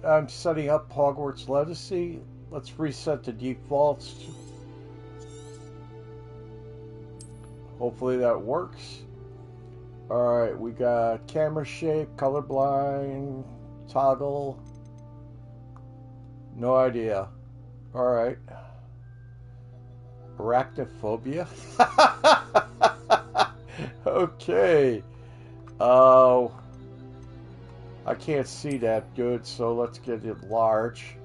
I'm setting up Hogwarts Legacy. Let's reset the defaults. Hopefully that works. Alright, we got camera shake, colorblind, toggle. No idea. Alright. Arachnophobia. Okay. Oh. I can't see that good, so let's get it large.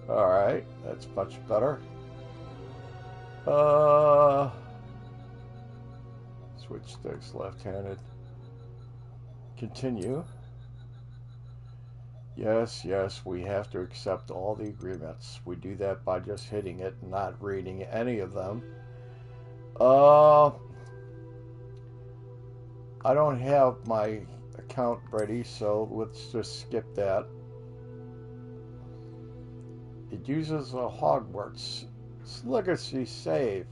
Alright, that's much better. Switch sticks left-handed. Continue. Yes, yes, we have to accept all the agreements. We do that by just hitting it and not reading any of them. I don't have my account ready, so let's just skip that. It uses a Hogwarts Legacy save.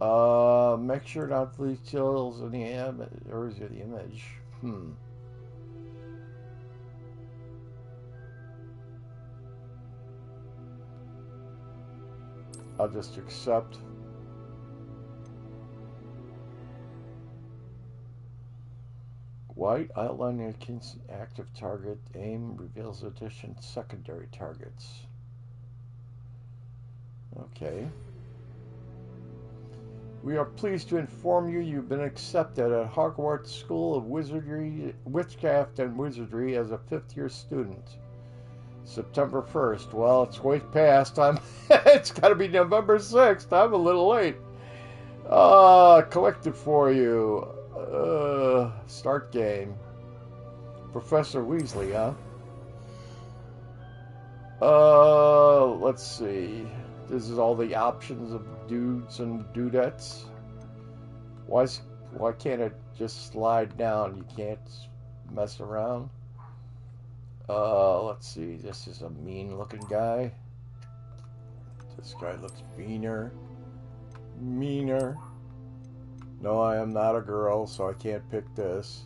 Make sure not to delete details in the image, or is it the image? I'll just accept. White outline indicates active target. Aim reveals addition secondary targets. Okay. We are pleased to inform you you've been accepted at Hogwarts School of Witchcraft and Wizardry as a fifth-year student. September 1st. Well, it's way past. It's got to be November 6th. I'm a little late. Collected for you. Start game. Professor Weasley, huh? Let's see. This is all the options of dudes and dudettes. Why can't it just slide down? You can't mess around. Let's see. This is a mean-looking guy. This guy looks meaner. Meaner. No, I am not a girl, so I can't pick this.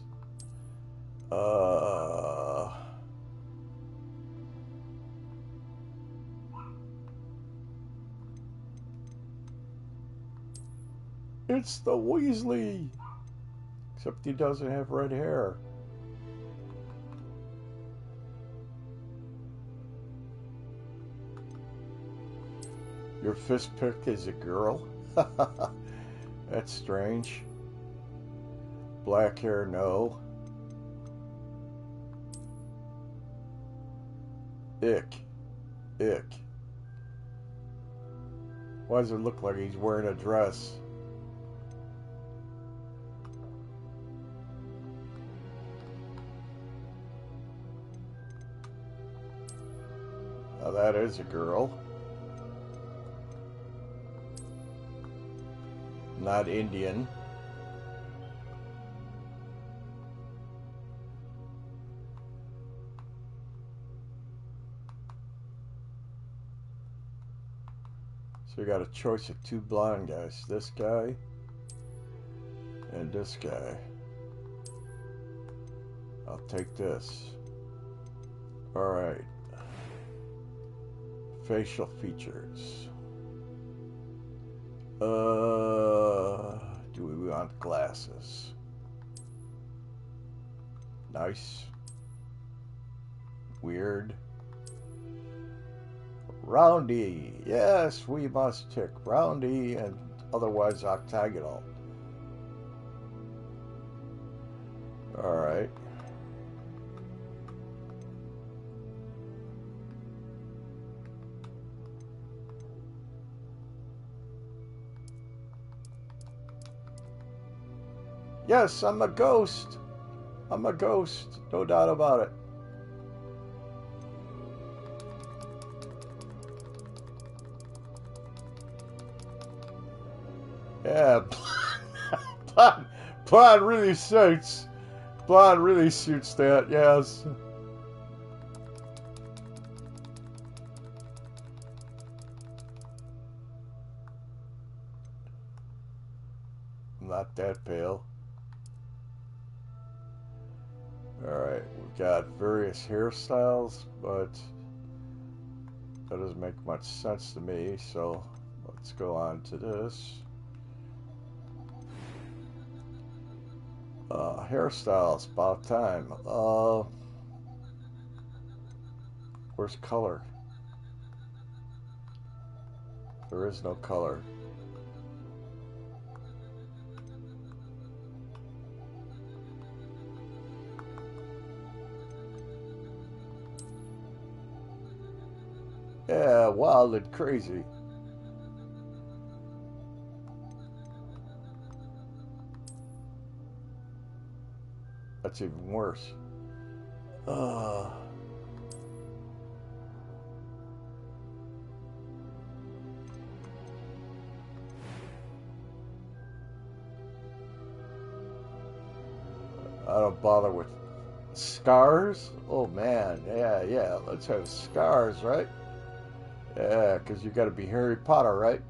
It's the Weasley! Except he doesn't have red hair. Your fifth pick is a girl? That's strange. Black hair, no. Ick. Ick. Why does it look like he's wearing a dress? Now that is a girl. Not Indian. So we got a choice of two blind guys. This guy and this guy. I'll take this. Alright. Facial features. Do we want glasses? Nice. Weird. Roundy. Yes, we must tick roundy and otherwise octagonal. Alright. Yes, I'm a ghost. I'm a ghost. No doubt about it. Yeah, blonde really suits. Blonde really suits that, yes. I'm not that pale. Alright, we got various hairstyles, but that doesn't make much sense to me, so let's go on to this. Hairstyles, about time. Where's color? There is no color. Yeah, wild and crazy. That's even worse. I don't bother with scars. Oh man, yeah. Let's have scars, right? Yeah, because you got to be Harry Potter, right?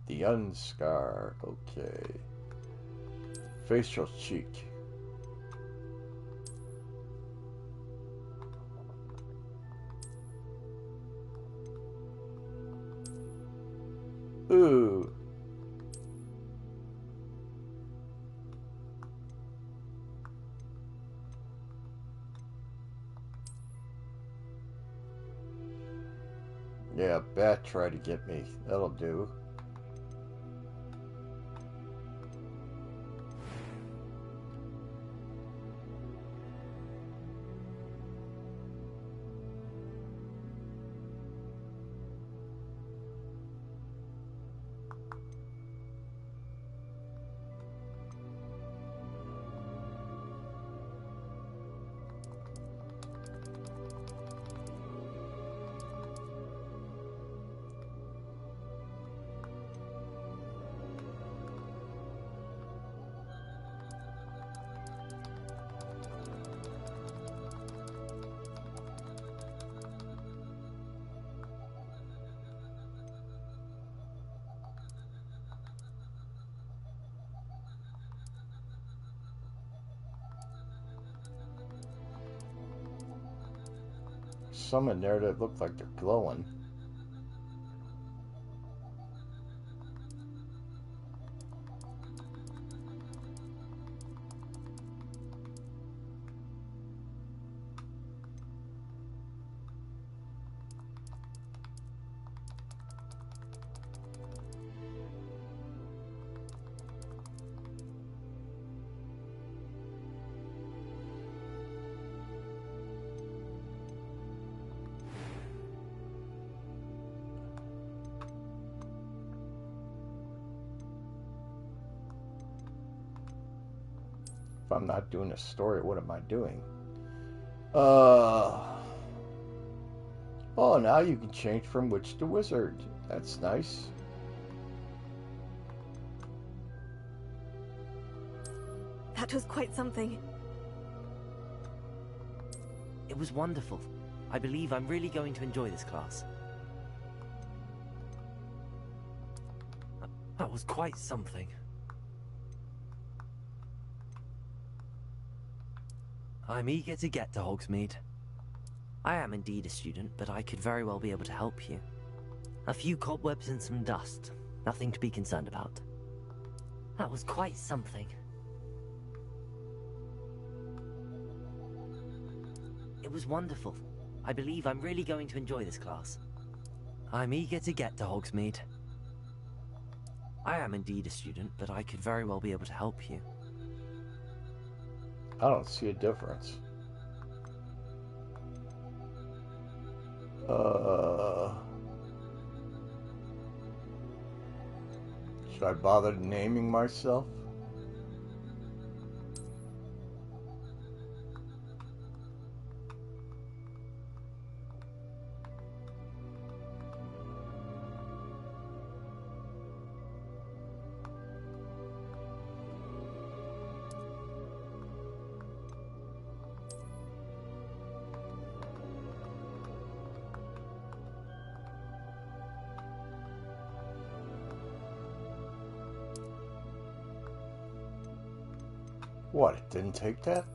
The unscar. Okay. Facial cheek. Ooh. Yeah, bat tried to get me. That'll do. Some in there that look like they're glowing. If I'm not doing a story, what am I doing? Oh, now you can change from witch to wizard. That's nice. That was quite something. It was wonderful. I believe I'm really going to enjoy this class. That was quite something. I'm eager to get to Hogsmeade. I am indeed a student, but I could very well be able to help you. A few cobwebs and some dust. Nothing to be concerned about. That was quite something. It was wonderful. I believe I'm really going to enjoy this class. I'm eager to get to Hogsmeade. I am indeed a student, but I could very well be able to help you. I don't see a difference. Should I bother naming myself? What, it didn't take that?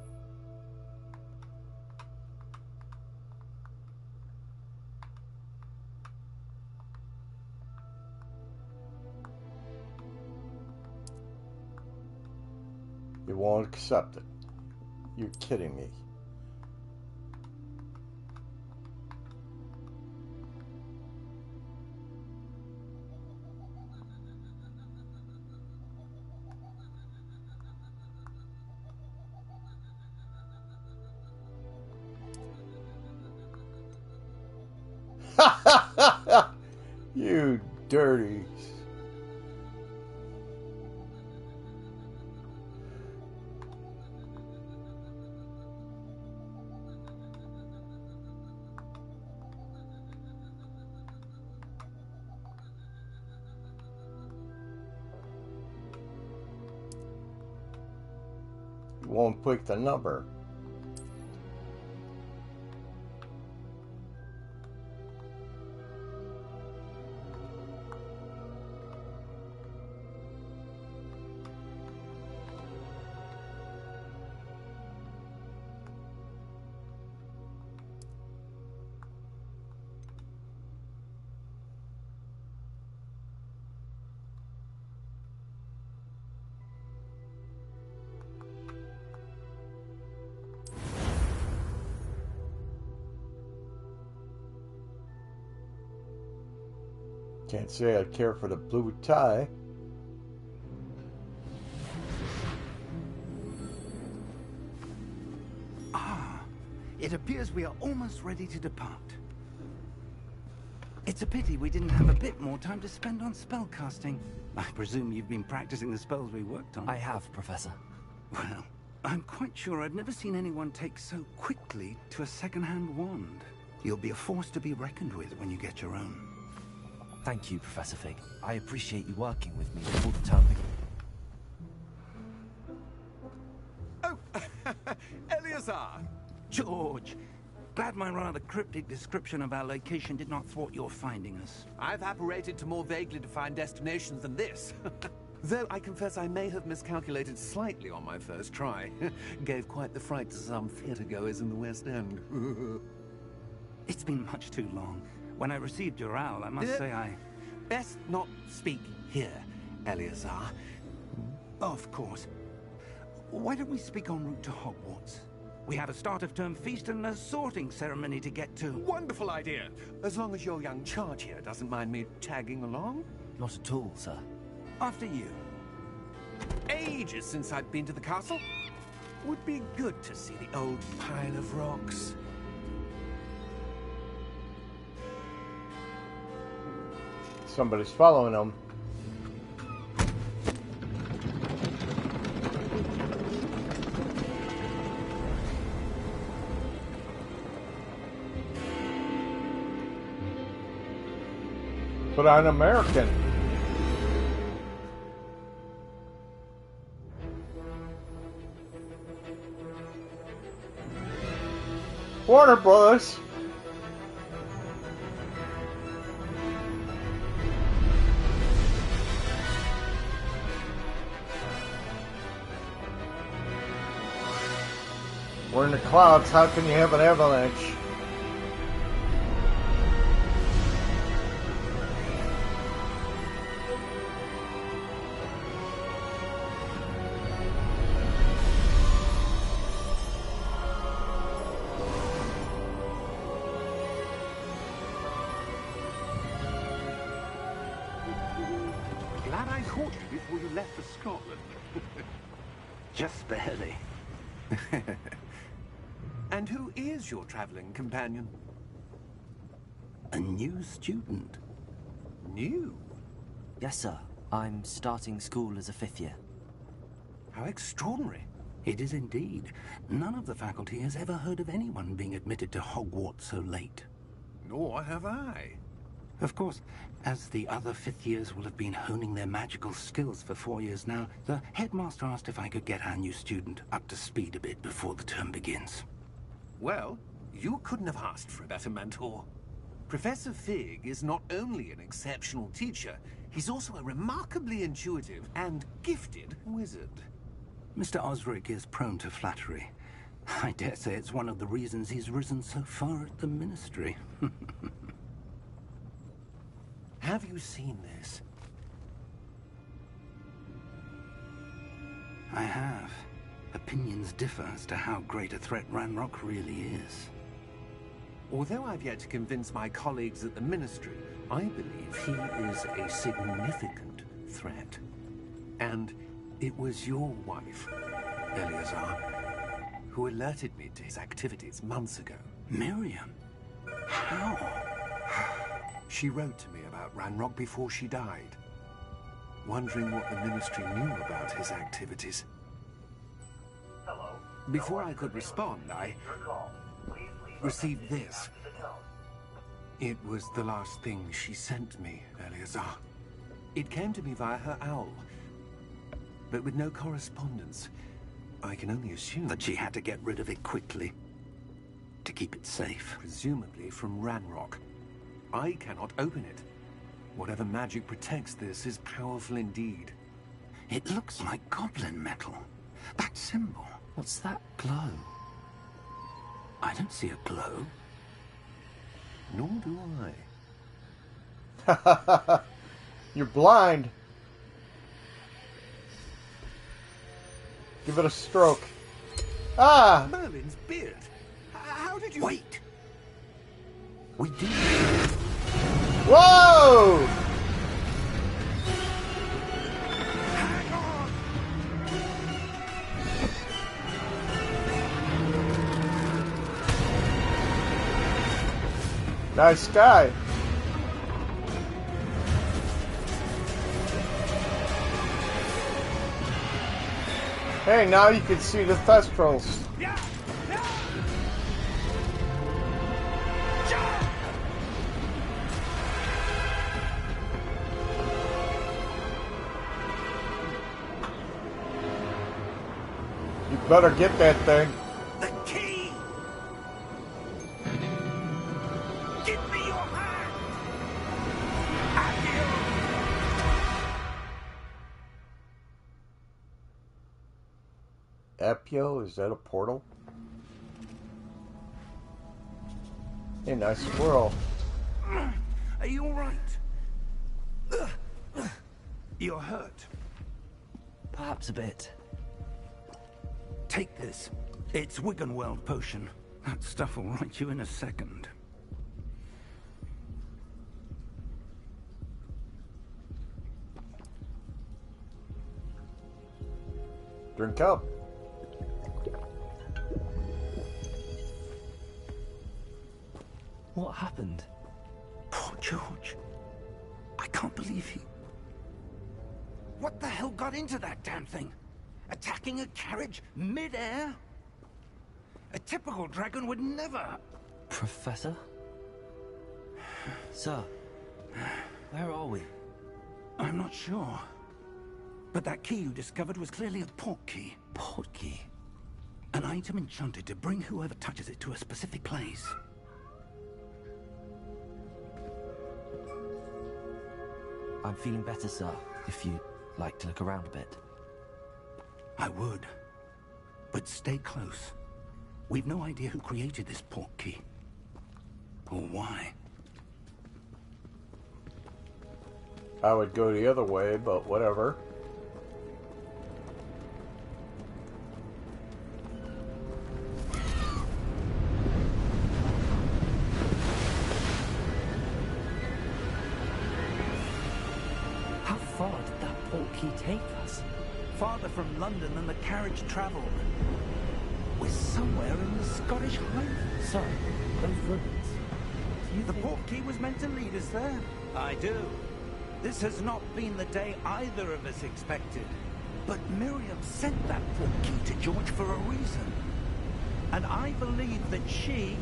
You won't accept it. You're kidding me. You dirty. You won't pick the number. Can't say I care for the blue tie. Ah, it appears we are almost ready to depart. It's a pity we didn't have a bit more time to spend on spellcasting. I presume you've been practicing the spells we worked on. I have, Professor. Well, I'm quite sure I've never seen anyone take so quickly to a second-hand wand. You'll be a force to be reckoned with when you get your own. Thank you, Professor Fig. I appreciate you working with me before the term begins. Oh, Eleazar! George! Glad my rather cryptic description of our location did not thwart your finding us. I've apparated to more vaguely defined destinations than this. Though I confess I may have miscalculated slightly on my first try. Gave quite the fright to some theatre-goers in the West End. It's been much too long. When I received your owl, I must say I... Best not speak here, Eleazar. Of course. Why don't we speak en route to Hogwarts? We have a start-of-term feast and a sorting ceremony to get to. Wonderful idea! As long as your young charge here doesn't mind me tagging along. Not at all, sir. After you. Ages since I'd been to the castle. Would be good to see the old pile of rocks. Somebody's following them. But I'm American. Warner Brothers. We're in the clouds. How can you have an avalanche? Glad I caught you before you left for Scotland. Just barely. And who is your traveling companion? A new student. New? Yes, sir. I'm starting school as a 5th year. How extraordinary. It is indeed. None of the faculty has ever heard of anyone being admitted to Hogwarts so late. Nor have I. Of course, as the other 5th years will have been honing their magical skills for 4 years now, the headmaster asked if I could get our new student up to speed a bit before the term begins. Well, you couldn't have asked for a better mentor. Professor Fig is not only an exceptional teacher, he's also a remarkably intuitive and gifted wizard. Mr. Osric is prone to flattery. I dare say it's one of the reasons he's risen so far at the Ministry. Have you seen this? I have. Opinions differ as to how great a threat Ranrock really is. Although I've yet to convince my colleagues at the Ministry, I believe he is a significant threat. And it was your wife, Eleazar, who alerted me to his activities months ago. Miriam? How? She wrote to me about Ranrock before she died, wondering what the Ministry knew about his activities. Hello. Before I could respond, I received this. It was the last thing she sent me, Eleazar. It came to me via her owl, but with no correspondence. I can only assume That she had to get rid of it quickly, to keep it safe. presumably from Ranrock. I cannot open it. Whatever magic protects this is powerful indeed. It looks like goblin metal. That symbol. What's that glow? I don't see a glow. Nor do I. You're blind. Give it a stroke. Ah! Merlin's beard. How did you... Wait! We do. Whoa! Hang on! Nice guy. Hey, now you can see the Thestrals. Yeah! Yeah! You better get that thing. The key! Give me your hand! Epio, is that a portal? Hey, nice squirrel. Are you alright? You're hurt. Perhaps a bit. Take this. It's Wiggenweld potion. That stuff will right you in a second. Drink up. What happened? Poor George. I can't believe he... What the hell got into that damn thing? Attacking a carriage mid-air? A typical dragon would never... Professor? Sir, where are we? I'm not sure. But that key you discovered was clearly a port key. Port key? An item enchanted to bring whoever touches it to a specific place. I'm feeling better, sir, if you'd like to look around a bit. I would. But stay close. We've no idea who created this port key. Or why. I would go the other way, but whatever. How far did that port key take us? Farther from London than the carriage travelled. We're somewhere in the Scottish Highlands. Sir, those ruins. Do you The think... port key was meant to lead us there. I do. This has not been the day either of us expected. But Miriam sent that port key to George for a reason. And I believe that she,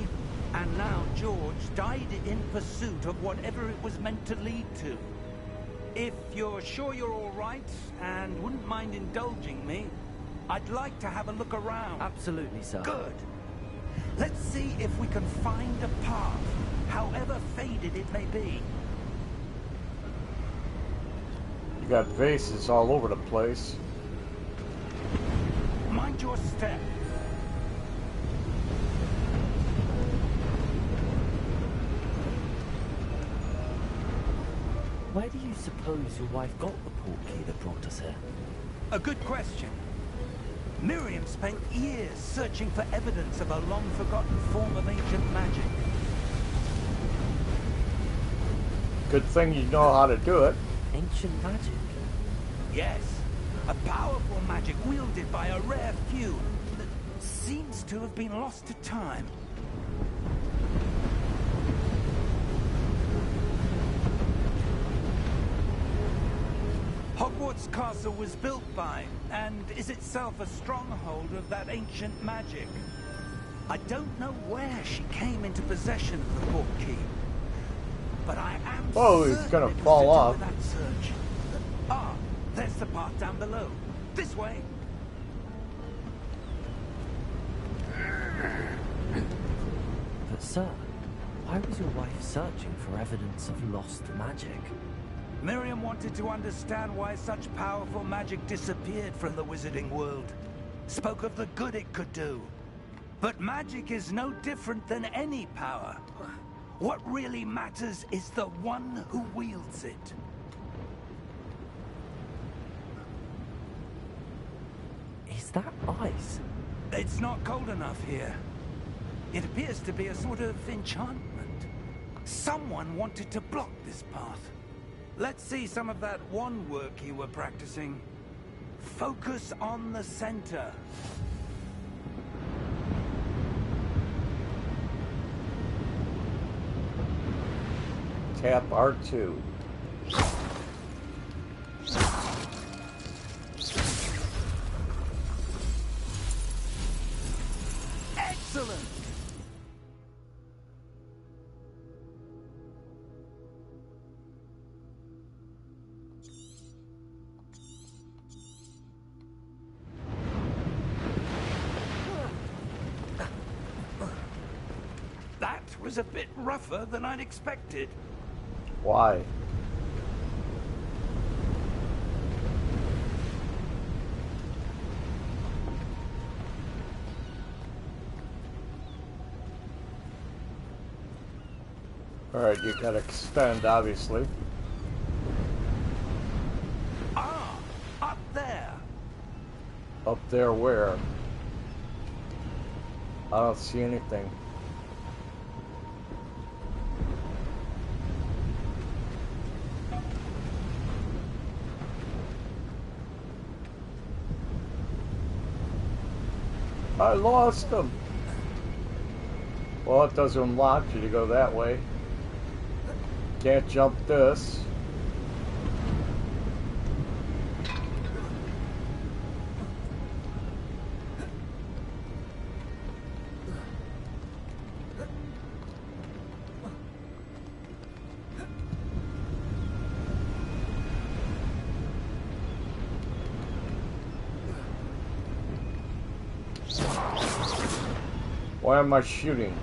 and now George, died in pursuit of whatever it was meant to lead to. If you're sure you're all right, and wouldn't mind indulging me, I'd like to have a look around. Absolutely, sir. Good. Let's see if we can find a path, however faded it may be. You got vases all over the place. your step. Where do you suppose your wife got the portkey that brought us here? A good question. Miriam spent years searching for evidence of a long-forgotten form of ancient magic. Good thing you know how to do it. Ancient magic? Yes, a powerful magic wielded by a rare few that seems to have been lost to time. Hogwart's castle was built by, and is itself a stronghold of that ancient magic. I don't know where she came into possession of the portkey, but I am He's certain gonna it was fall to do off. with that search. Ah, there's the path down below. This way. But sir, why was your wife searching for evidence of lost magic? Miriam wanted to understand why such powerful magic disappeared from the wizarding world. Spoke of the good it could do. But magic is no different than any power. What really matters is the one who wields it. Is that ice? It's not cold enough here. It appears to be a sort of enchantment. Someone wanted to block this path. Let's see some of that wand work you were practicing. Focus on the center. Tap R2. Excellent! That was a bit rougher than I'd expected. Why? Alright, you gotta extend, obviously. Ah, up there. Up there where? I don't see anything. I lost him. Well, it doesn't unlock you to go that way. Can't jump this. Why am I shooting?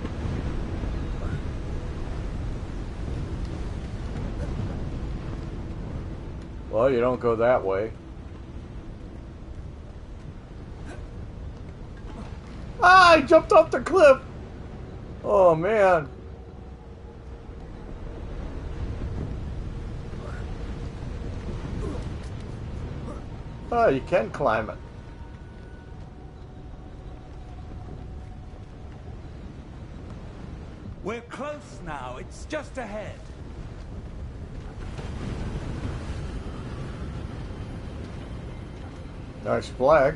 Well, you don't go that way. Ah, I jumped off the cliff! Oh, man. Oh, you can climb it. We're close now. It's just ahead. Nice flag.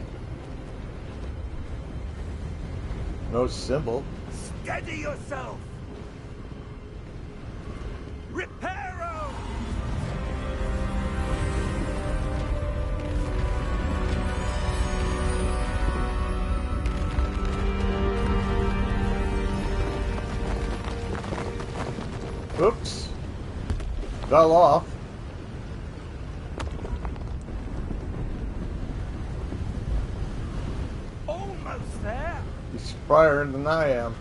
No symbol. Steady yourself. Reparo! Oops. Fell off. Almost there. He's sprier than I am.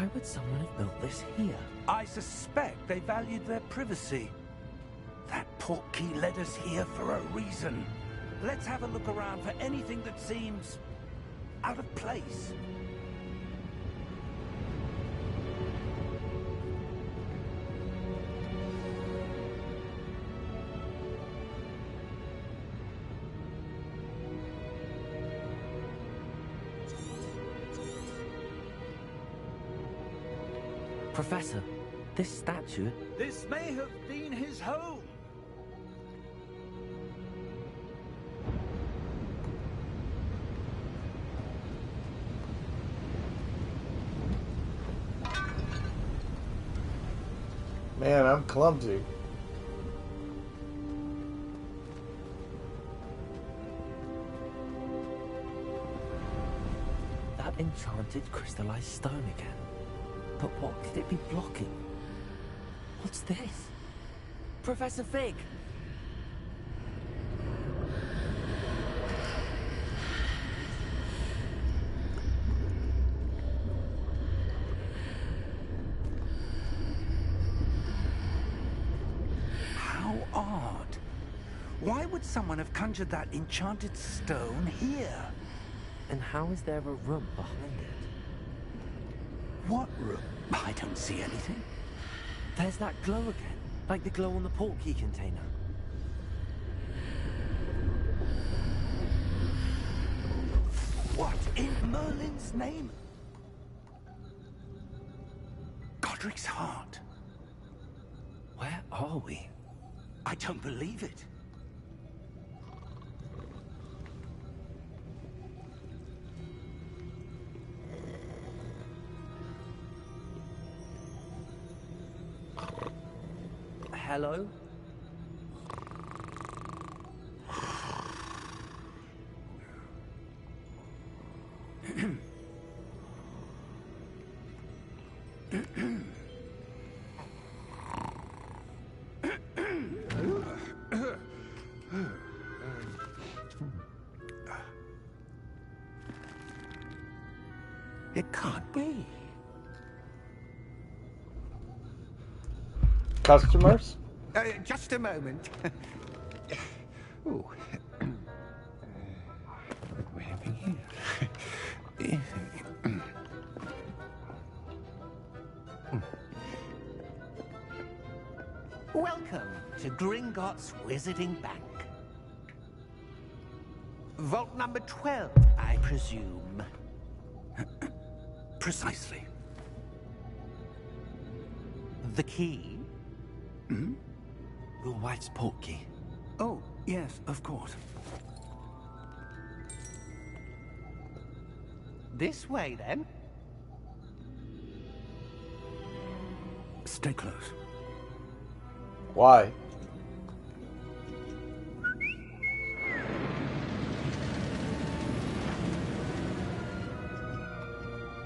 Why would someone have built this here? I suspect they valued their privacy. That portkey led us here for a reason. Let's have a look around for anything that seems out of place. Professor, this statue... This may have been his home. Man, I'm clumsy. That enchanted crystallized stone again. But what could it be blocking? What's this? Professor Fig! How odd. Why would someone have conjured that enchanted stone here? And how is there a room behind it? What room? I don't see anything. There's that glow again, like the glow on the portkey container. What in Merlin's name? Godric's heart. Where are we? I don't believe it. Hello? It can't be. Customers? Just a moment. Ooh. Where are we here? Welcome to Gringotts Wizarding Bank. Vault number 12, I presume. Precisely. The key? Hmm? Your wife's portkey. Oh, yes, of course. This way, then. Stay close. Why?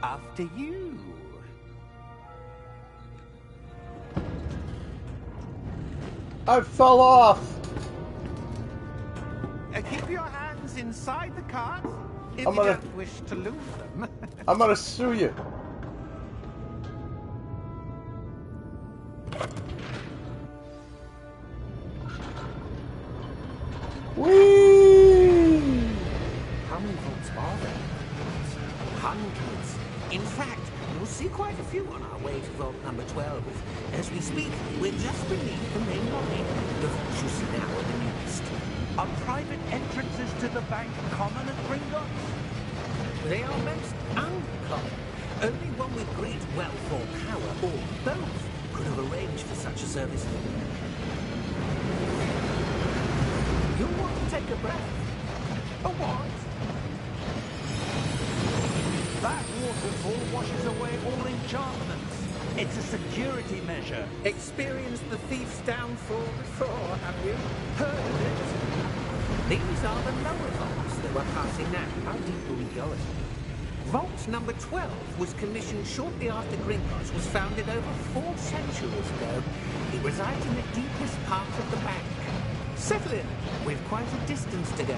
After you. I fell off! Keep your hands inside the cart if I'm you gonna- don't wish to lose them. I'm gonna sue you. Whee! How many vaults are there? Hundreds. In fact, you'll see quite a few on our way to vault number 12. As we speak, we're just beneath the main lobby. The vaults you see now are the newest. Are private entrances to the bank common at Gringotts? They are most uncommon. Only one with great wealth or power, or both, could have arranged for such a service. You'll want to take a breath. A what? That waterfall washes away all enchantments. It's a security measure. Experienced the thief's downfall before, have you? Heard of it? These are the lower vaults that we're passing now. How deep are we going? Vault number 12 was commissioned shortly after Gringotts was founded over 4 centuries ago. It resides in the deepest part of the bank. Settle in. We've quite a distance to go.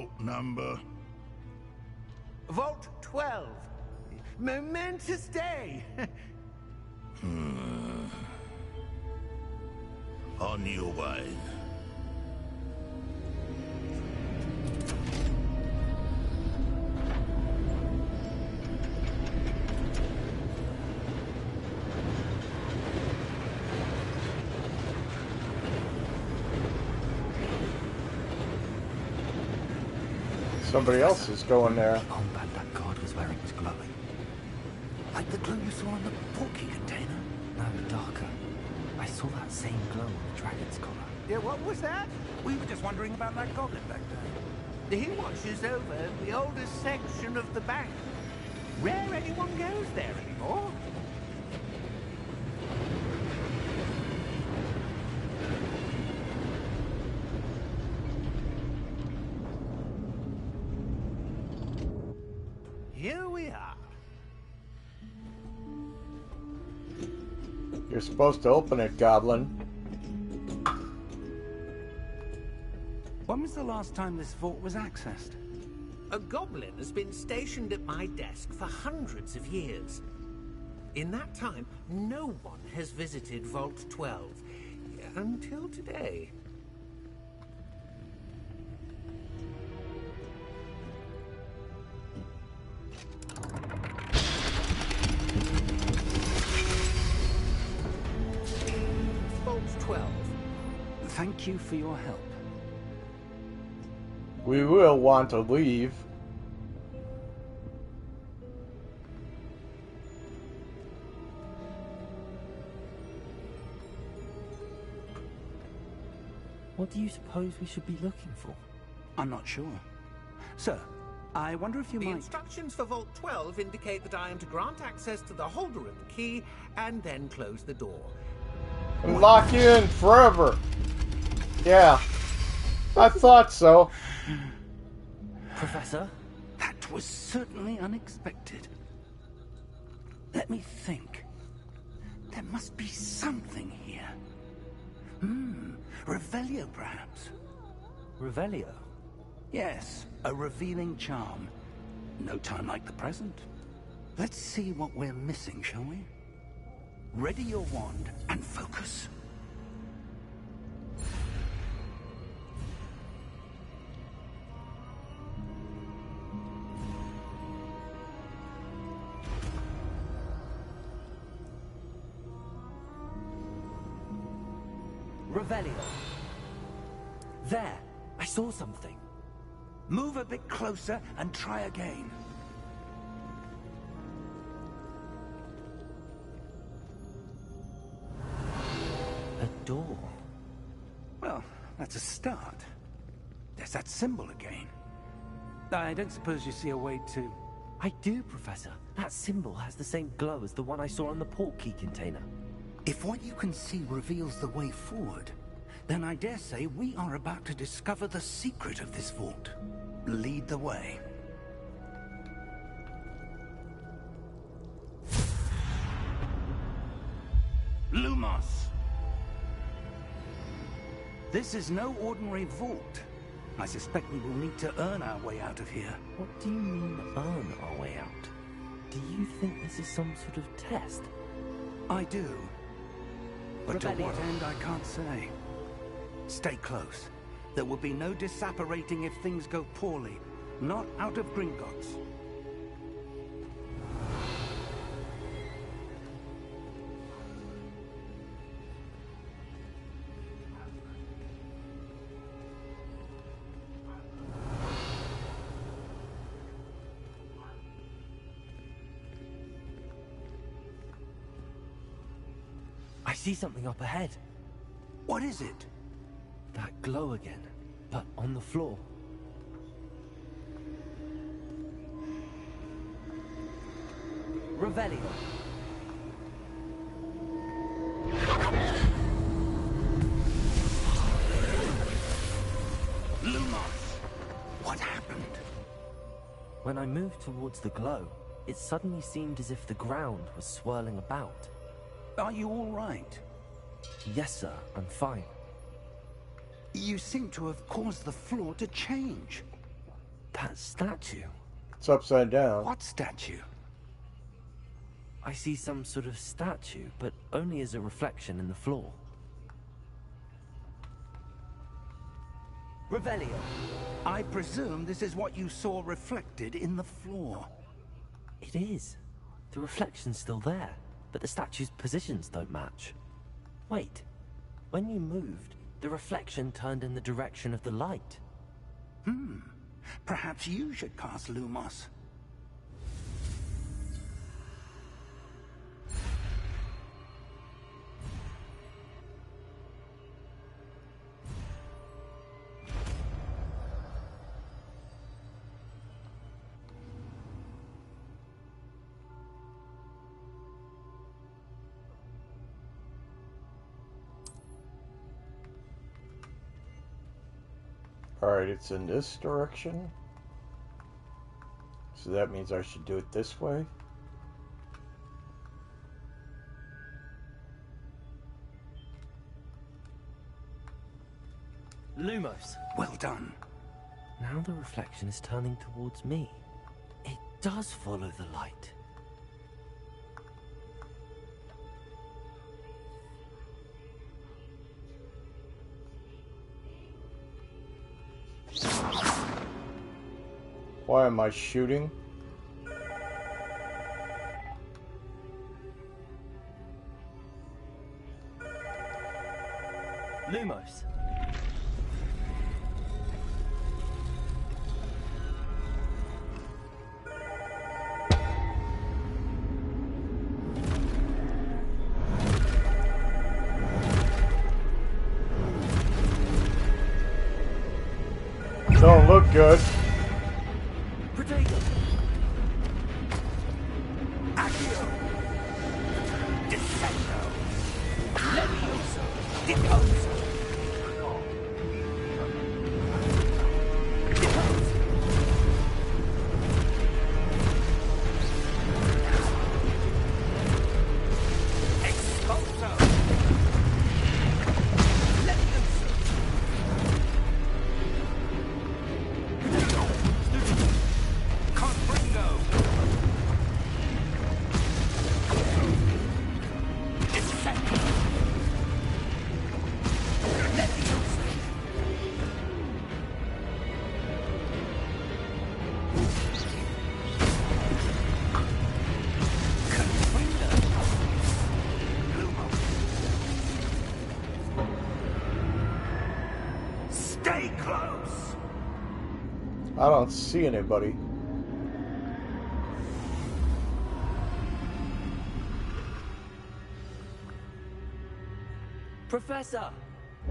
Vault number? Vault 12. Momentous day. On your way. Somebody else is going there. The armband that guard was wearing was glowing. Like the glow you saw on the portkey container. No, darker. I saw that same glow on the dragon's collar. Yeah, what was that? We were just wondering about that goblin back there. He watches over the oldest section of the bank. Rare anyone goes there anymore. Here we are. You're supposed to open it, Goblin. When was the last time this vault was accessed? A goblin has been stationed at my desk for hundreds of years. In that time, no one has visited Vault 12. Until today. Vault 12. Thank you for your help. We will want to leave. What do you suppose we should be looking for? I'm not sure. Sir, I wonder if you The might... instructions for Vault 12 indicate that I am to grant access to the holder of the key and then close the door. And lock you in forever. Yeah. I thought so. Professor? That was certainly unexpected. Let me think. There must be something here. Revelio, perhaps? Revelio? Yes, a revealing charm. No time like the present. Let's see what we're missing, shall we? Ready your wand and focus. Revelio. There! I saw something. Move a bit closer and try again. A door. Well, that's a start. There's that symbol again. I don't suppose you see a way to... I do, Professor. That symbol has the same glow as the one I saw on the portkey container. If what you can see reveals the way forward, then I dare say we are about to discover the secret of this vault. Lead the way. Lumos! This is no ordinary vault. I suspect we will need to earn our way out of here. What do you mean, earn our way out? Do you think this is some sort of test? I do. But to Revelio. what end, I can't say. Stay close. There will be no disapparating if things go poorly. Not out of Gringotts. I see something up ahead. What is it? That glow again, but on the floor. Revelio. Lumos! What happened? When I moved towards the glow, it suddenly seemed as if the ground was swirling about. Are you all right? Yes, sir, I'm fine. You seem to have caused the floor to change. That statue. It's upside down. What statue? I see some sort of statue, but only as a reflection in the floor. Revelio. I presume this is what you saw reflected in the floor. It is. The reflection's still there, but the statue's positions don't match. Wait. When you moved, the reflection turned in the direction of the light. Perhaps you should cast Lumos. Alright, it's in this direction. So that means I should do it this way. Lumos. Well done. Now the reflection is turning towards me. It does follow the light. Why am I shooting? Lumos. Don't look good. Protego. Accio. Descendo. Levioso. Deposo. Deposo. Expulso. Levioso. Confringo. Descendo. Levioso. Confringo. Lumo. Stay close. I don't see anybody. Professor!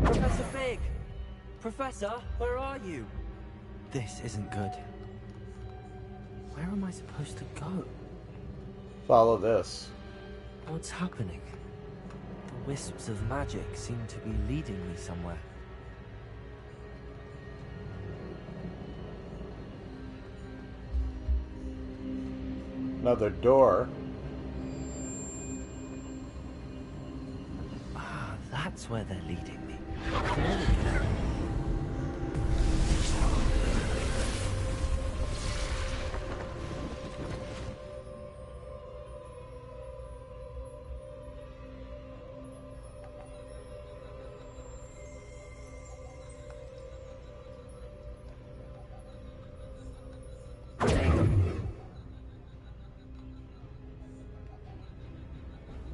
Professor Fig! Professor, where are you? This isn't good. Where am I supposed to go? Follow this. What's happening? The wisps of magic seem to be leading me somewhere. Another door. Ah, that's where they're leading me. There we go.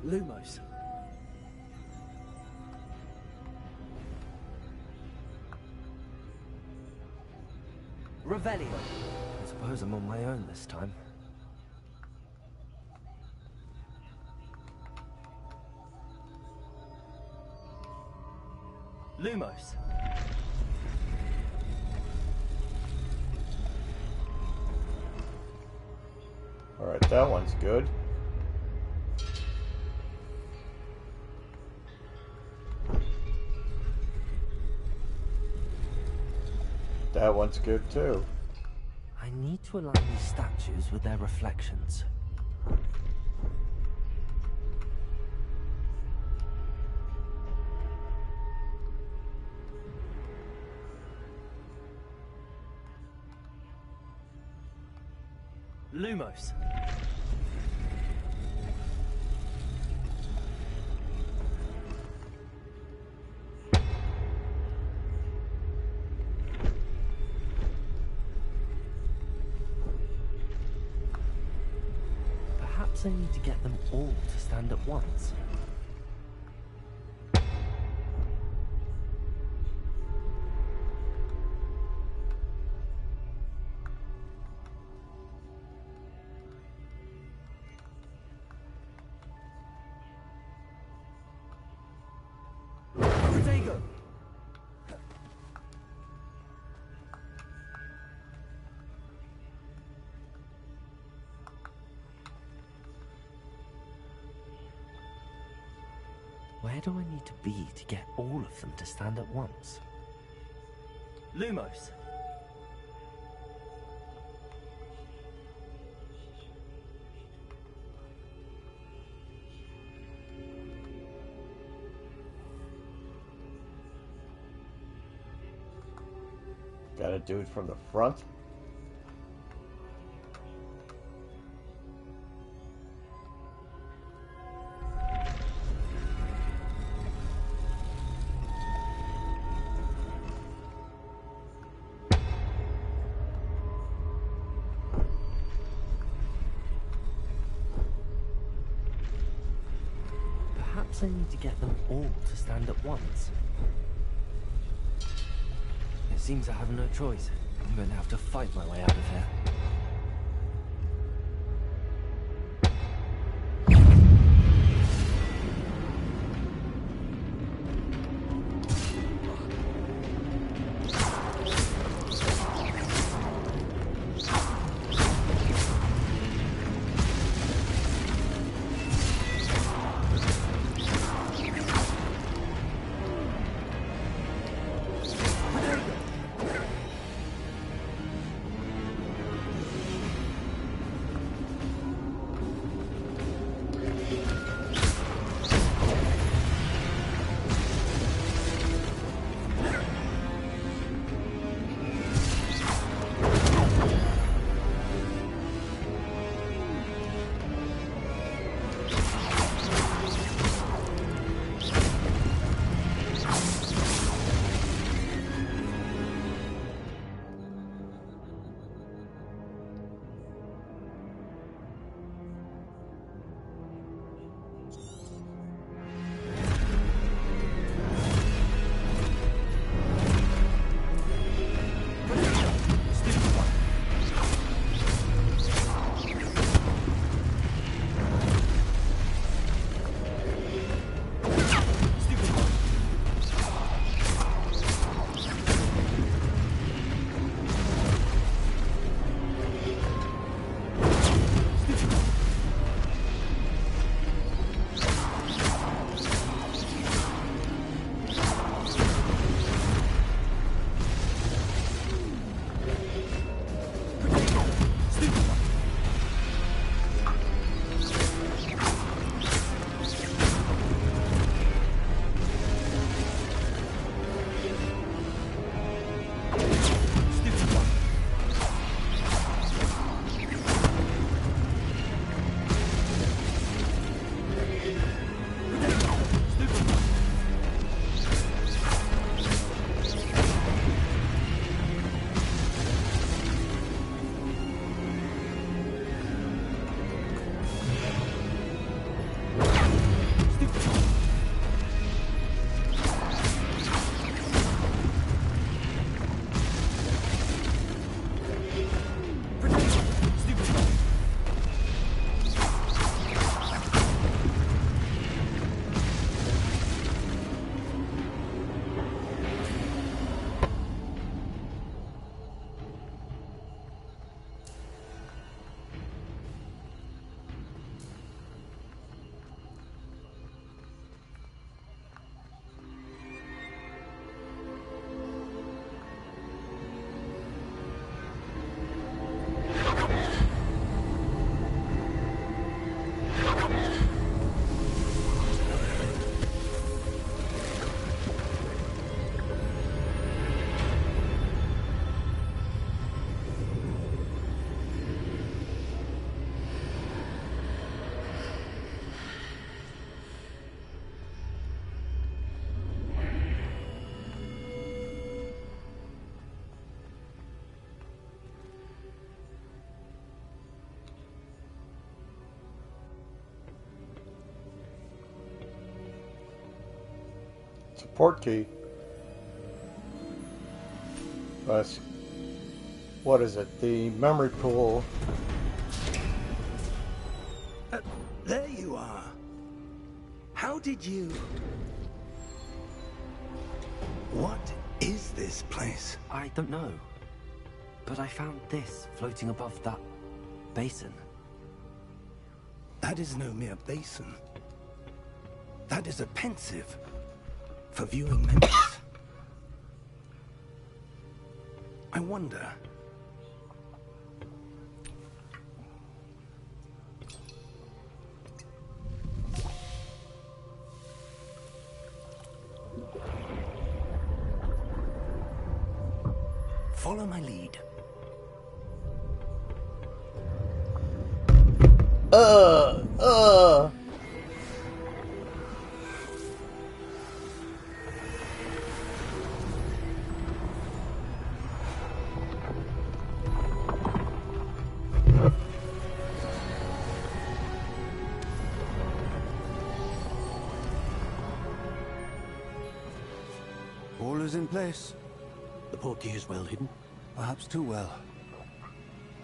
Lumos. Revelio. I suppose I'm on my own this time. Lumos. Alright, that one's good. That one's good too. I need to align these statues with their reflections. Lumos. Perhaps I need to get them all to stand at once. Where do I need to be to get all of them to stand at once? Lumos. Gotta do it from the front. Perhaps I need to get them all to stand at once. It seems I have no choice. I'm going to have to fight my way out of here. It's a port key. What is it? The memory pool. There you are. How did you... What is this place? I don't know. But I found this floating above that basin. That is no mere basin. That is a pensive for viewing memories. I wonder... Follow my lead. All is in place. The portkey is well hidden. Perhaps too well.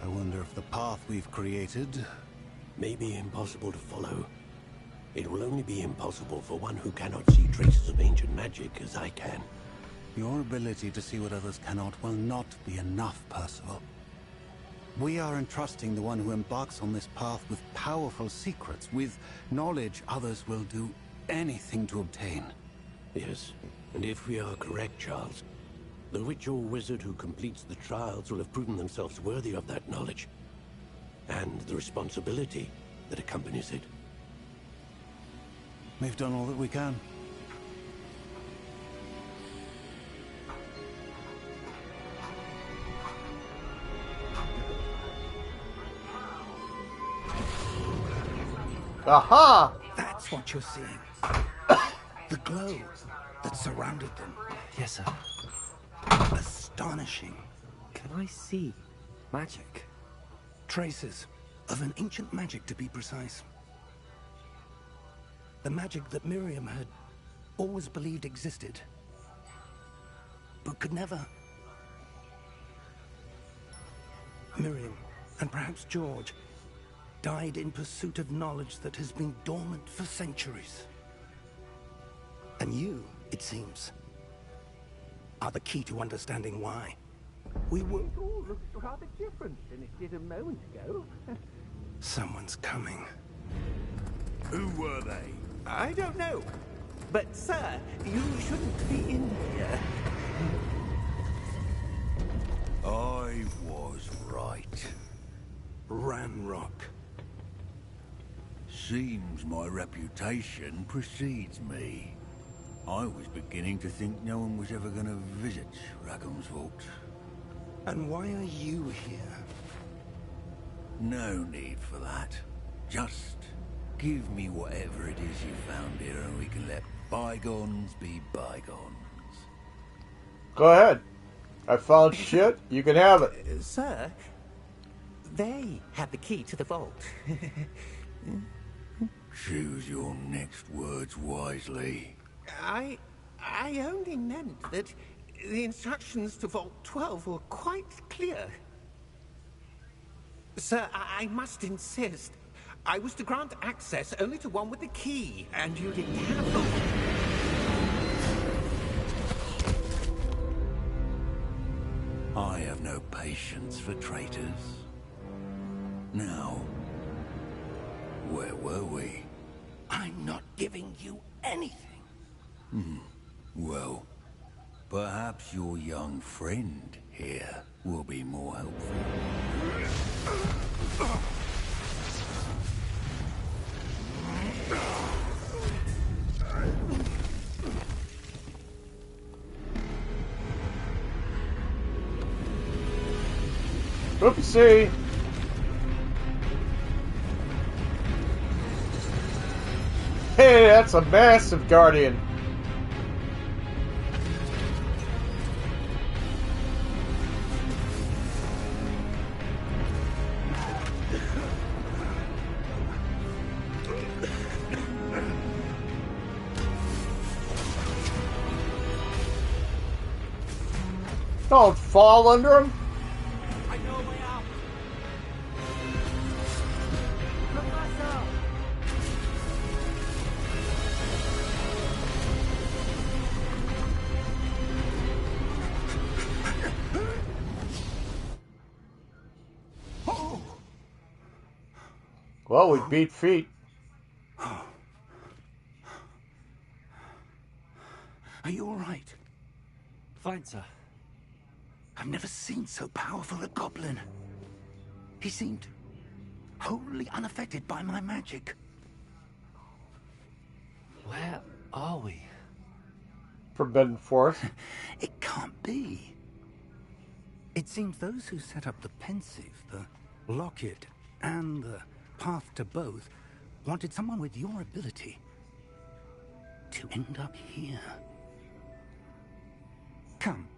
I wonder if the path we've created... May be impossible to follow. It will only be impossible for one who cannot see traces of ancient magic as I can. Your ability to see what others cannot will not be enough, Percival. We are entrusting the one who embarks on this path with powerful secrets, with knowledge others will do anything to obtain. Yes, and if we are correct, Charles, the witch or wizard who completes the trials will have proven themselves worthy of that knowledge, and the responsibility that accompanies it. We've done all that we can. Aha! That's what you're seeing. The glow that surrounded them. Yes, sir. Astonishing. Can I see magic? Traces of an ancient magic, to be precise. The magic that Miriam had always believed existed, but could never. Miriam, and perhaps George, died in pursuit of knowledge that has been dormant for centuries. And you, it seems, are the key to understanding why. We were... It all looks rather different than it did a moment ago. Someone's coming. Who were they? I don't know. But, sir, you shouldn't be in here. I was right. Ranrock. Seems my reputation precedes me. I was beginning to think no one was ever going to visit Rackham's vault. And why are you here? No need for that. Just give me whatever it is you found here and we can let bygones be bygones. Go ahead. I found shit. You can have it. Sir, they have the key to the vault. Choose your next words wisely. I only meant that the instructions to Vault 12 were quite clear. Sir, I must insist. I was to grant access only to one with the key, and you didn't have them. I have no patience for traitors. Now, where were we? I'm not giving you anything. Well, perhaps your young friend here will be more helpful. Oopsie! Hey, that's a massive guardian. Don't fall under him. I know a way out. Professor! Well, we beat feet. Are you all right? Fine, sir. I've never seen so powerful a goblin. He seemed wholly unaffected by my magic. Where are we? Forbidden Forest. It can't be. It seems those who set up the Pensive, the Locket, and the Path to Both wanted someone with your ability to end up here. Come.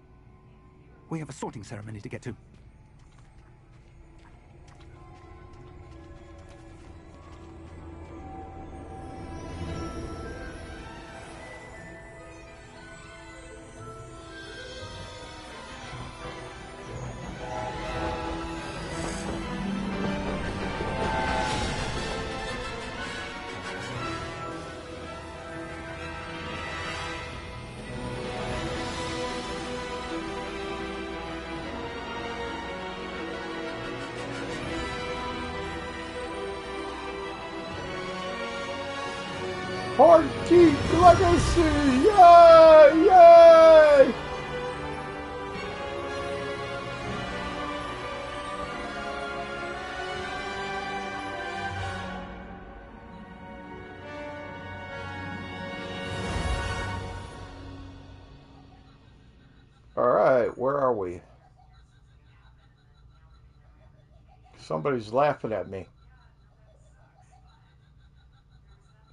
We have a sorting ceremony to get to. Hardgeek Legacy! Yay! Yay! Alright, where are we? Somebody's laughing at me.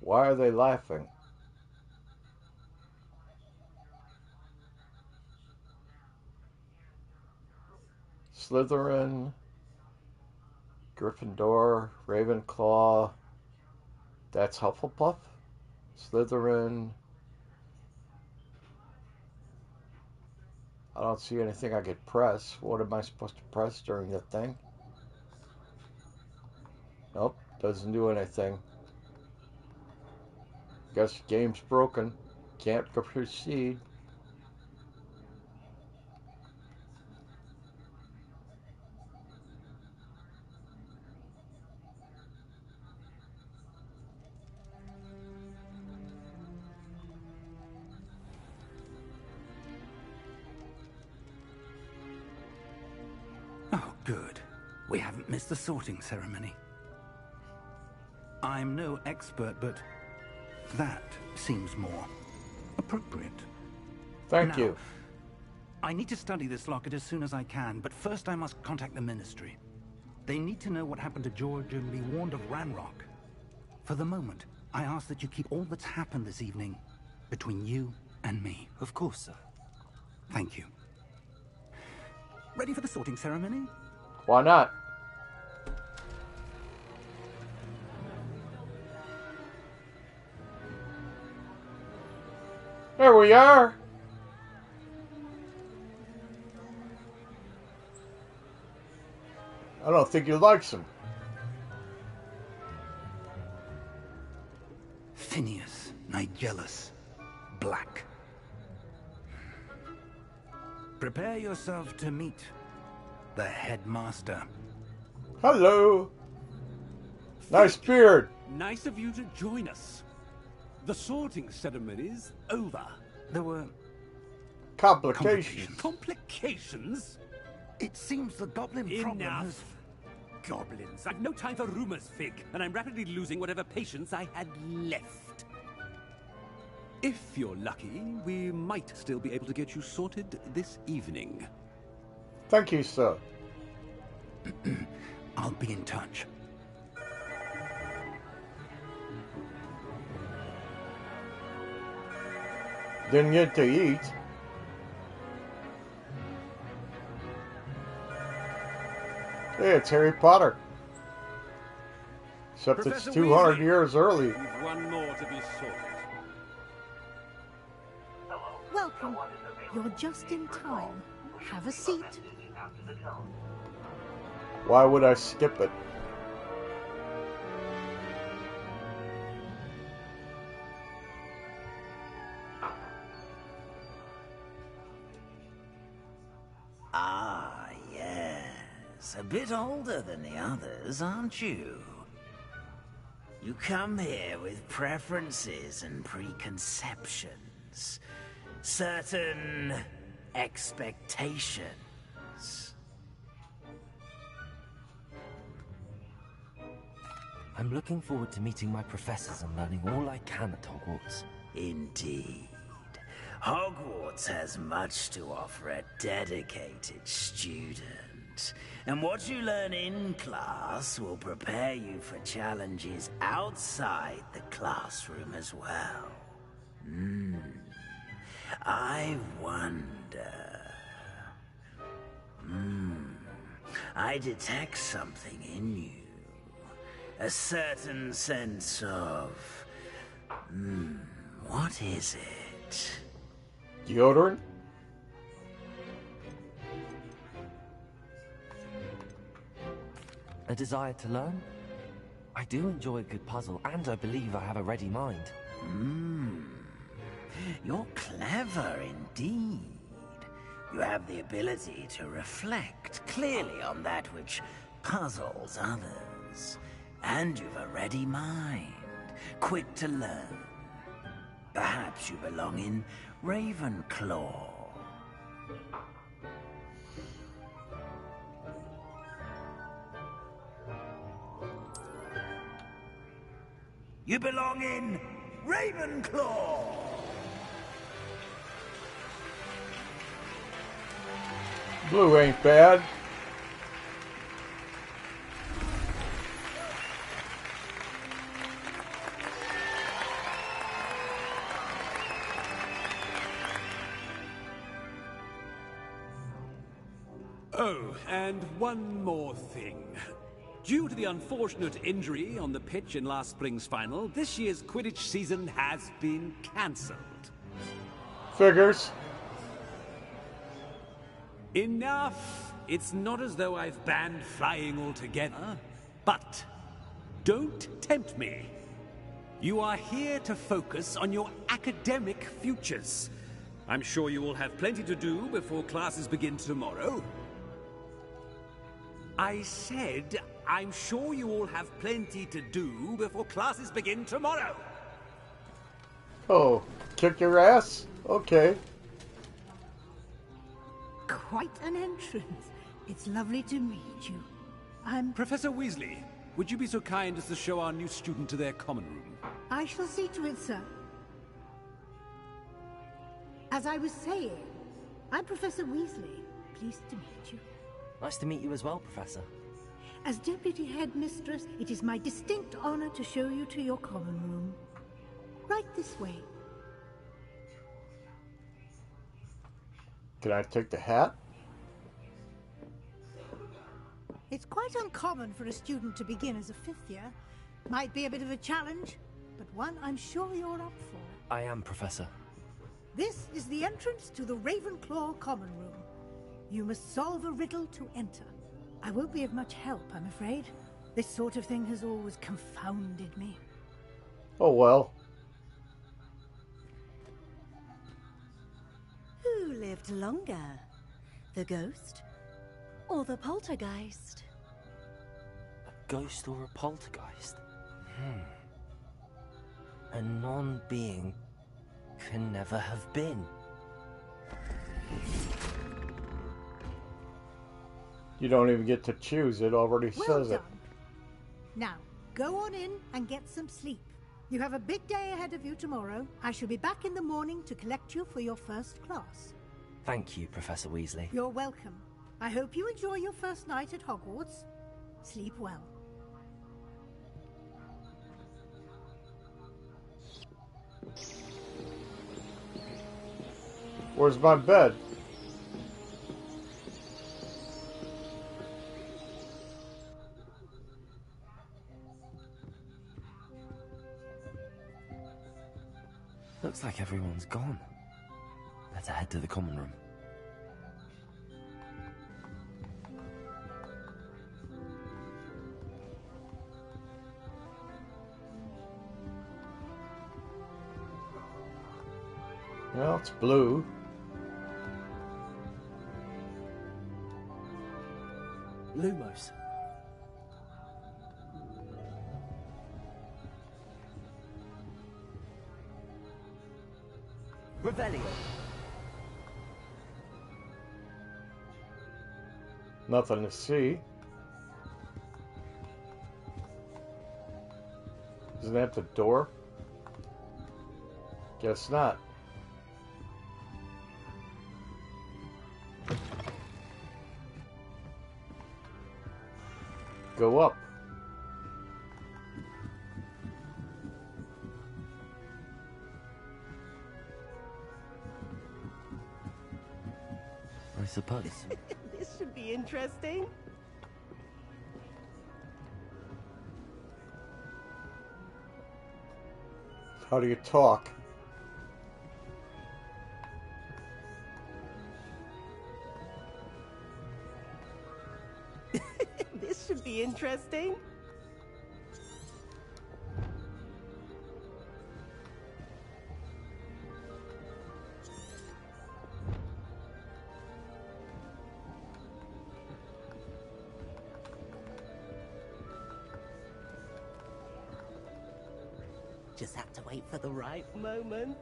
Why are they laughing? Slytherin, Gryffindor, Ravenclaw. That's Hufflepuff. Slytherin. I don't see anything I could press. What am I supposed to press during the thing? Nope, doesn't do anything. Guess the game's broken. Can't proceed. Oh, good. We haven't missed the sorting ceremony. I'm no expert, but that seems more appropriate. Thank Now, you. I need to study this locket as soon as I can, but first I must contact the Ministry. They need to know what happened to George and be warned of Ranrock. For the moment, I ask that you keep all that's happened this evening between you and me. Of course, sir. Thank you. Ready for the sorting ceremony? Why not? There we are. I don't think he likes him. Phineas, Nigellus, Black. Prepare yourself to meet the headmaster. Hello. Nice beard. Nice of you to join us. The sorting ceremony's over. There were Complications. Complications? It seems the goblin problem has... Enough. Goblins. I've no time for rumors, Fig, and I'm rapidly losing whatever patience I had left. If you're lucky, we might still be able to get you sorted this evening. Thank you, sir. I'll be in touch. Didn't get to eat. Hey, it's Harry Potter. Except Professor it's 200 Weasley. years early. You've one more to be sorted. Welcome. You're just in time. Have a seat. Why would I skip it? Ah, yes. A bit older than the others, aren't you? You come here with preferences and preconceptions. Certain expectations. I'm looking forward to meeting my professors and learning all I can at Hogwarts. Indeed. Hogwarts has much to offer a dedicated student. And what you learn in class will prepare you for challenges outside the classroom as well. I wonder... I detect something in you. A certain sense of... what is it? Deodorant? A desire to learn? I do enjoy a good puzzle, and I believe I have a ready mind. You're clever indeed. You have the ability to reflect clearly on that which puzzles others. And you've a ready mind, quick to learn. Perhaps you belong in Ravenclaw. You belong in Ravenclaw! Blue ain't bad. Oh, and one more thing. Due to the unfortunate injury on the pitch in last spring's final, this year's Quidditch season has been cancelled. Figures. Enough! It's not as though I've banned flying altogether. But don't tempt me. You are here to focus on your academic futures. I'm sure you will have plenty to do before classes begin tomorrow. I said, I'm sure you all have plenty to do before classes begin tomorrow. Oh, kick your ass? Okay. Quite an entrance. It's lovely to meet you. I'm... Professor Weasley, would you be so kind as to show our new student to their common room? I shall see to it, sir. As I was saying, I'm Professor Weasley. Pleased to meet you. Nice to meet you as well, Professor. As Deputy Headmistress, it is my distinct honor to show you to your common room. Right this way. Can I take the hat? It's quite uncommon for a student to begin as a fifth year. Might be a bit of a challenge, but one I'm sure you're up for. I am, Professor. This is the entrance to the Ravenclaw common room. You must solve a riddle to enter. I won't be of much help, I'm afraid. This sort of thing has always confounded me. Oh well. Who lived longer? The ghost or the poltergeist? A ghost or a poltergeist? A non-being can never have been. You don't even get to choose. It already says it. Now, go on in and get some sleep. You have a big day ahead of you tomorrow. I shall be back in the morning to collect you for your first class. Thank you, Professor Weasley. You're welcome. I hope you enjoy your first night at Hogwarts. Sleep well. Where's my bed? Looks like everyone's gone. Better head to the common room. Well, it's blue. Lumos. Revelio. Nothing to see. Isn't that the door? Guess not. Go up. I suppose. This should be interesting. How do you talk? This should be interesting. Just have to wait for the right moment.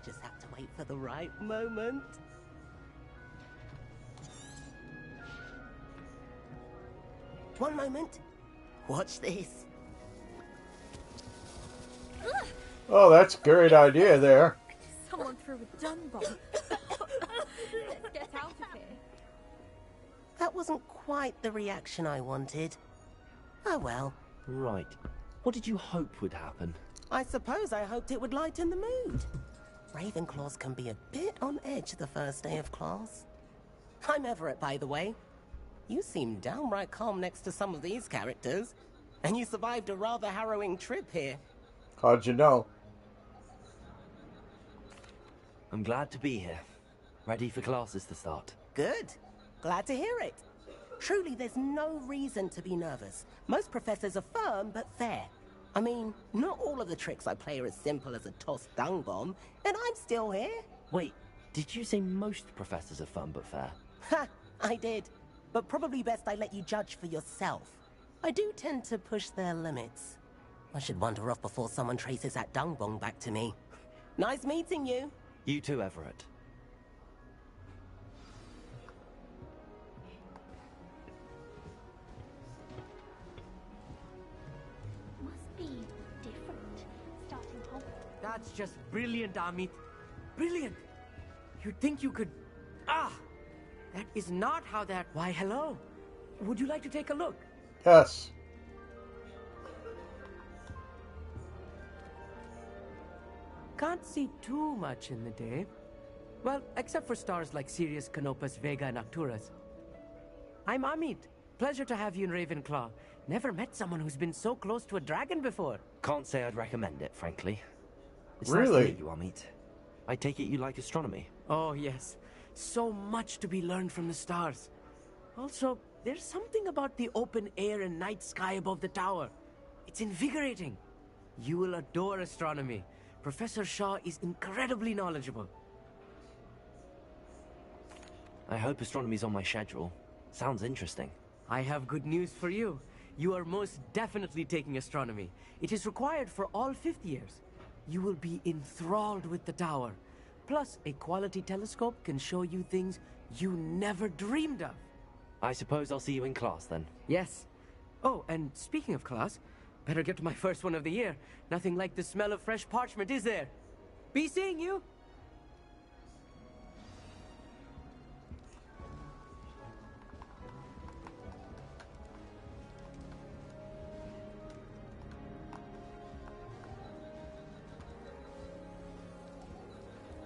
Just have to wait for the right moment. One moment. Watch this. Oh, that's a great idea there. Someone threw a dung bomb. Let's get out of here. That wasn't quite the reaction I wanted. Oh well. Right. What did you hope would happen? I suppose I hoped it would lighten the mood. Ravenclaws can be a bit on edge the first day of class. I'm Everett, by the way. You seem downright calm next to some of these characters. And you survived a rather harrowing trip here. How'd you know? I'm glad to be here. Ready for classes to start. Good. Glad to hear it. Truly, there's no reason to be nervous. Most professors are firm but fair. I mean, not all of the tricks I play are as simple as a tossed dung bomb, and I'm still here. Wait, did you say most professors are fun but fair? Ha! I did. But probably best I let you judge for yourself. I do tend to push their limits. I should wander off before someone traces that dung bomb back to me. Nice meeting you. You too, Everett. Must be different. Starting Hogwarts. That's just brilliant, Amit. Brilliant. You'd think you could... Ah! That is not how that... Why, hello. Would you like to take a look? Yes. Can't see too much in the day. Well, except for stars like Sirius, Canopus, Vega, and Arcturus. I'm Amit. Pleasure to have you in Ravenclaw. Never met someone who's been so close to a dragon before. Can't say I'd recommend it, frankly. It's Really? nice to meet you, Amit. I take it you like astronomy. Oh, yes. So much to be learned from the stars. Also, there's something about the open air and night sky above the tower. It's invigorating. You will adore astronomy. Professor Shaw is incredibly knowledgeable. I hope astronomy's on my schedule. Sounds interesting. I have good news for you. You are most definitely taking astronomy. It is required for all 5th years. You will be enthralled with the tower. Plus, a quality telescope can show you things you never dreamed of. I suppose I'll see you in class then. Yes. Oh, and speaking of class, better get to my first one of the year. Nothing like the smell of fresh parchment, is there? Be seeing you!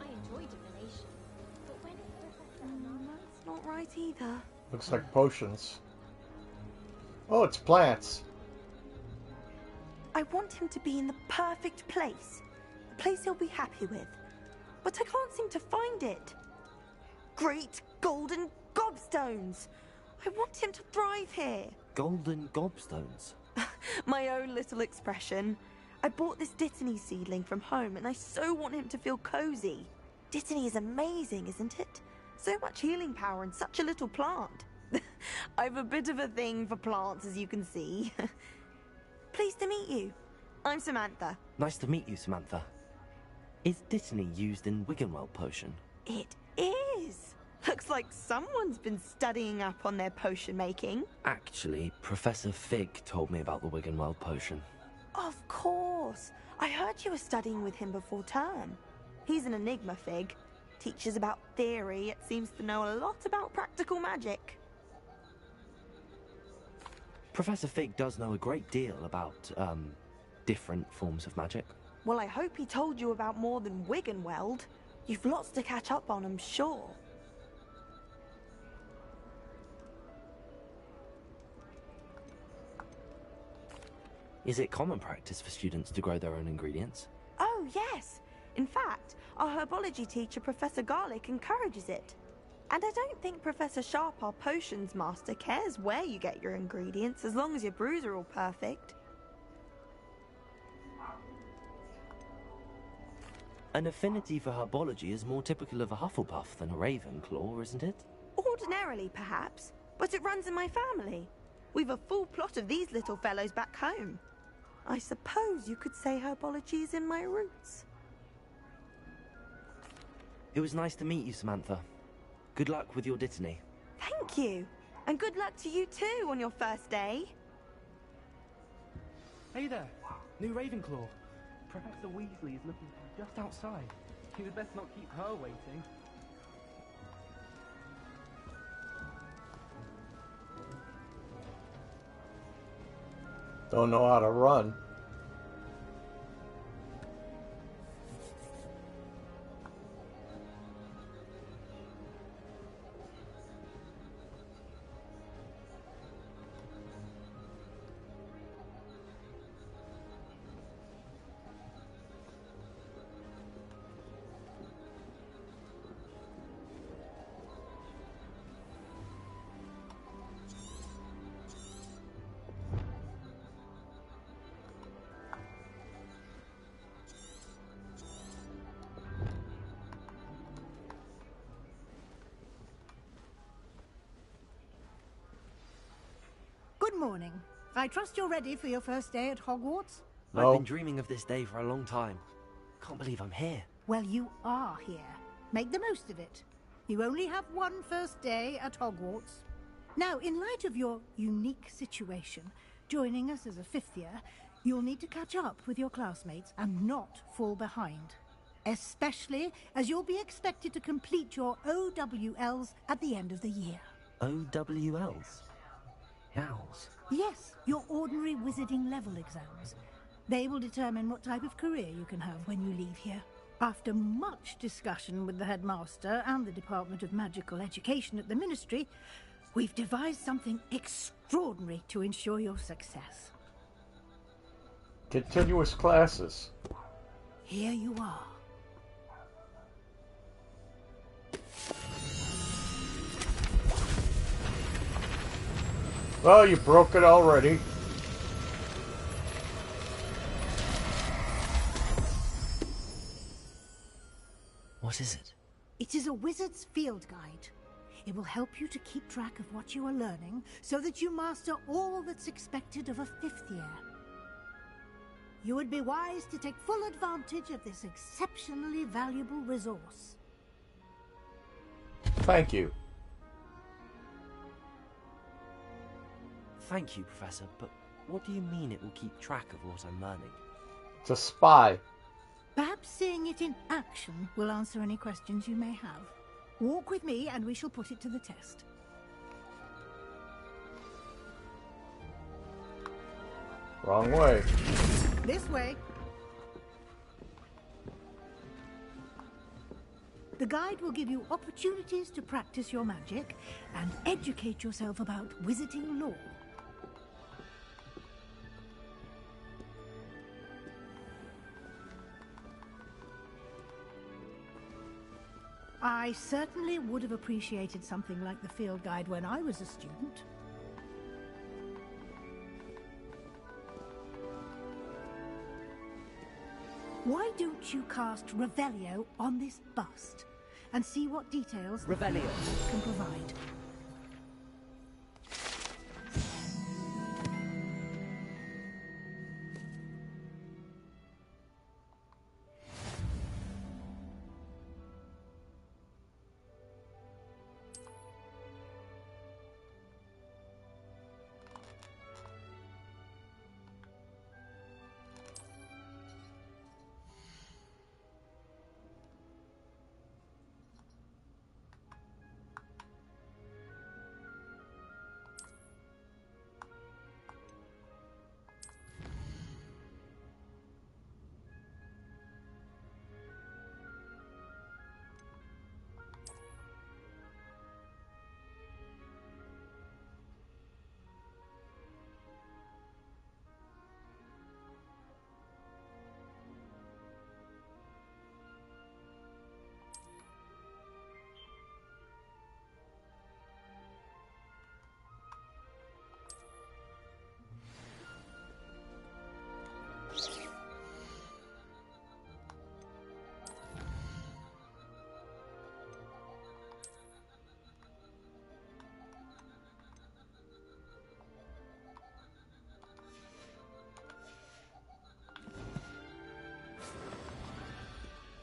I enjoyed not right either. Looks like potions. Oh, it's plants. I want him to be in the perfect place. A place he'll be happy with. But I can't seem to find it. Great golden gobstones! I want him to thrive here. Golden gobstones? My own little expression. I bought this Dittany seedling from home and I so want him to feel cozy. Dittany is amazing, isn't it? So much healing power in such a little plant. I've a bit of a thing for plants, as you can see. Pleased to meet you. I'm Samantha. Nice to meet you, Samantha. Is Dittany used in Wiggenweld potion? It is. Looks like someone's been studying up on their potion making. Actually, Professor Fig told me about the Wiggenweld potion. Of course. I heard you were studying with him before term. He's an enigma, Fig. Teaches about theory, yet seems to know a lot about practical magic. Professor Fig does know a great deal about, different forms of magic. Well, I hope he told you about more than Wiggenweld. You've lots to catch up on, I'm sure. Is it common practice for students to grow their own ingredients? Oh, yes. In fact, our herbology teacher, Professor Garlick, encourages it. And I don't think Professor Sharp, our potions master, cares where you get your ingredients, as long as your brews are all perfect. An affinity for herbology is more typical of a Hufflepuff than a Ravenclaw, isn't it? Ordinarily, perhaps, but it runs in my family. We've a full plot of these little fellows back home. I suppose you could say herbology is in my roots. It was nice to meet you, Samantha. Good luck with your Dittany. Thank you. And good luck to you too on your first day. Hey there, new Ravenclaw. Professor Weasley is looking just outside. You would best not keep her waiting. Don't know how to run. Good morning. I trust you're ready for your first day at Hogwarts? No. I've been dreaming of this day for a long time. Can't believe I'm here. Well, you are here. Make the most of it. You only have one first day at Hogwarts. Now, in light of your unique situation, joining us as a fifth year, you'll need to catch up with your classmates and not fall behind. Especially as you'll be expected to complete your OWLs at the end of the year. OWLs? Owls? Yes, your ordinary wizarding level exams. They will determine what type of career you can have when you leave here. After much discussion with the headmaster and the Department of Magical Education at the Ministry, we've devised something extraordinary to ensure your success. Continuous classes. Here you are. Well, you broke it already. What is it? It is a wizard's field guide. It will help you to keep track of what you are learning so that you master all that's expected of a fifth year. You would be wise to take full advantage of this exceptionally valuable resource. Thank you. Thank you, Professor, but what do you mean it will keep track of what I'm learning? It's a spy. Perhaps seeing it in action will answer any questions you may have. Walk with me and we shall put it to the test. Wrong way. This way. The guide will give you opportunities to practice your magic and educate yourself about wizarding lore. I certainly would have appreciated something like the field guide when I was a student. Why don't you cast Revelio on this bust and see what details Revelio can provide?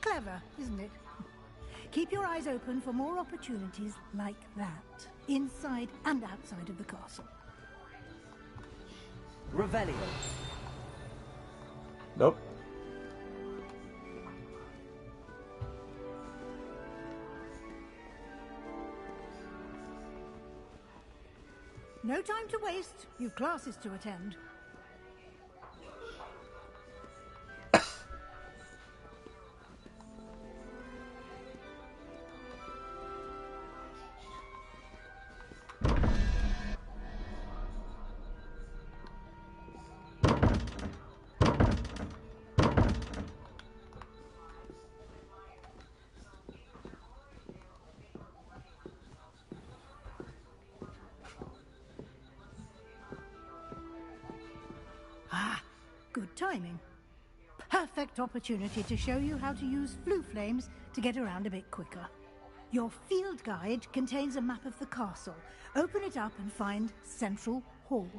Clever, isn't it? Keep your eyes open for more opportunities like that, inside and outside of the castle. Revelio. Nope. No time to waste. You've classes to attend. Good timing. Perfect opportunity to show you how to use flue flames to get around a bit quicker. Your field guide contains a map of the castle. Open it up and find Central Hall.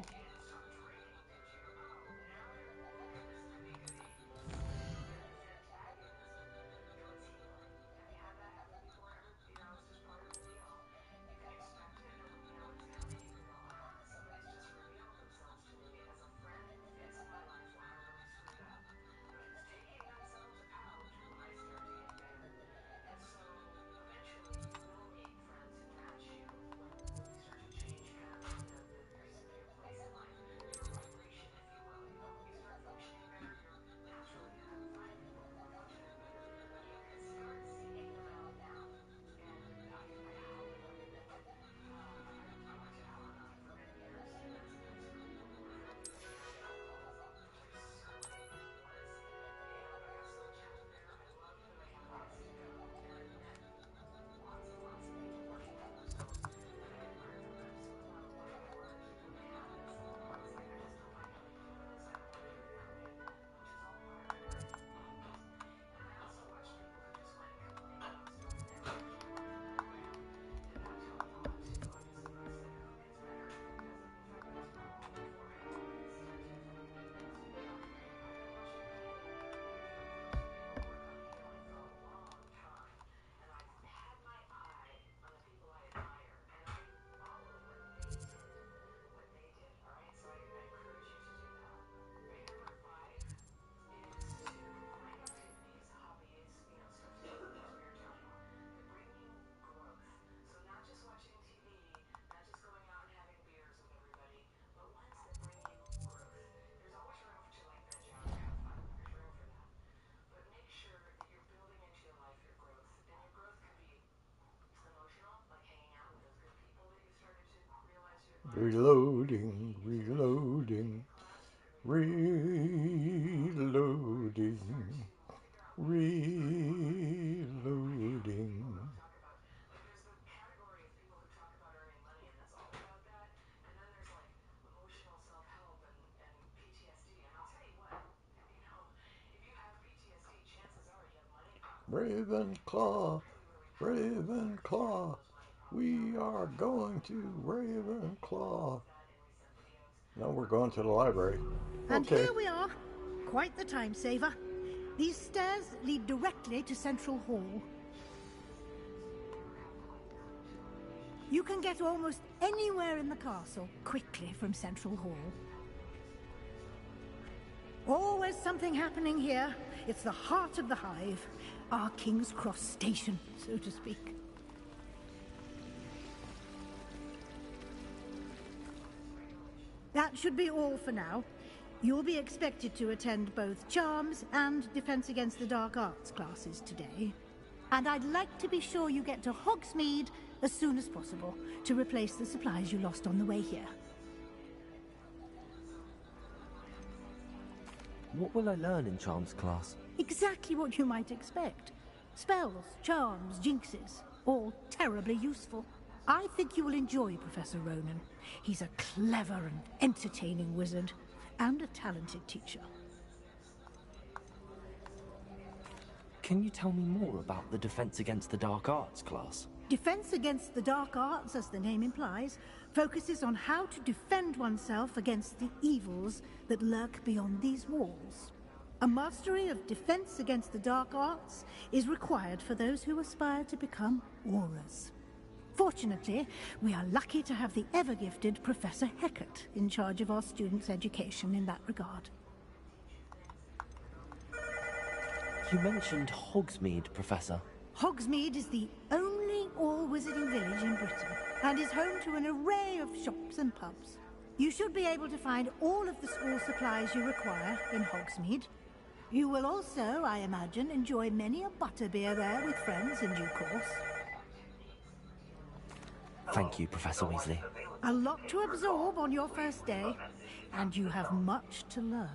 Reloading, reloading, reloading, reloading. Ravenclaw, Ravenclaw, we are going to Ravenclaw. Now we're going to the library. And Okay. here we are. Quite the time saver. These stairs lead directly to Central Hall. You can get almost anywhere in the castle quickly from Central Hall. Always something happening here. It's the heart of the hive. Our King's Cross station, so to speak. That should be all for now. You'll be expected to attend both Charms and Defense Against the Dark Arts classes today. And I'd like to be sure you get to Hogsmeade as soon as possible to replace the supplies you lost on the way here. What will I learn in Charms class? Exactly what you might expect. Spells, charms, jinxes, all terribly useful. I think you will enjoy Professor Ronan. He's a clever and entertaining wizard, and a talented teacher. Can you tell me more about the Defense Against the Dark Arts class? Defense Against the Dark Arts, as the name implies, focuses on how to defend oneself against the evils that lurk beyond these walls. A mastery of Defense Against the Dark Arts is required for those who aspire to become Aurors. Fortunately, we are lucky to have the ever-gifted Professor Hecat in charge of our students' education in that regard. You mentioned Hogsmeade, Professor. Hogsmeade is the only all-wizarding village in Britain, and is home to an array of shops and pubs. You should be able to find all of the school supplies you require in Hogsmeade. You will also, I imagine, enjoy many a butterbeer there with friends in due course. Thank you, Professor Weasley. A lot to absorb on your first day, and you have much to learn.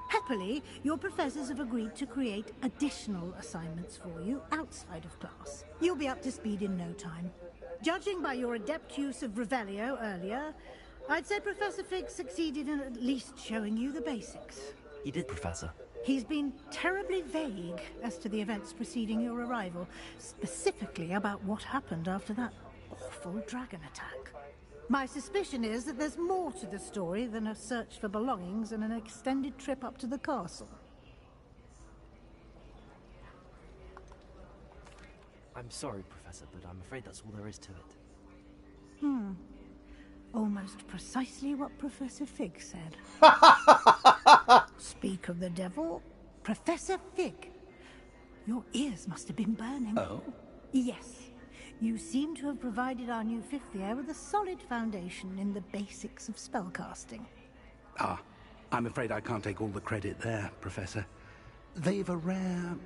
Happily, your professors have agreed to create additional assignments for you outside of class. You'll be up to speed in no time. Judging by your adept use of Revelio earlier, I'd say Professor Fig succeeded in at least showing you the basics. He did, Professor. He's been terribly vague as to the events preceding your arrival, specifically about what happened after that awful dragon attack. My suspicion is that there's more to the story than a search for belongings and an extended trip up to the castle. I'm sorry, Professor, but I'm afraid that's all there is to it. Almost precisely what Professor Fig said. Speak of the devil, Professor Fig. Your ears must have been burning. Oh? Yes. You seem to have provided our new fifth year with a solid foundation in the basics of spellcasting. Ah, I'm afraid I can't take all the credit there, Professor. They've a rare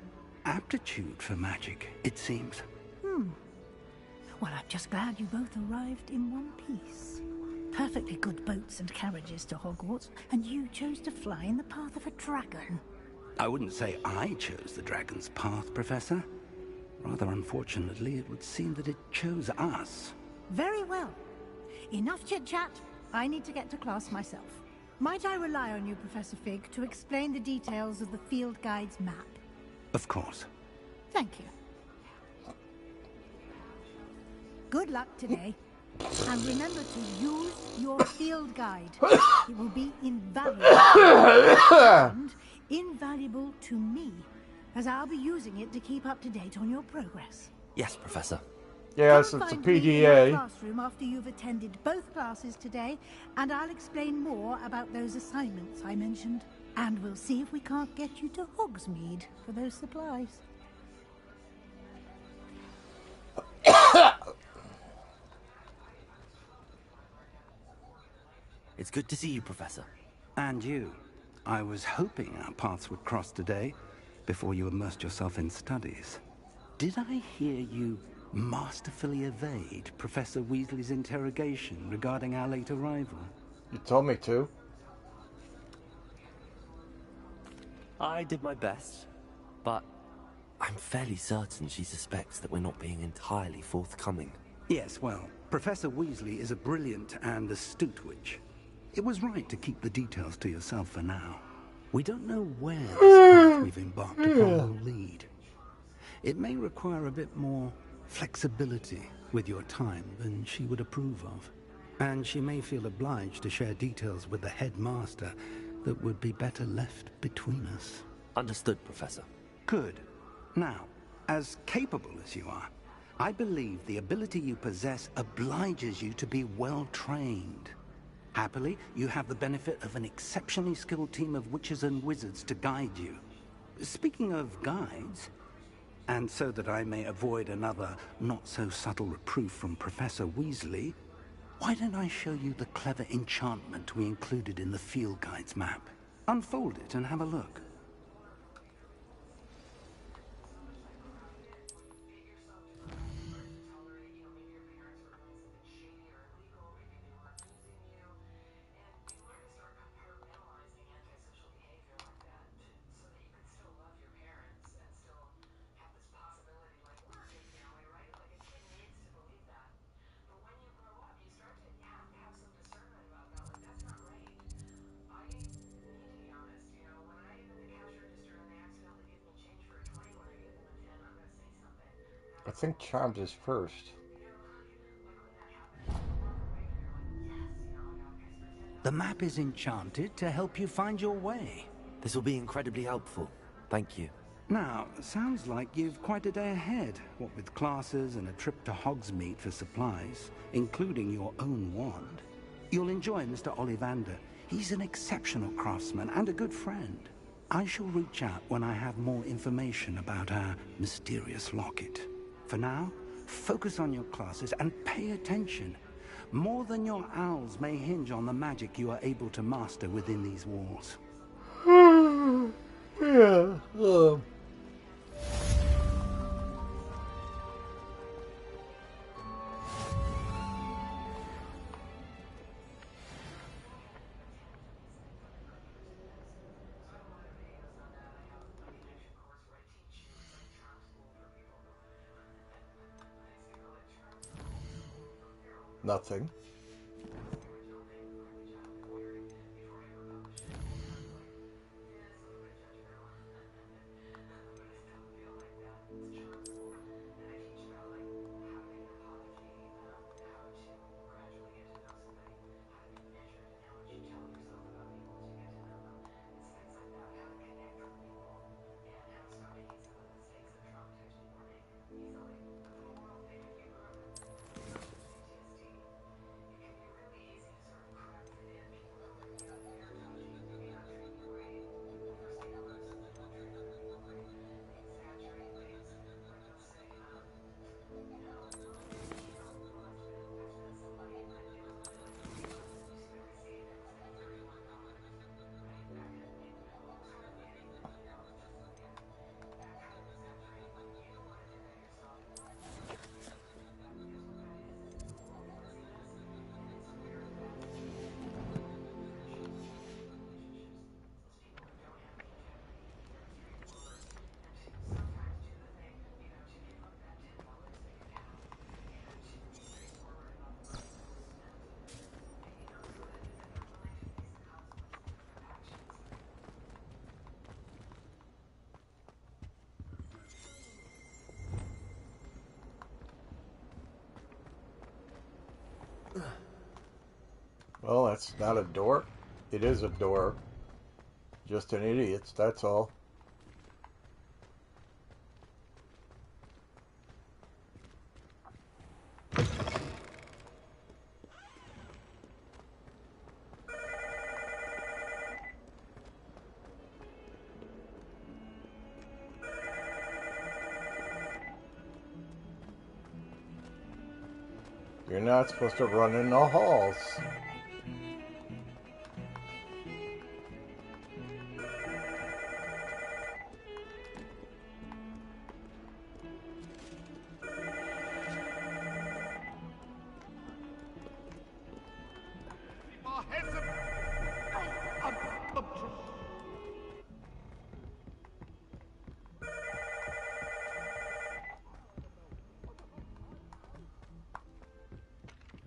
aptitude for magic, it seems. Well, I'm just glad you both arrived in one piece. Perfectly good boats and carriages to Hogwarts, and you chose to fly in the path of a dragon. I wouldn't say I chose the dragon's path, Professor. Rather unfortunately, it would seem that it chose us. Very well. Enough chit-chat. I need to get to class myself. Might I rely on you, Professor Fig, to explain the details of the field guide's map? Of course. Thank you. Good luck today. And remember to use your field guide. It will be invaluable. And invaluable to me, as I'll be using it to keep up to date on your progress. Yes, Professor. Yes, Come it's a find me in my PDA. classroom after you've attended both classes today, and I'll explain more about those assignments I mentioned. And we'll see if we can't get you to Hogsmeade for those supplies. It's good to see you, Professor. And you. I was hoping our paths would cross today, before you immersed yourself in studies. Did I hear you masterfully evade Professor Weasley's interrogation regarding our late arrival. You told me to. I did my best, but I'm fairly certain she suspects that we're not being entirely forthcoming. Yes, well, Professor Weasley is a brilliant and astute witch. It was right to keep the details to yourself for now. We don't know where this path we've embarked upon will lead. It may require a bit more flexibility with your time than she would approve of. And she may feel obliged to share details with the headmaster that would be better left between us. Understood, Professor. Good. Now, as capable as you are, I believe the ability you possess obliges you to be well trained. Happily, you have the benefit of an exceptionally skilled team of witches and wizards to guide you. Speaking of guides, and so that I may avoid another not-so-subtle reproof from Professor Weasley, why don't I show you the clever enchantment we included in the field guide's map? Unfold it and have a look. I think Charms is first. The map is enchanted to help you find your way. This will be incredibly helpful. Thank you. Now, sounds like you've quite a day ahead, what with classes and a trip to Hogsmeade for supplies, including your own wand. You'll enjoy Mr. Ollivander. He's an exceptional craftsman and a good friend. I shall reach out when I have more information about our mysterious locket. For now, focus on your classes and pay attention. More than your owls may hinge on the magic you are able to master within these walls. Yeah. Nothing. Well, that's not a door. It is a door. Just an idiot, that's all. You're not supposed to run in the halls.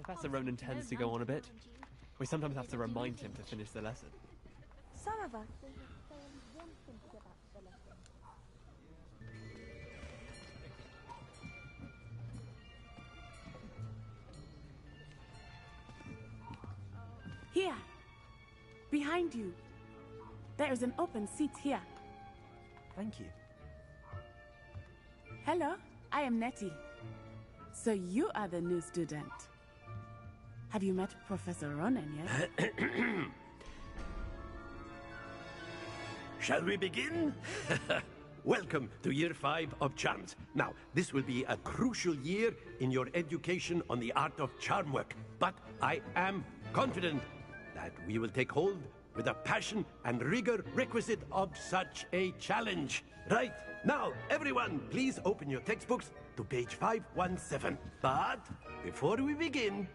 Professor Ronan tends to go on a bit. We sometimes have to remind him to finish the lesson. Some of us say only want him to get back to the lesson. Here! Behind you! There is an open seat here. Thank you. Hello, I am Nettie. So you are the new student. Have you met Professor Ronan yet? Shall we begin? Welcome to Year 5 of Charms. Now, this will be a crucial year in your education on the art of charm work. But I am confident that we will take hold with a passion and rigor requisite of such a challenge. Right, now, everyone, please open your textbooks to page 517. But before we begin,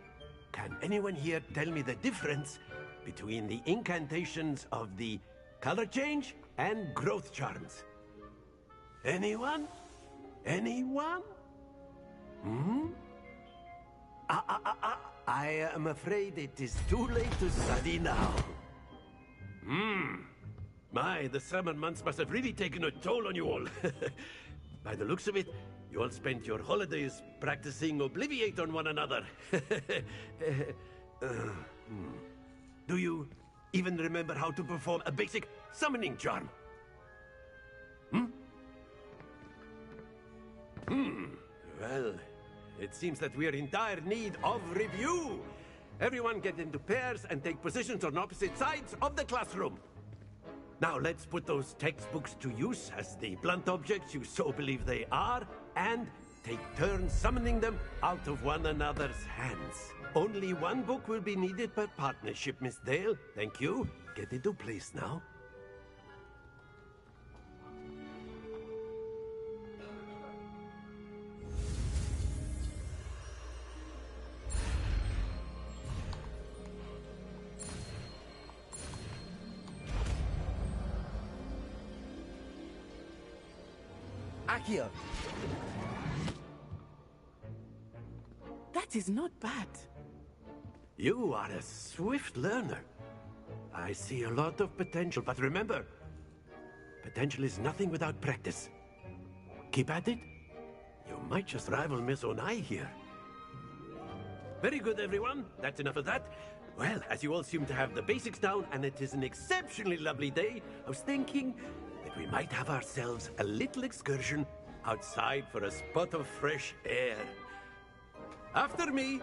can anyone here tell me the difference between the incantations of the color change and growth charms? Anyone? Anyone? Hmm? I am afraid it is too late to study now. My, the summer months must have really taken a toll on you all. By the looks of it, you all spent your holidays practicing Obliviate on one another. Do you even remember how to perform a basic summoning charm? Well, it seems that we are in dire need of review. Everyone get into pairs and take positions on opposite sides of the classroom. Now let's put those textbooks to use as the blunt objects you so believe they are, and take turns summoning them out of one another's hands. Only one book will be needed per partnership, Miss Dale. Thank you. Get into place now. Accio! That is not bad. You are a swift learner. I see a lot of potential, but remember, potential is nothing without practice. Keep at it. You might just rival Miss Onai here. Very good, everyone. That's enough of that. Well, as you all seem to have the basics down, and it is an exceptionally lovely day, I was thinking that we might have ourselves a little excursion outside for a spot of fresh air. After me.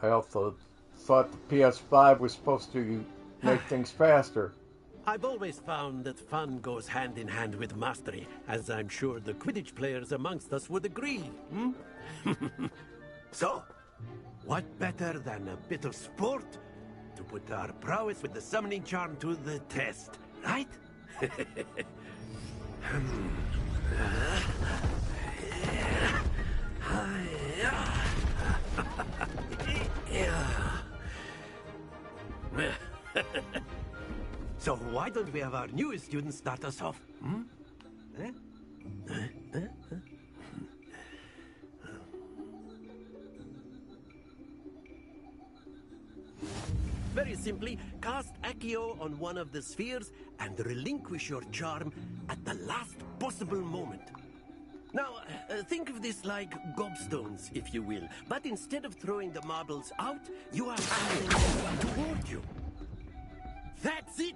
I also thought the PS5 was supposed to make things faster. I've always found that fun goes hand in hand with mastery, as I'm sure the Quidditch players amongst us would agree. So, what better than a bit of sport to put our prowess with the summoning charm to the test, right? So why don't we have our newest student start us off? Very simply, cast Accio on one of the spheres and relinquish your charm at the last possible moment. Now, think of this like gobstones, if you will. But instead of throwing the marbles out, you are handing them toward you. That's it!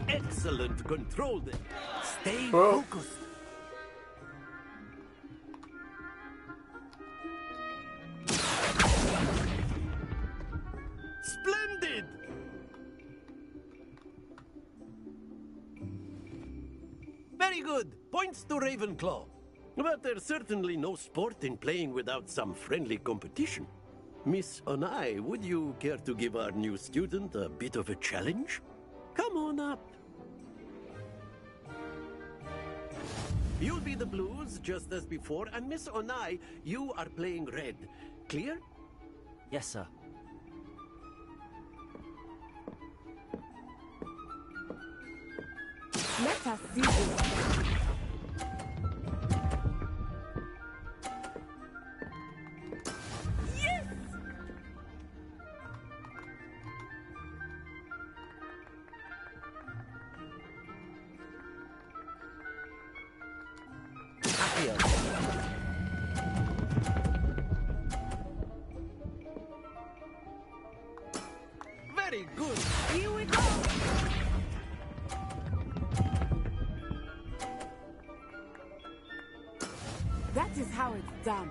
Excellent control then. Stay focused. Splendid! Very good. Points to Ravenclaw. But there's certainly no sport in playing without some friendly competition. Miss Onai, would you care to give our new student a bit of a challenge? Come on up. You'll be the blues, just as before, and Miss Onai, you are playing red. Clear? Yes, sir. Let us see this. Yes! Very good. Here we go. That is how it's done.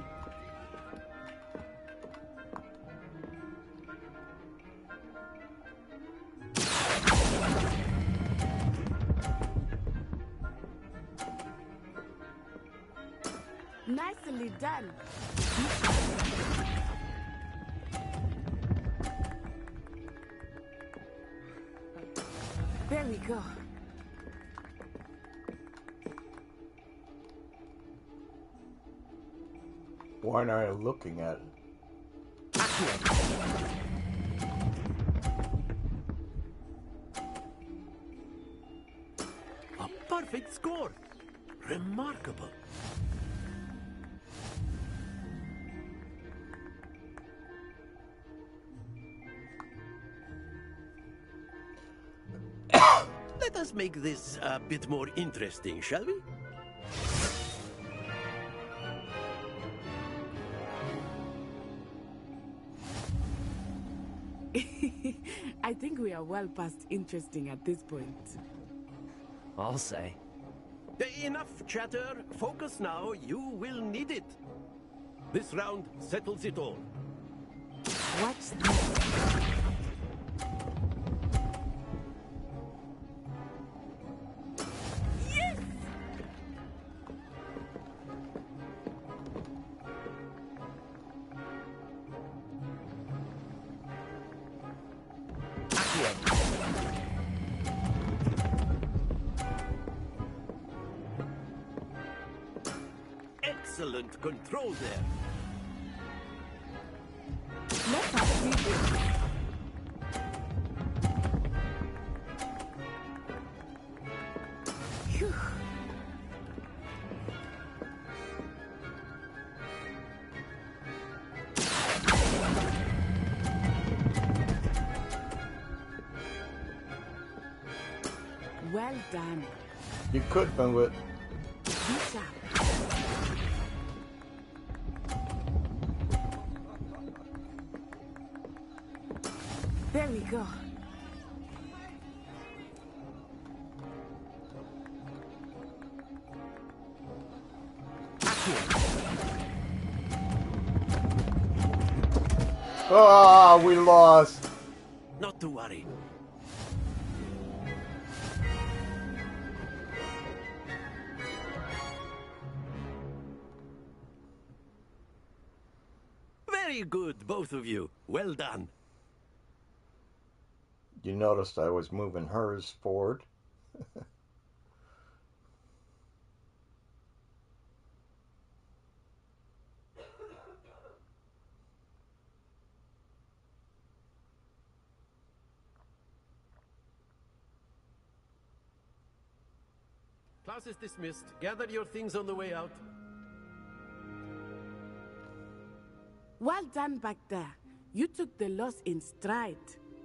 Nicely done. There we go. Why aren't I looking at it? A perfect score. Remarkable. Let us make this a bit more interesting, shall we? I think we are well past interesting at this point. I'll say. Enough chatter. Focus now. You will need it. This round settles it all. Watch this. Yes! Excellent control there. Let us see this. Phew. Well done. You could have been with. Good job. There we go. Ah, we lost. Not to worry. Very good, both of you. Well done. You noticed I was moving hers forward. Class is dismissed. Gather your things on the way out. Well done back there. You took the loss in stride.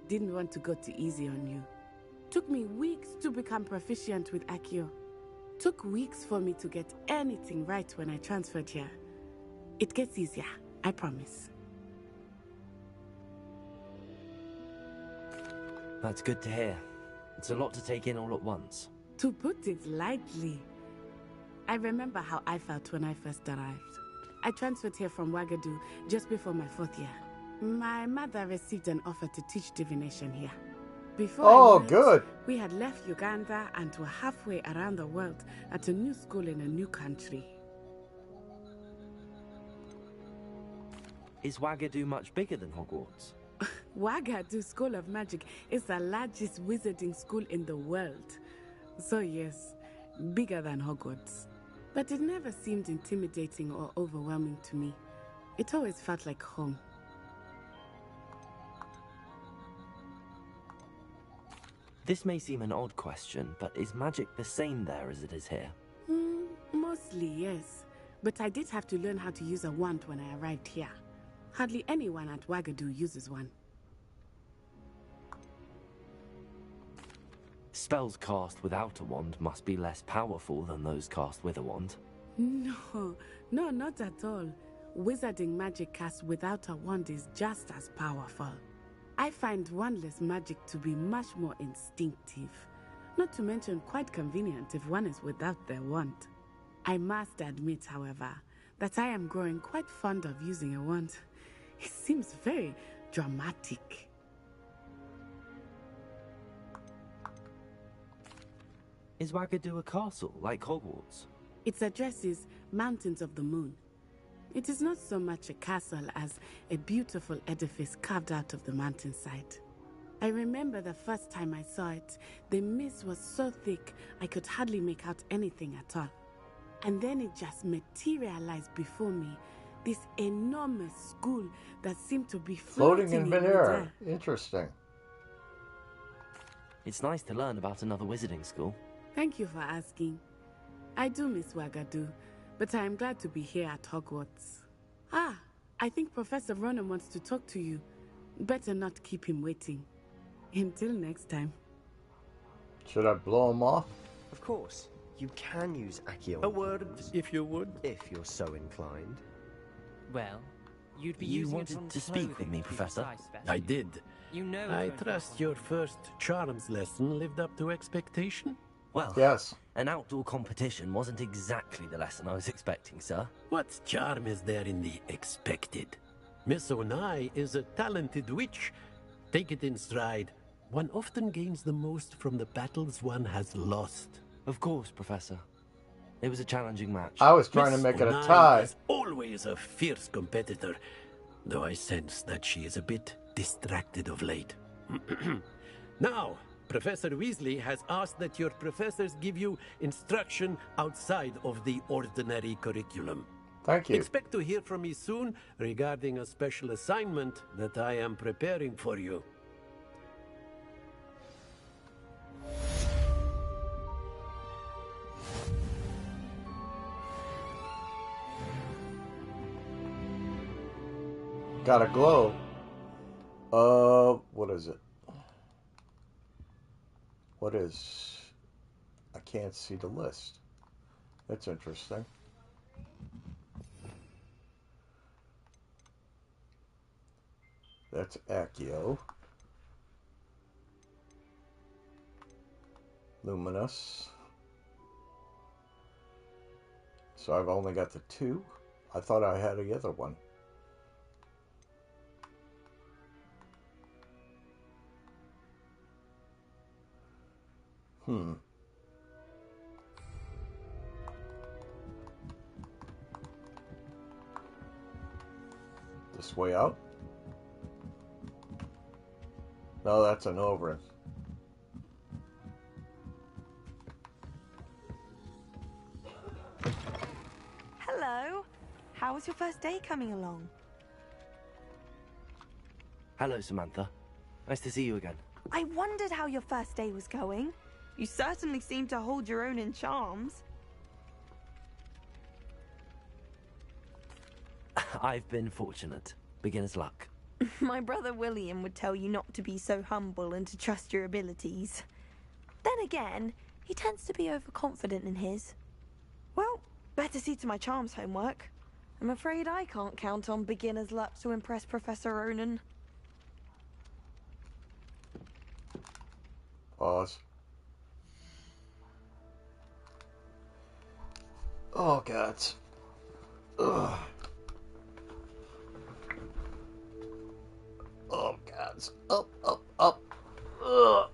Didn't want to go too easy on you. Took me weeks to become proficient with Accio. Took weeks for me to get anything right when I transferred here. It gets easier, I promise. That's good to hear. It's a lot to take in all at once. To put it lightly, I remember how I felt when I first arrived. I transferred here from Wagadu just before my 4th year. My mother received an offer to teach divination here. Before Oh, I left, good. we had left Uganda and were halfway around the world at a new school in a new country. Is Wagadu much bigger than Hogwarts? Wagadu School of Magic is the largest wizarding school in the world. So yes, bigger than Hogwarts. But it never seemed intimidating or overwhelming to me. It always felt like home. This may seem an odd question, but is magic the same there as it is here? Mostly, yes. But I did have to learn how to use a wand when I arrived here. Hardly anyone at Wagadu uses one. Spells cast without a wand must be less powerful than those cast with a wand. No, not at all. Wizarding magic cast without a wand is just as powerful. I find wandless magic to be much more instinctive. Not to mention quite convenient if one is without their wand. I must admit, however, that I am growing quite fond of using a wand. It seems very dramatic. Is Wagadu a castle, like Hogwarts? Its address is Mountains of the Moon. It is not so much a castle as a beautiful edifice carved out of the mountainside. I remember the first time I saw it, the mist was so thick I could hardly make out anything at all. And then it just materialized before me, this enormous school that seemed to be floating in midair. Interesting. It's nice to learn about another wizarding school. Thank you for asking. I do miss Wagadu, but I am glad to be here at Hogwarts. I think Professor Ronan wants to talk to you. Better not keep him waiting. Until next time. Should I blow him off? Of course. You can use Accio. A word, if you would. If you're so inclined. Well, you'd be You using wanted it on to speak with me, Professor? I did. You know I trust your first charms lesson lived up to expectation? Well, yes. An outdoor competition wasn't exactly the lesson I was expecting, sir. What charm is there in the expected? Miss Onai is a talented witch. Take it in stride. One often gains the most from the battles one has lost. Of course, Professor. It was a challenging match. I was trying to make it a tie. Is always a fierce competitor, though I sense that she is a bit distracted of late. Now, Professor Weasley has asked that your professors give you instruction outside of the ordinary curriculum. Thank you. Expect to hear from me soon regarding a special assignment that I am preparing for you. Got a glow. What is it? What is... I can't see the list. That's interesting. That's Accio. Luminous. So I've only got the two? I thought I had the other one. This way out? No, that's an Oberon. Hello. How was your first day coming along? Hello, Samantha. Nice to see you again. I wondered how your first day was going. You certainly seem to hold your own in charms. I've been fortunate. Beginner's luck. My brother William would tell you not to be so humble and to trust your abilities. Then again, he tends to be overconfident in his. Well, better see to my charms homework. I'm afraid I can't count on beginner's luck to impress Professor Ronan. Pause. Oh, God. Ugh. Oh, God. Up, up, up. Ugh.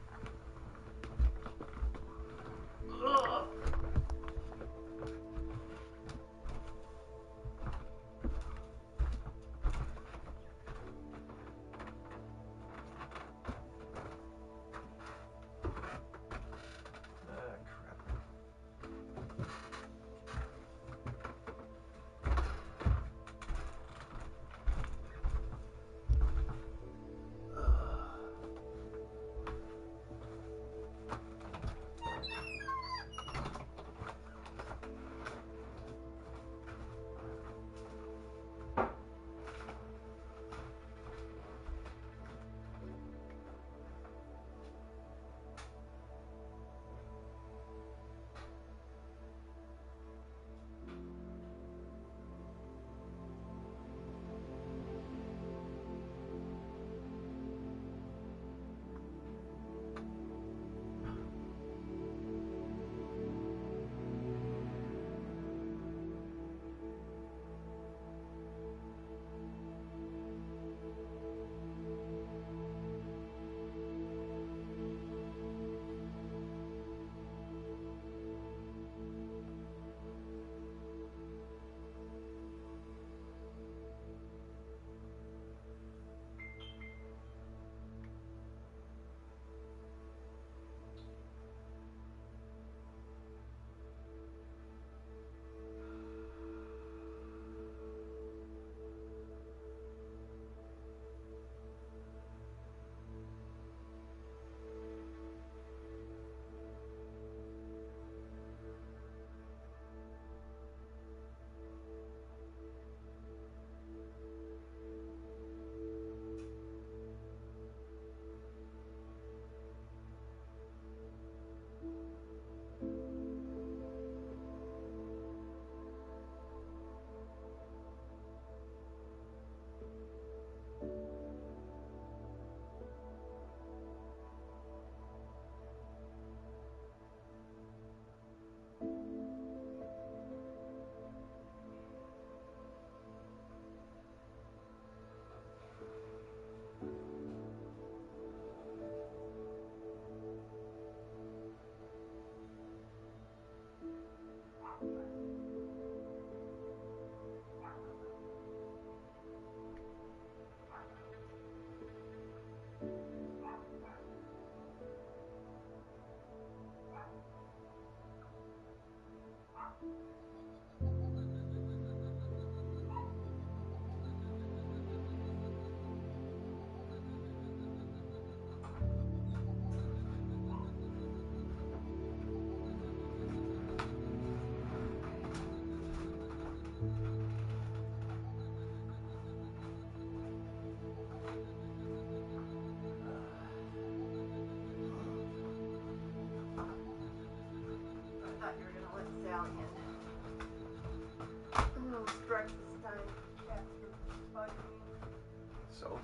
So?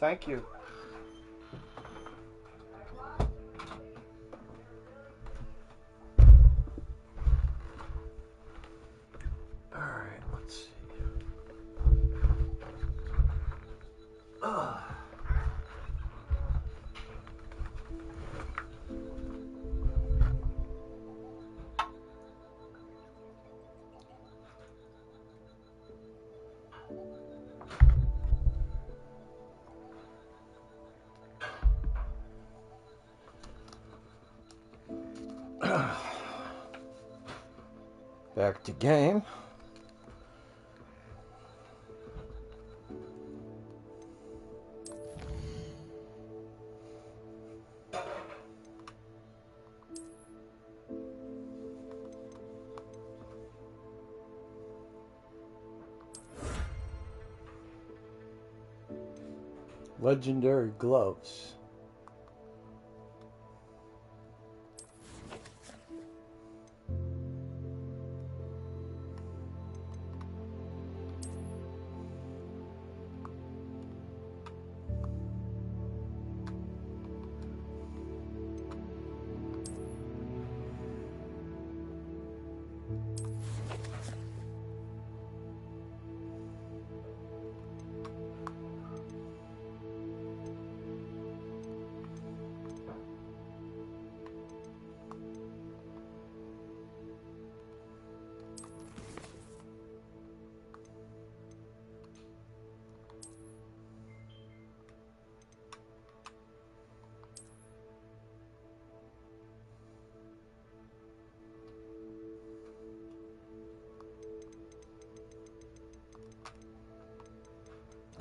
Thank you. All right, let's see. Back to game. Legendary gloves.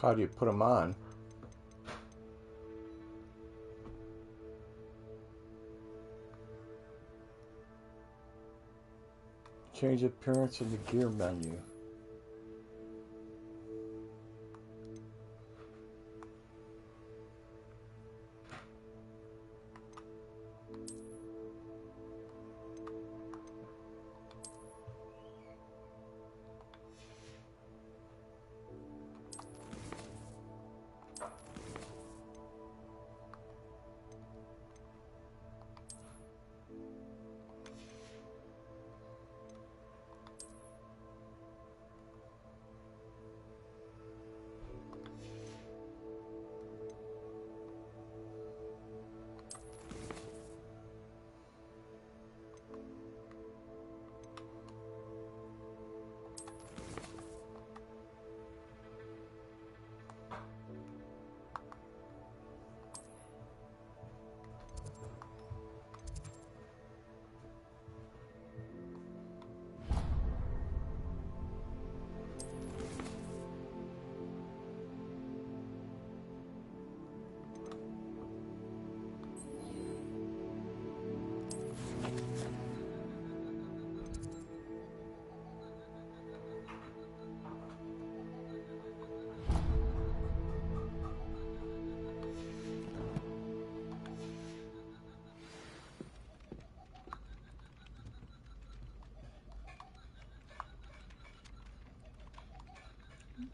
How do you put them on? Change appearance in the gear menu.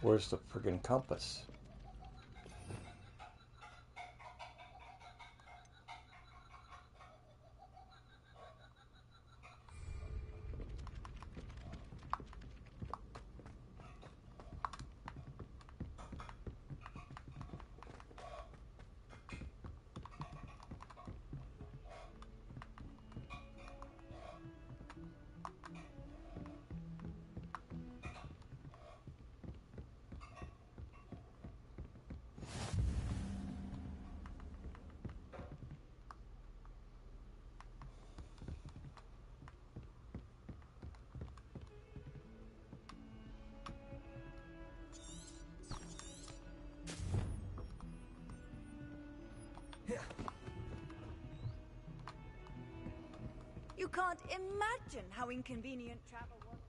Where's the friggin' compass? You can't imagine how inconvenient travel was.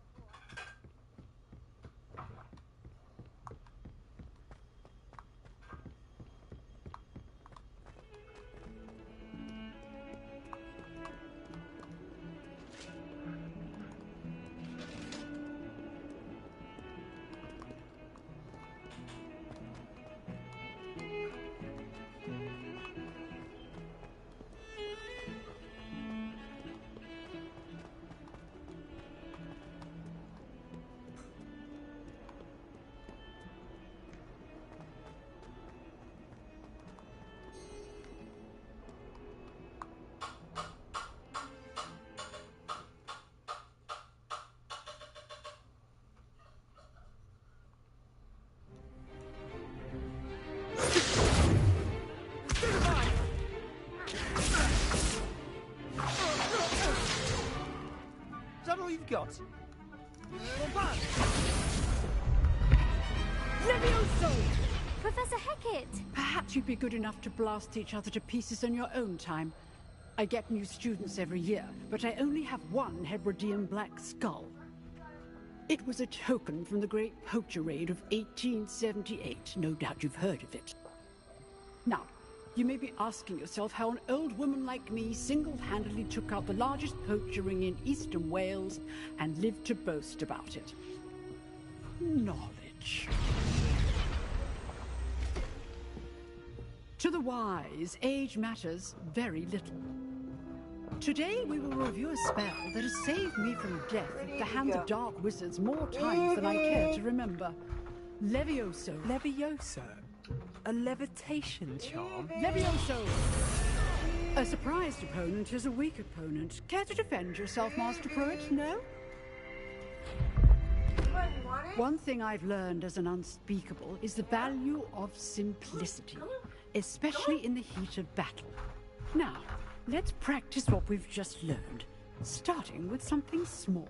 Is that all you've got? Levioso! Professor Hecat! Perhaps you'd be good enough to blast each other to pieces on your own time. I get new students every year, but I only have one Hebridean black skull. It was a token from the Great Poacher Raid of 1878. No doubt you've heard of it. Now, you may be asking yourself how an old woman like me single-handedly took out the largest poacher ring in eastern Wales and lived to boast about it. Knowledge. To the wise, age matters very little. Today we will review a spell that has saved me from death at the hands of dark wizards more times than I care to remember. Levioso. Levioso? A levitation charm? Levioso! A surprised opponent is a weak opponent. Care to defend yourself, Master Pruitt? No? One thing I've learned as an unspeakable is the value of simplicity, especially in the heat of battle. Now, let's practice what we've just learned, starting with something small.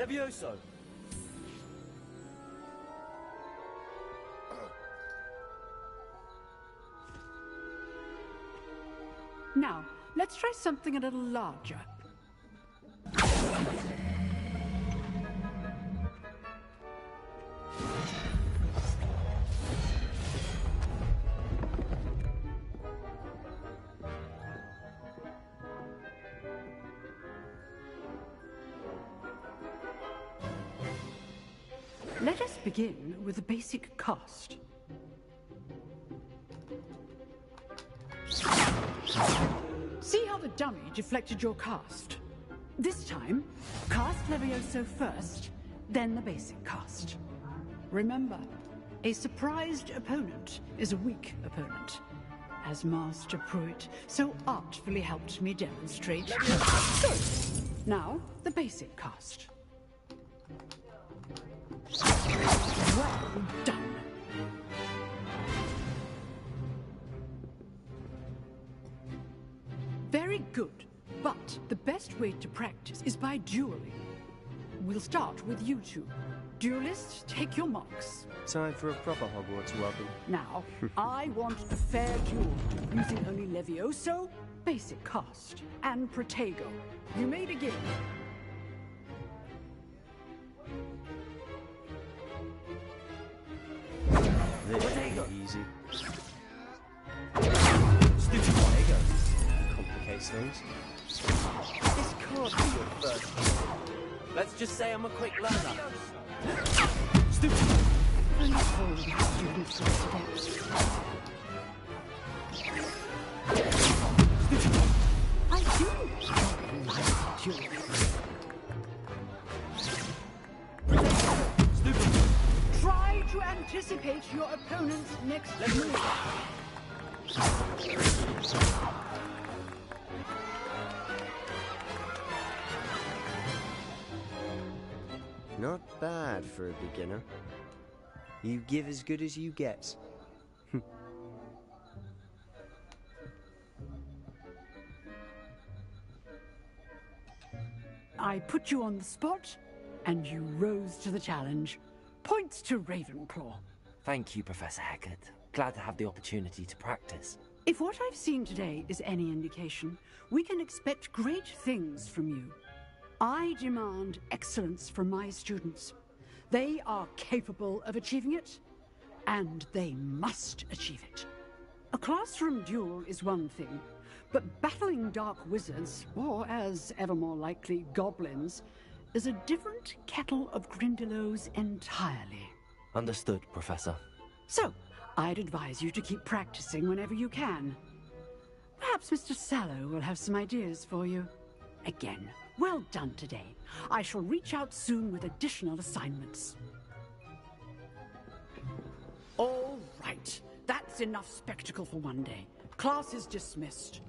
Levioso! Now, let's try something a little larger. Let us begin with the basic cast. See how the dummy deflected your cast? This time, cast Levioso first, then the basic cast. Remember, a surprised opponent is a weak opponent, as Master Pruitt so artfully helped me demonstrate. Good. Now, the basic cast. Well done. Very good, but the best way to practice is by dueling. We'll start with you two. Duelists, take your marks. Time for a proper Hogwarts welcome. Now, I want a fair duel, using only Levioso, basic cast, and Protego. You may begin. Easy. Stupid Protego. Complicates things. This can't be your first. Let's just say I'm a quick learner. Stupid. I'm told you students today. I do like you. Try to anticipate your opponent's next move. Not bad for a beginner. You give as good as you get. I put you on the spot, and you rose to the challenge. Points to Ravenclaw. Thank you, Professor Hecat. Glad to have the opportunity to practice. If what I've seen today is any indication, we can expect great things from you. I demand excellence from my students. They are capable of achieving it, and they must achieve it. A classroom duel is one thing, but battling dark wizards, or as ever more likely, goblins, is a different kettle of Grindylows entirely. Understood, Professor. So, I'd advise you to keep practicing whenever you can. Perhaps Mr. Sallow will have some ideas for you. Again, well done today. I shall reach out soon with additional assignments. All right. That's enough spectacle for one day. Class is dismissed.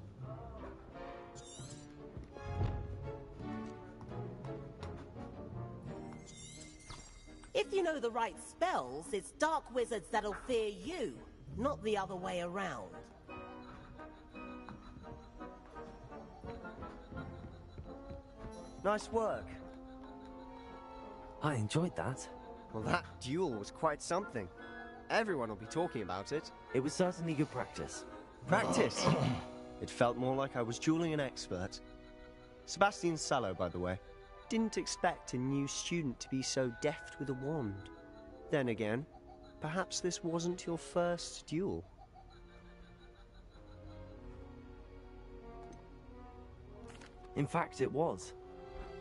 If you know the right spells, it's dark wizards that'll fear you, not the other way around. Nice work. I enjoyed that. Well, that duel was quite something. Everyone will be talking about it. It was certainly good practice. Practice? It felt more like I was dueling an expert. Sebastian Sallow, by the way. Didn't expect a new student to be so deft with a wand. Then again, perhaps this wasn't your first duel. In fact, it was.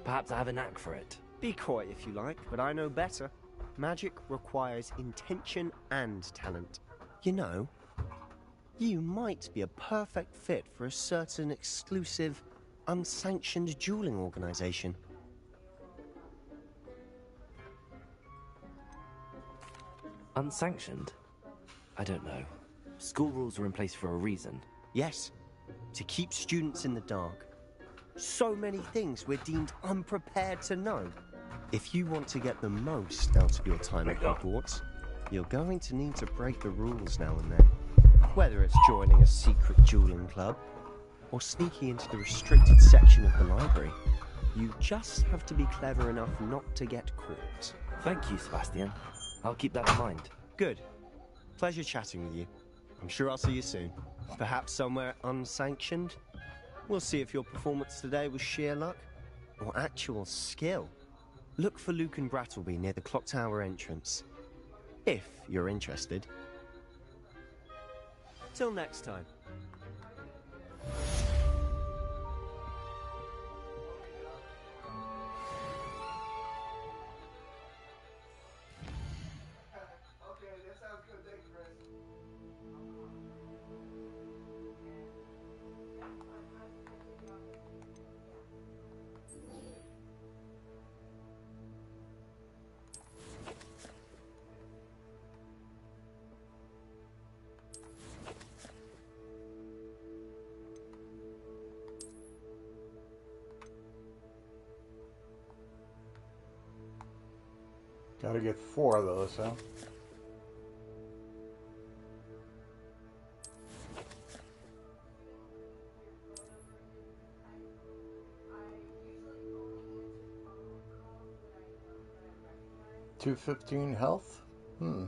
Perhaps I have a knack for it. Be coy if you like, but I know better. Magic requires intention and talent. You know, you might be a perfect fit for a certain exclusive, unsanctioned dueling organization. Unsanctioned? I don't know. School rules are in place for a reason. Yes, to keep students in the dark. So many things we're deemed unprepared to know. If you want to get the most out of your time at Hogwarts, you're going to need to break the rules now and then. Whether it's joining a secret dueling club, or sneaking into the restricted section of the library. You just have to be clever enough not to get caught. Thank you, Sebastian. I'll keep that in mind. Good. Pleasure chatting with you. I'm sure I'll see you soon. Perhaps somewhere unsanctioned? We'll see if your performance today was sheer luck or actual skill. Look for Luke and Brattleby near the clock tower entrance. If you're interested. Till next time. Gotta get 4 of those, huh? $215 health? Hmm.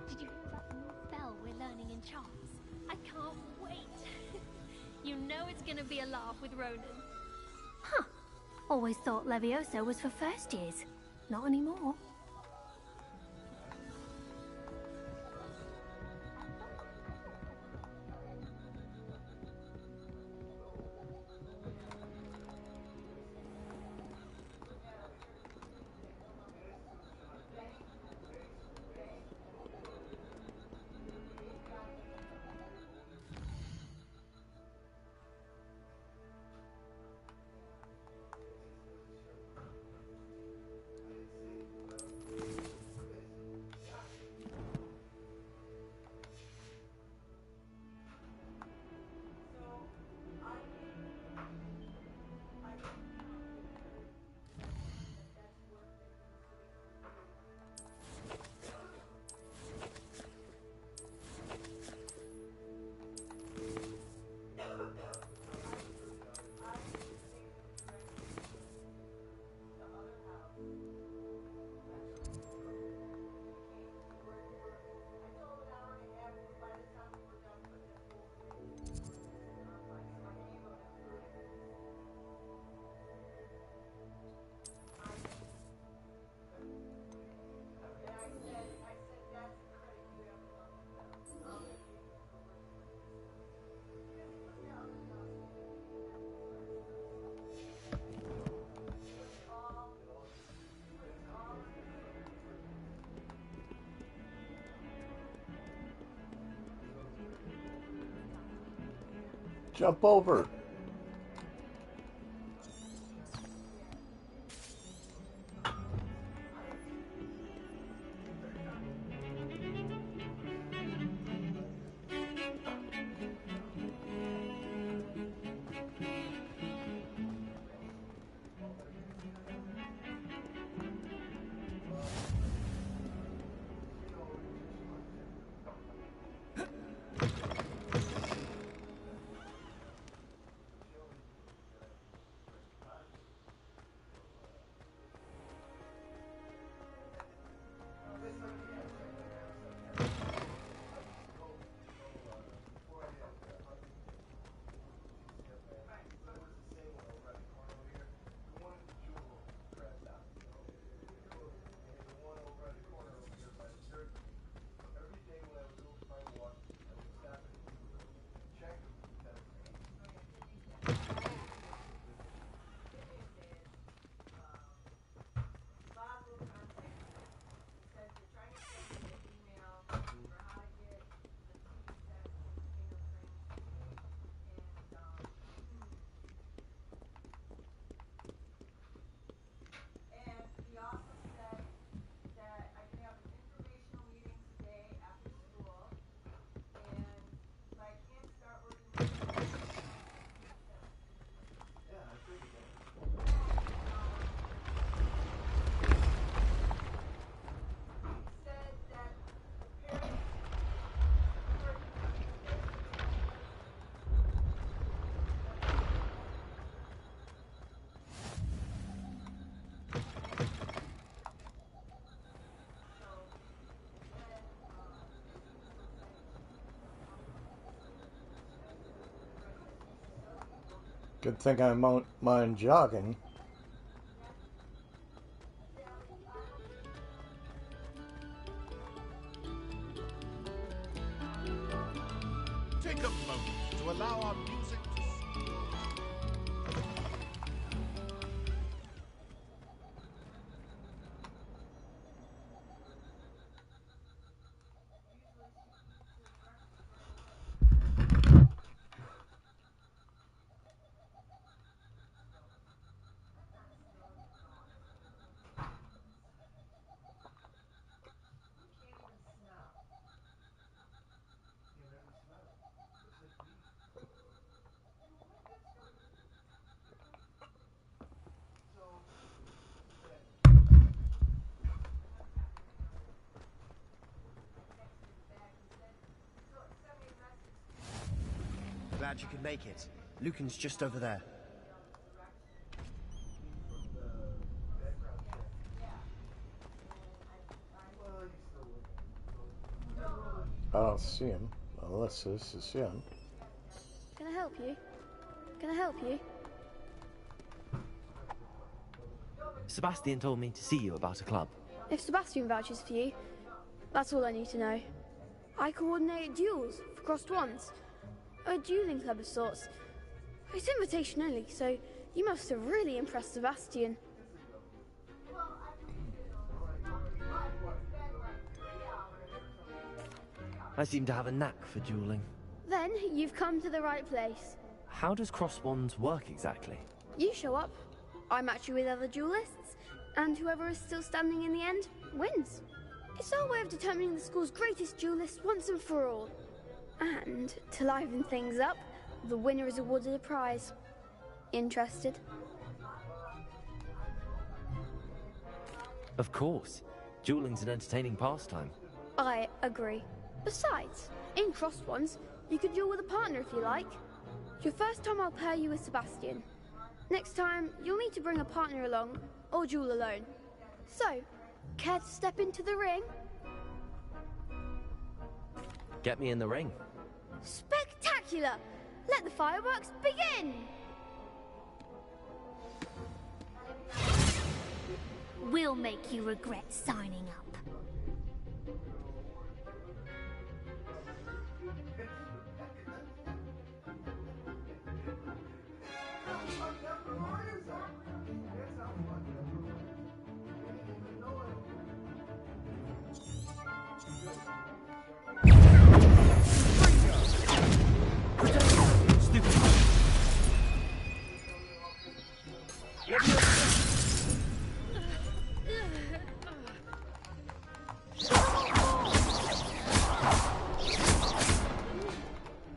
Did you hear about the new spell we're learning in Charms? I can't wait. You know it's gonna be a laugh with Ronan. Huh. Always thought Levioso was for first years. Not anymore. Jump over. Good thing I won't mind jogging. Take a moment to allow our music to Glad you could make it. Lucan's just over there. I don't see him, unless this is him. Can I help you? Can I help you? Sebastian told me to see you about a club. If Sebastian vouches for you, that's all I need to know. I coordinate duels for crossed ones. A dueling club of sorts. It's invitation only, so you must have really impressed Sebastian. I seem to have a knack for dueling. Then you've come to the right place. How does cross wands work exactly? You show up, I match you with other duelists, and whoever is still standing in the end wins. It's our way of determining the school's greatest duelist once and for all. And to liven things up, the winner is awarded a prize. Interested? Of course. Dueling's an entertaining pastime. I agree. Besides, in crossed ones, you could duel with a partner if you like. Your first time I'll pair you with Sebastian. Next time, you'll need to bring a partner along, or duel alone. So, care to step into the ring? Get me in the ring. Spectacular! Let the fireworks begin! We'll make you regret signing up. Stupid.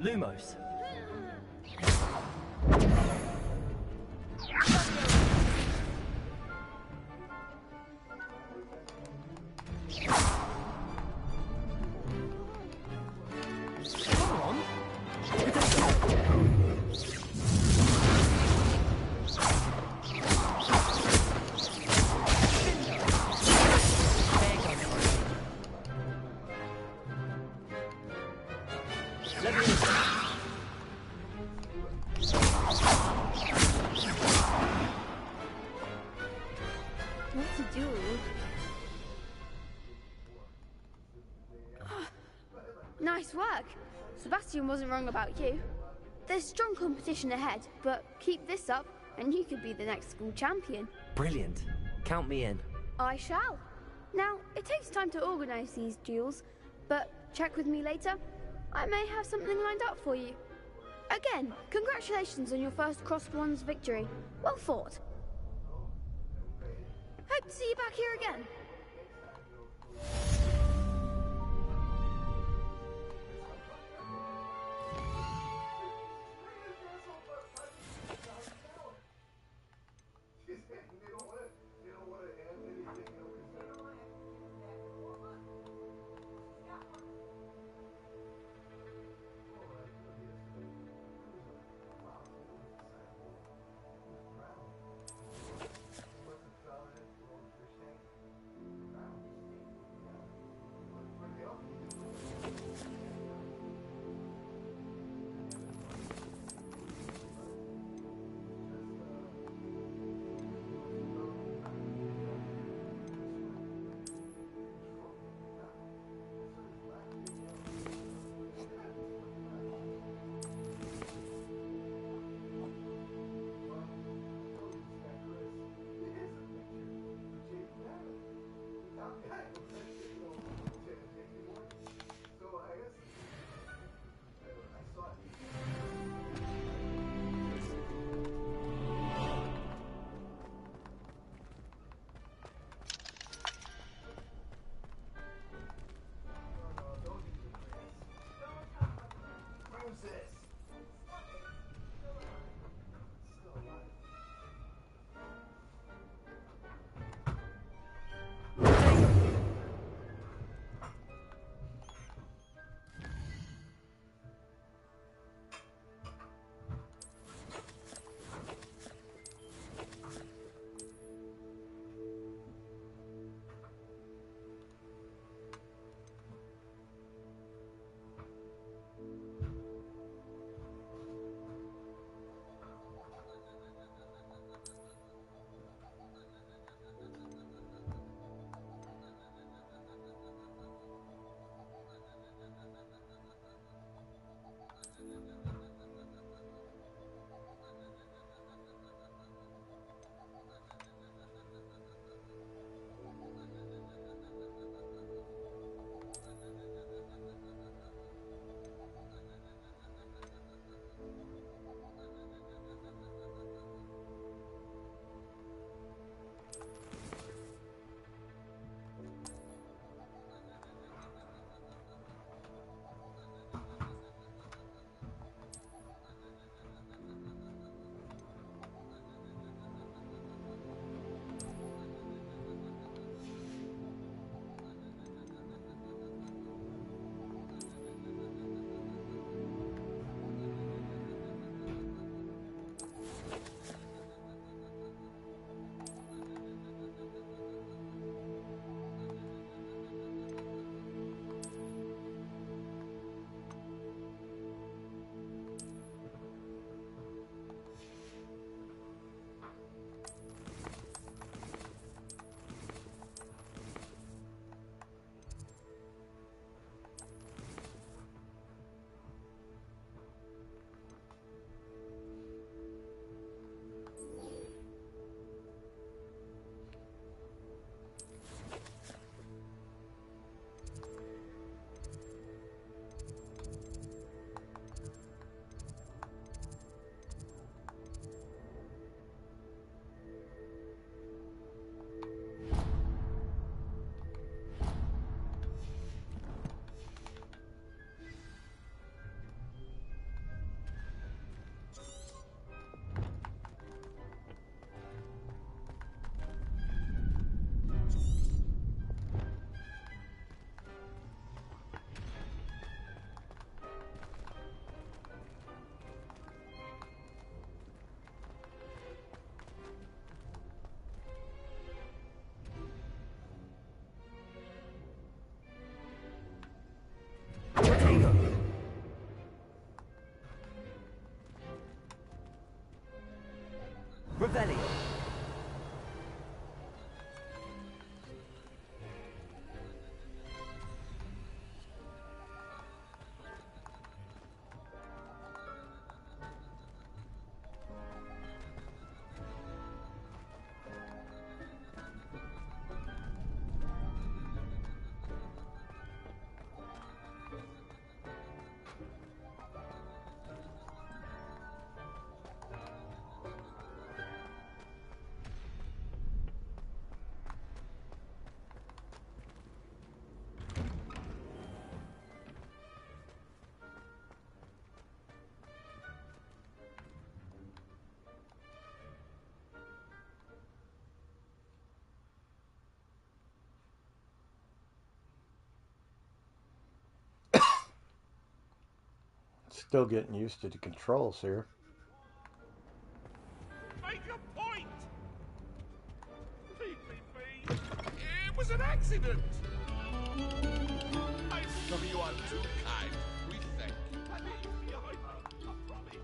Lumos. What's a duel? Nice work. Sebastian wasn't wrong about you. There's strong competition ahead, but keep this up and you could be the next school champion. Brilliant. Count me in. I shall. Now, it takes time to organise these duels, but check with me later. I may have something lined up for you. Again, congratulations on your first Crosswands victory. Well fought. Hope to see you back here again. Revelio. Still getting used to the controls here. Make a point! Leave me be. It was an accident! I'm sorry you are too kind. We thank you. And leave behind me. I promise.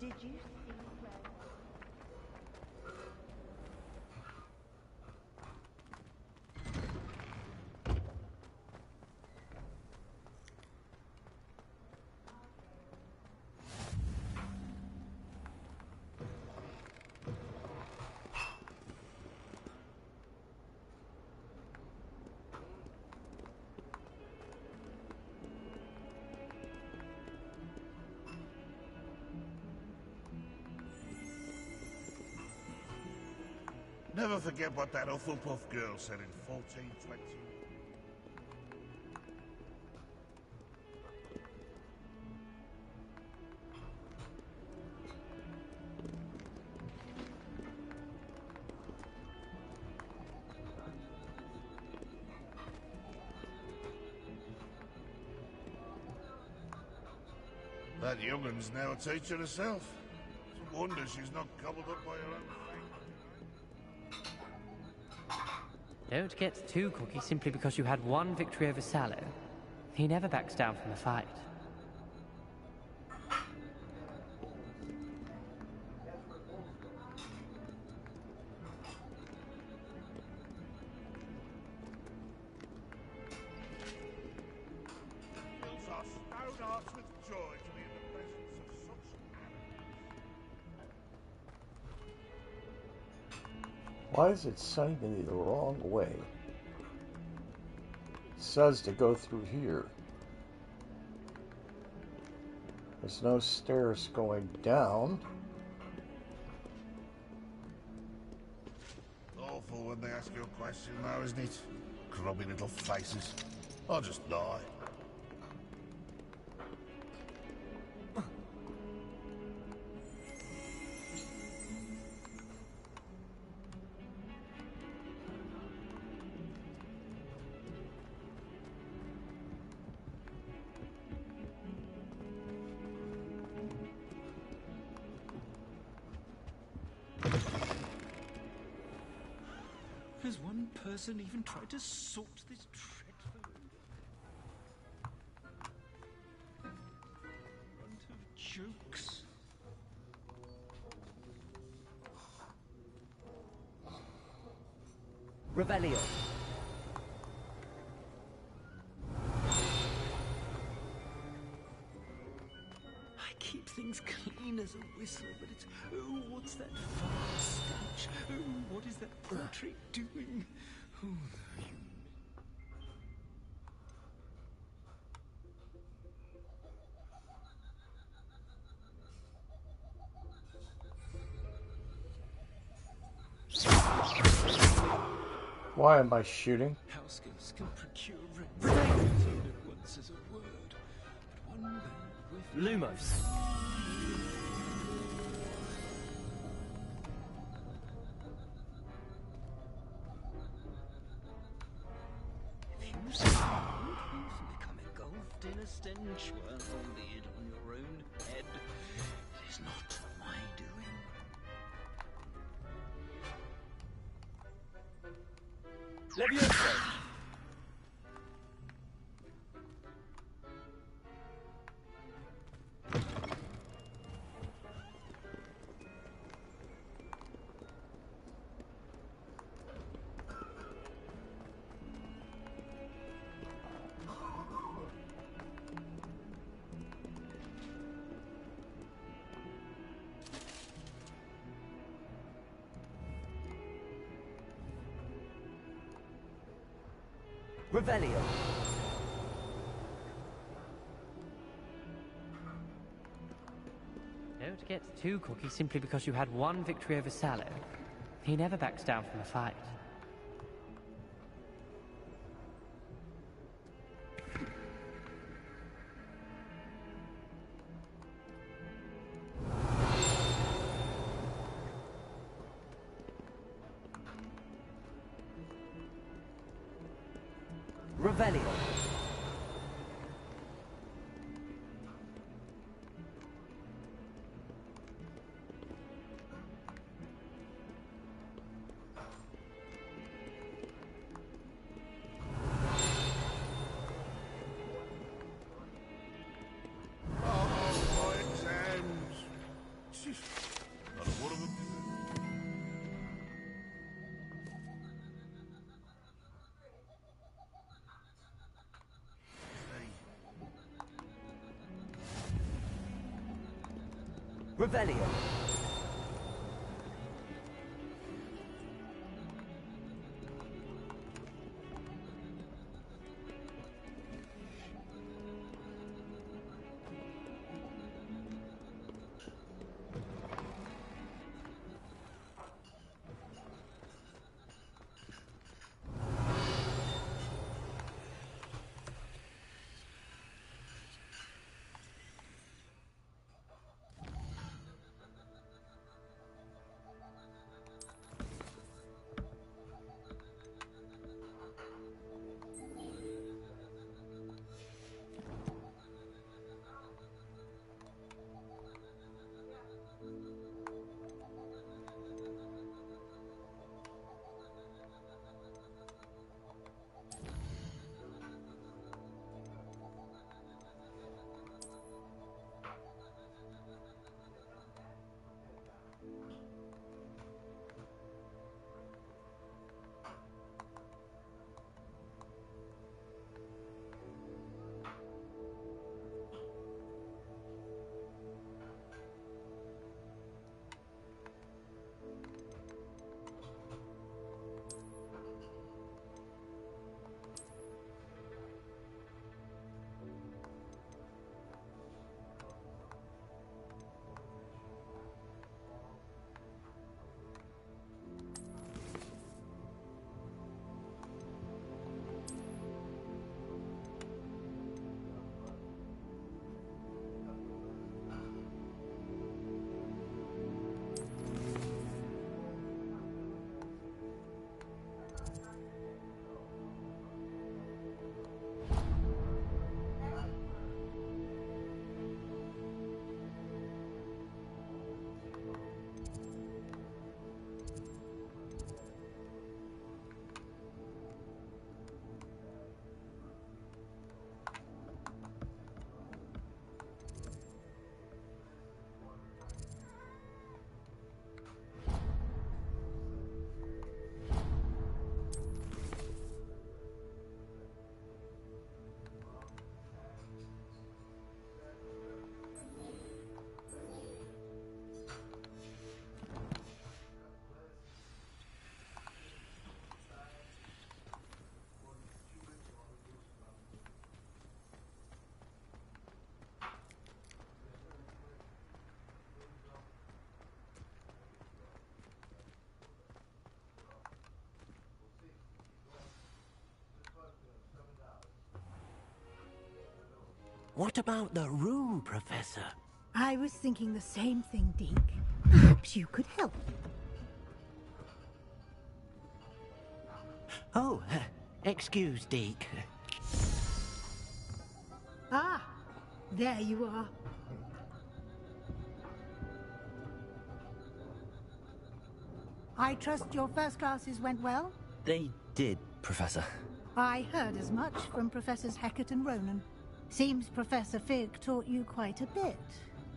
Did you see Red? Never forget what that Hufflepuff girl said in 1420. That youngun's now a teacher herself. It's a wonder she's not gobbled up by her own thing. Don't get too cocky simply because you had one victory over Sallow. He never backs down from a fight. Fills our stone hearts with joy to be in the presence of such Why is it sending me the wrong way? says to go through here. There's no stairs going down. Awful when they ask you a question now, isn't it? Grubby little faces. I'll just die. Has one person even tried to sort this dreadful bunch of jokes? Revelio. I keep things clean as a whistle, but it's... Oh, what's that foul stench? Oh, what is that portrait doing? Oh, Why am I shooting? house ghosts can procure reputation at once as a word, but one with... Lumos. If you say and become engulfed in a stench, well, be it on your own head. It is not my doing. Levioso. Revelio. Don't get too cocky simply because you had one victory over Sallow. He never backs down from a fight. Revelio. Oh, my exams. Not one of them. Revelio. What about the room, Professor? I was thinking the same thing, Deke. Perhaps you could help. Oh, excuse, Deke. Ah, there you are. I trust your first classes went well? They did, Professor. I heard as much from Professors Hecat and Ronan. Seems Professor Fig taught you quite a bit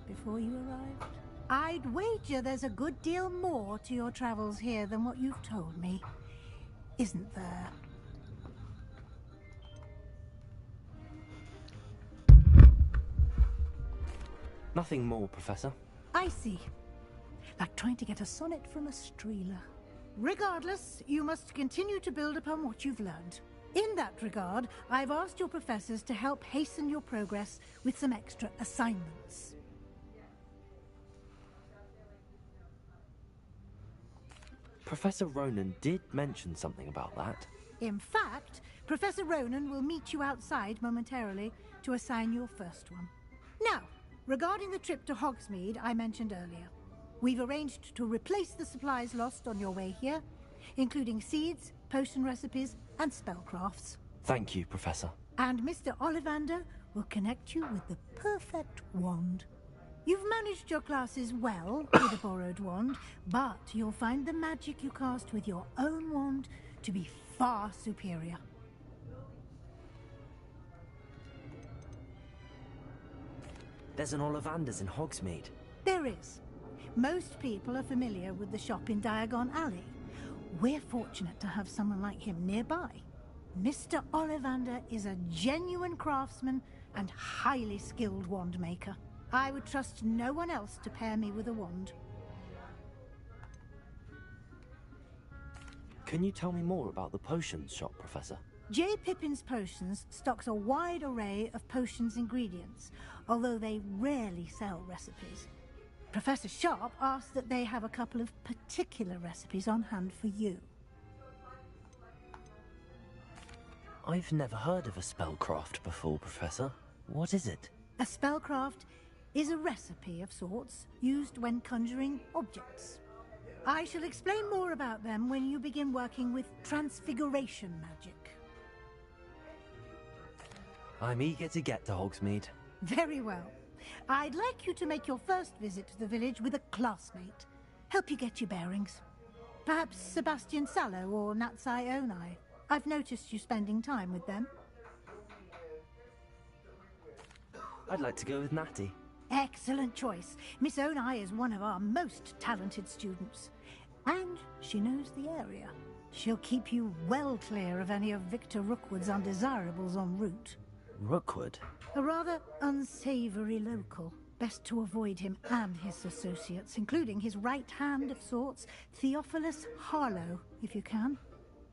before you arrived. I'd wager there's a good deal more to your travels here than what you've told me. Isn't there? Nothing more, Professor. I see. Like trying to get a sonnet from a streeler. Regardless, you must continue to build upon what you've learned. In that regard, I've asked your professors to help hasten your progress with some extra assignments. Professor Ronan did mention something about that. In fact, Professor Ronan will meet you outside momentarily to assign your first one. Now, regarding the trip to Hogsmeade I mentioned earlier, we've arranged to replace the supplies lost on your way here, including seeds, potion recipes, and spellcrafts. Thank you, Professor. And Mr. Ollivander will connect you with the perfect wand. You've managed your classes well with a borrowed wand, but you'll find the magic you cast with your own wand to be far superior. There's an Ollivander's in Hogsmeade. There is. Most people are familiar with the shop in Diagon Alley. We're fortunate to have someone like him nearby. Mr. Ollivander is a genuine craftsman and highly skilled wand maker. I would trust no one else to pair me with a wand. Can you tell me more about the potions shop, Professor? J. Pippin's Potions stocks a wide array of potions ingredients, although they rarely sell recipes. Professor Sharp asked that they have a couple of particular recipes on hand for you. I've never heard of a spellcraft before, Professor. What is it? A spellcraft is a recipe of sorts used when conjuring objects. I shall explain more about them when you begin working with transfiguration magic. I'm eager to get to Hogsmeade. Very well. I'd like you to make your first visit to the village with a classmate. Help you get your bearings. Perhaps Sebastian Sallow or Natsai Onai. I've noticed you spending time with them. I'd like to go with Natty. Excellent choice. Miss Onai is one of our most talented students. And she knows the area. She'll keep you well clear of any of Victor Rookwood's undesirables en route. Rookwood? A rather unsavory local. Best to avoid him and his associates, including his right hand of sorts, Theophilus Harlow, if you can.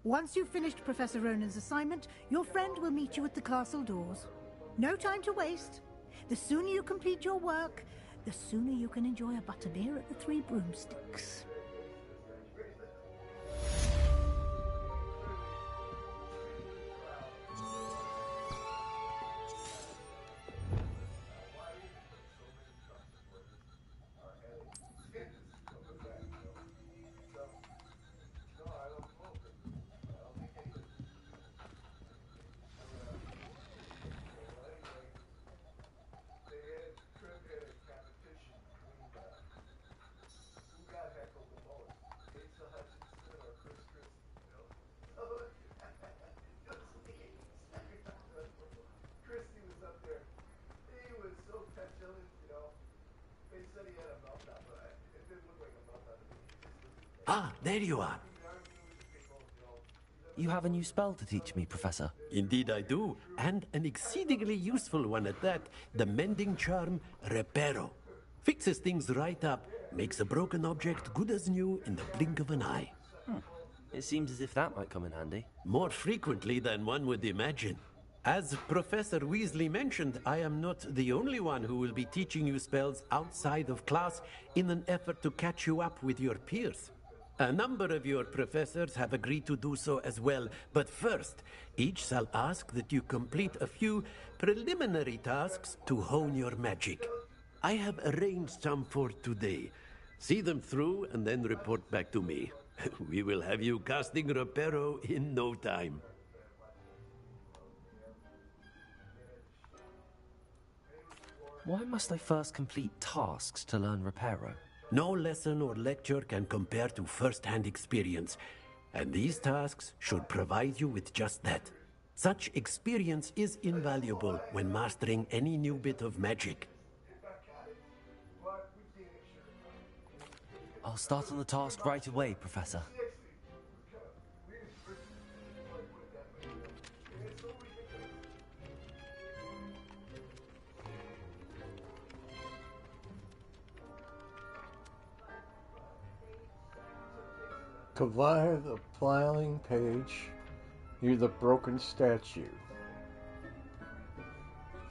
Once you've finished Professor Ronan's assignment, your friend will meet you at the castle doors. No time to waste. The sooner you complete your work, the sooner you can enjoy a butterbeer at the Three Broomsticks. Ah, there you are. You have a new spell to teach me, Professor. Indeed I do, and an exceedingly useful one at that. The mending charm, Reparo. Fixes things right up, makes a broken object good as new in the blink of an eye. It seems as if that might come in handy. More frequently than one would imagine. As Professor Weasley mentioned, I am not the only one who will be teaching you spells outside of class in an effort to catch you up with your peers. A number of your professors have agreed to do so as well, but first, each shall ask that you complete a few preliminary tasks to hone your magic. I have arranged some for today. See them through and then report back to me. We will have you casting Reparo in no time. Why must I first complete tasks to learn Reparo? No lesson or lecture can compare to first-hand experience, and these tasks should provide you with just that. Such experience is invaluable when mastering any new bit of magic. I'll start on the task right away, Professor. To via the filing page, view the broken statue.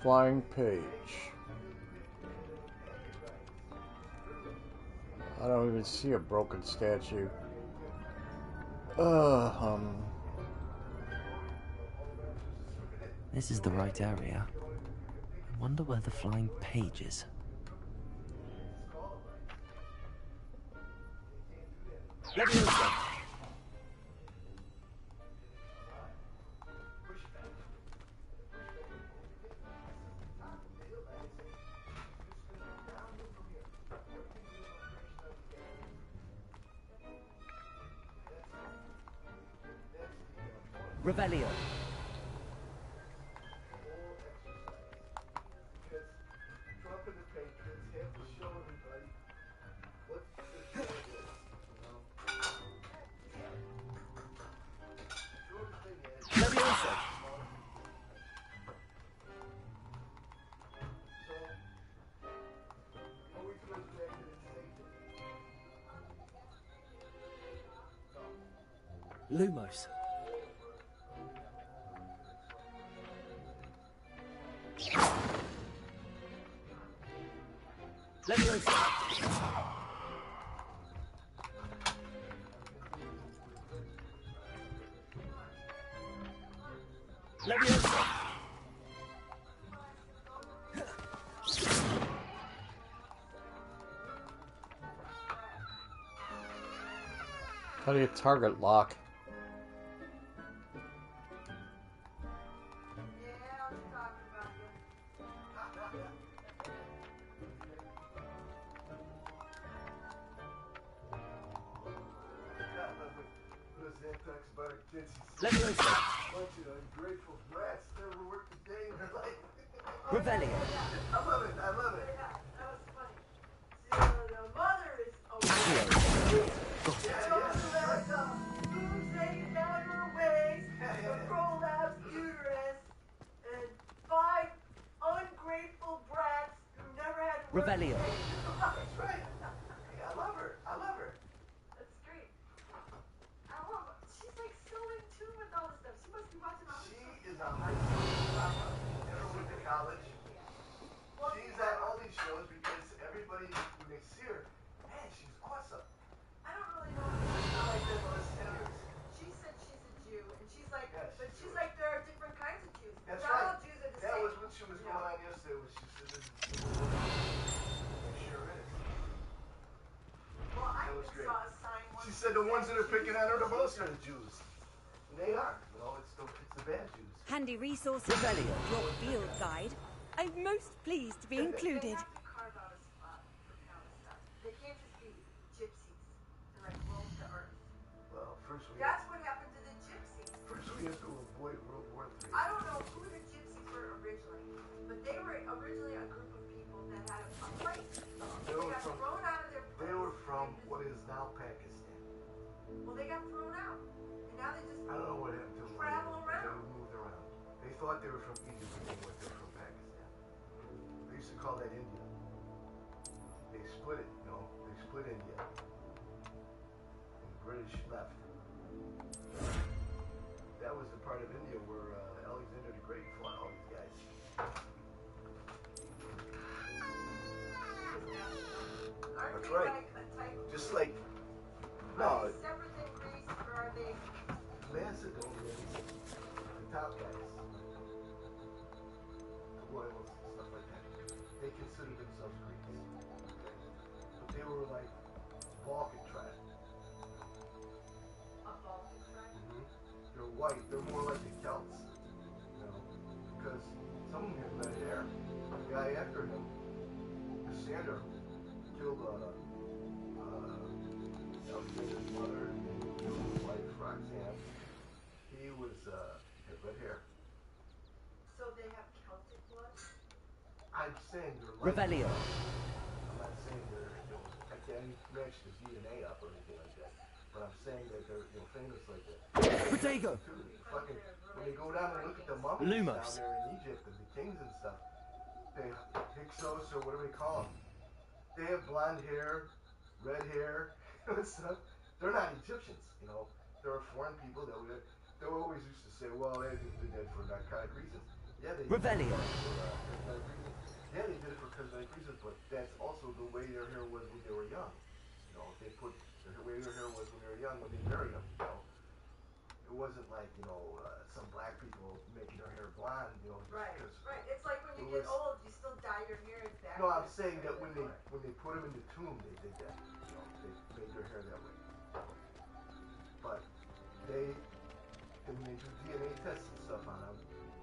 Flying page. I don't even see a broken statue. This is the right area. I wonder where the flying page is. Revelio. Lumos. Leviosa. Leviosa. How do you target lock? Revelio. I love it. That was funny. The mother is the prolapsed uterus, and 5 ungrateful brats who never had to Revelio. That's right. I love her. That's great. I love her. She's like so in tune with all this stuff. She must be watching all this stuff. She is a high school drama. Never went to college. She's at all these shows because everybody, when they see her, man, she's awesome. I don't really know. I like that most singers. She said she's a Jew, and she's like, but she's like, there are different kinds of Jews. That's Not right. all Jews are the That same. was what she was going on yesterday. When she said this it sure is. Well, I That was even great. saw a sign once. She said the ones that are picking on her the most are the Jews. And they are. You know, it's the bad Jews. Handy resource your field guide. I'm most pleased to be included. They have to carve out a spot for kind of stuff. They can't just be gypsies. They're like roam to earth. Well, first we That's what happened to the gypsies. have to avoid World War III. I don't know who the gypsies were originally, but they were originally a group of people that had a place. They They were got from- thrown out of their place. They were from what is now Pakistan. Well, they got thrown out. And now they just I don't know what happened to them. travel They around. were moved around. They thought they were from Egypt, but they went there from Pakistan. They used to call that India. They split it, you know. They split India. And the British left. That was the part of India where Alexander the Great fought all these guys. That's right. Just like, no, considered themselves Greeks. Okay? But they were like Balkan tribe. A Balkan tribe? They're white. They're more like the Celts. You know? Because some of them have red hair. The guy after him, Cassandra, killed Alexander's mother and killed his wife, Roxanne. He was, had red hair. So they have Celtic blood? I'm saying they're like... Revelio. I'm not saying they're, I can't match the DNA up or anything like that. But I'm saying that they're, famous like that. Protego. Fucking, when they go down and look at the mummies Lumos. down there in Egypt and the kings and stuff, they, Hyksos or whatever they call them, they have blonde hair, red hair, and stuff. They're not Egyptians, They're foreign people that they always used to say, well, they're dead for narcotic reasons. Yeah, they Revelio. did it for cosmetic reasons. Yeah, they did it for cosmetic reasons, but that's also the way their hair was when they were young. They put the way their hair was when they were young, when they married them. It wasn't like some black people making their hair blonde. Right. It's like when you get old, you still dye your hair back. No, I'm saying that when they put them in the tomb, they did that. They made their hair that way. But when they do DNA tests and stuff on them,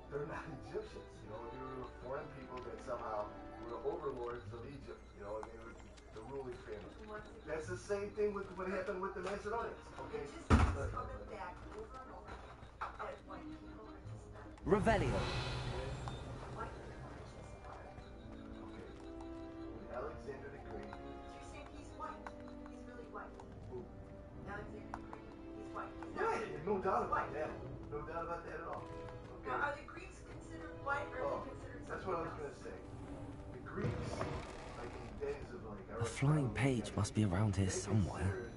they're not Egyptians. They were foreign people that somehow were the overlords of Egypt. They were the ruling family. That's the same thing with what happened with the Macedonians. Okay. It just keeps coming back over and over that white people are just not. Revelio. White people are just not. Okay. When Alexander the Great. So you're saying he's white? He's really white. Who? Alexander the Great. He's white. He's Yeah, not no doubt about white. that. No doubt about that at all. Okay. Now, are the Greeks considered white, or are they considered That's what I was going to say. The Greeks, like in the days of A flying page must be around here somewhere.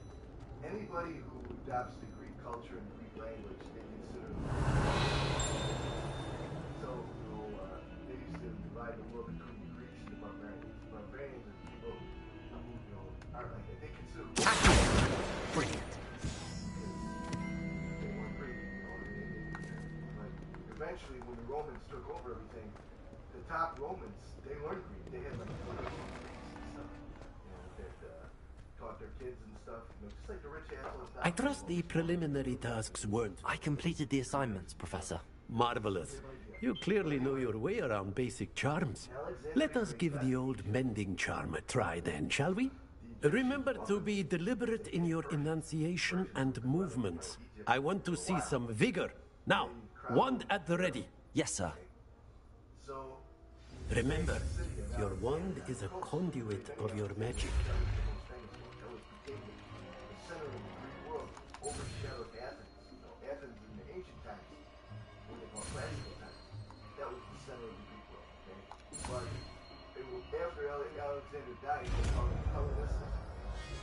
Anybody who adopts the Greek culture and the Greek language, they consider them. So, they used to divide the world between the Greeks and the barbarians. The barbarians are people who, aren't like that. They consider them. Brilliant. They weren't Greek, Like, eventually, when the Romans took over everything, the top Romans, they learned Greek. They had like Greeks and stuff, that taught their kids and stuff, just like the rich assholes now. I trust the preliminary tasks weren't... I completed the assignments, Professor. Marvelous. You clearly know your way around basic charms. Let us give the old mending charm a try then, shall we? Remember to be deliberate in your enunciation and movements. I want to see some vigor. Now, wand at the ready. Yes, sir. So, remember, your wand is a conduit of your magic. The center of the Greek world overshadowed Athens. Athens in the ancient times, what they call classical times, that was the center of the Greek world. Okay? But after Alexander died, they called it Hellenistic.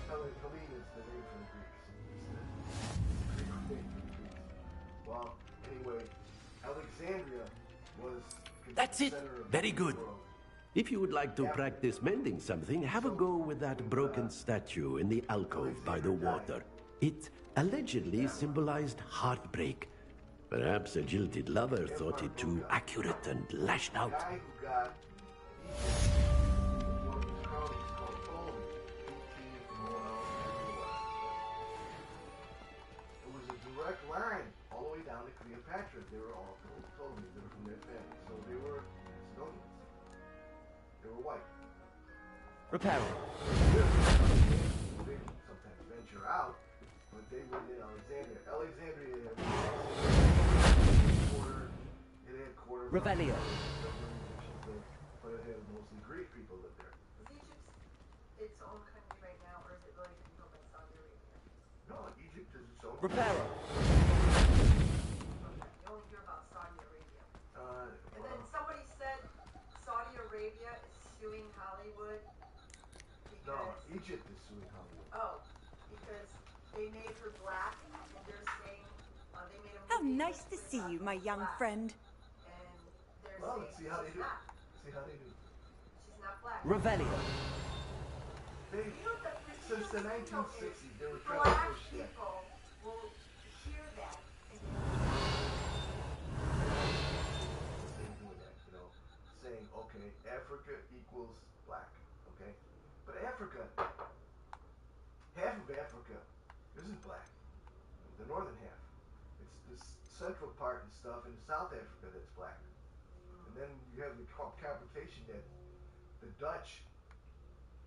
Hellene is the name for the Greeks. It's the Greek name for the Greeks. Well, anyway, Alexandria was That's it. Very good. If you would like to practice mending something, have a go with that broken statue in the alcove by the water. It allegedly symbolized heartbreak. Perhaps a jilted lover thought it too accurate and lashed out. It was a direct line all the way down to Cleopatra. They were all Ptolemies. They were from their family. So they were Macedonians. They were white. Repair. They sometimes venture out, but they lived in Alexandria. Alexandria had quarter. Revelio. But it had mostly Greek people live there. Is Egypt its own country right now, or is it really controlled by Saudi Arabia? No, Egypt is its own. Reparo. You only hear about Saudi Arabia. And then somebody said Saudi Arabia is suing Hollywood because... No, Egypt is suing Hollywood. Oh, because they made her black, and they're saying they made a How movie nice to see you, my young black. friend. And they're Well, saying let's see how they she's do. not. See how they do. She's not black. Revelio. Since the 1960s, they were trying to Black push that. people will hear that and Saying, okay, Okay, Africa equals black. Okay, but Africa, half of Africa isn't black. The northern half. It's this central part and stuff in South Africa that's black. And then you have the complication that the Dutch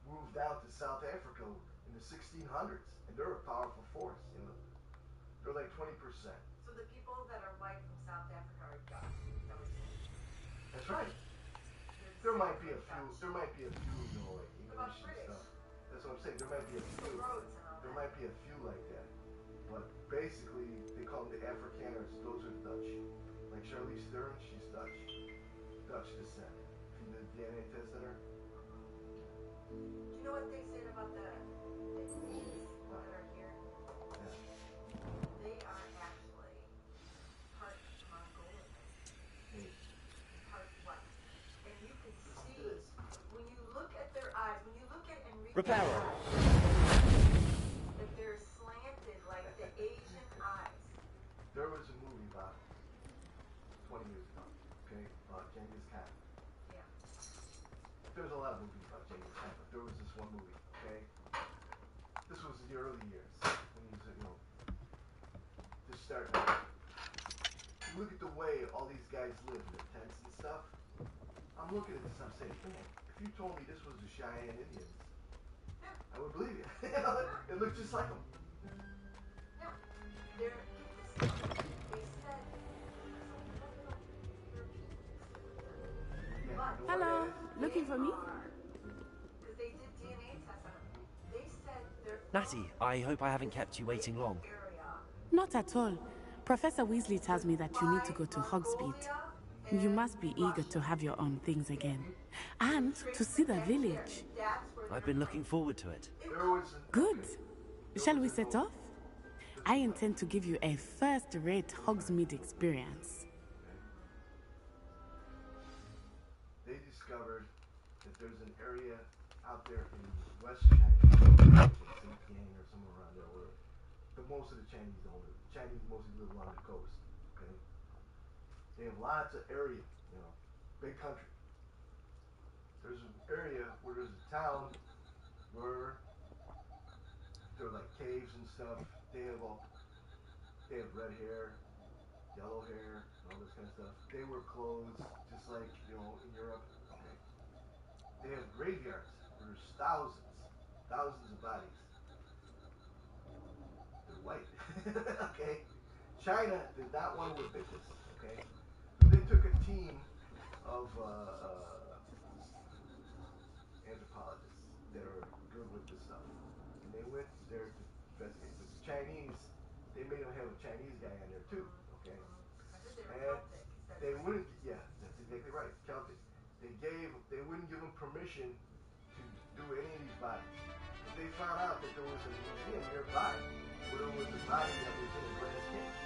moved out to South Africa in the 1600s, and they're a powerful force. You know, they're like 20%. So the people that are white from South Africa are Dutch. Is that what you're saying? That's right. There might be a few. There might be a few, you know, like English and stuff. That's what I'm saying. There might be a few. There might be a few like that. But basically, they call them the Afrikaners. Those are Dutch. Like Charlize Theron, she's Dutch. Dutch descent. If you did the DNA test on her. Do you know what they said about the Indians that are here? Yeah. They are actually part Mongolian, part white. And you can see, when you look at their eyes, when you look at Enrique's Reparo. that they're slanted like the Asian eyes. There was a movie about 20 years ago, okay, about Genghis Khan. Yeah. There's a lot of movies about Genghis Khan, but there was this one movie, okay? This was in the early years, when he was, you know, just starting out. You look at the way all these guys live in their tents and stuff. I'm looking at this, I'm saying, man, if you told me this was the Cheyenne Indians, I would believe you. It looked just like them. Yeah. They're, they said, Hello, looking for me? because they did DNA tests on them. They said they're Natty, I hope I haven't kept you waiting long. Not at all. Professor Weasley tells me that you need to go to Hogsmeade. You must be eager to have your own things again. And to see the village. I've been looking forward to it. Good. Shall we set off? I intend to give you a first-rate Hogsmeade experience. They discovered that there's an area out there in West China, Xinjiang or somewhere around there, where most of the Chinese don't live. The Chinese mostly live along the coast. Okay, they have lots of area, you know, big country. There's an area where there's a town where there are like caves and stuff. They have red hair, yellow hair, and all this kind of stuff. They wear clothes just like, you know, in Europe. Okay. They have graveyards where there's thousands of bodies. They're white. Okay. China did not want to admit this. Okay. So they took a team of anthropologists that are good with this stuff, and they went there to investigate. But the Chinese, they made them have a Chinese guy on there too. Okay. And they wouldn't. Yeah, that's exactly right. Celtic. They wouldn't give them permission to do any of these bodies. But they found out that there was a museum nearby where there was a body that was in a glass case.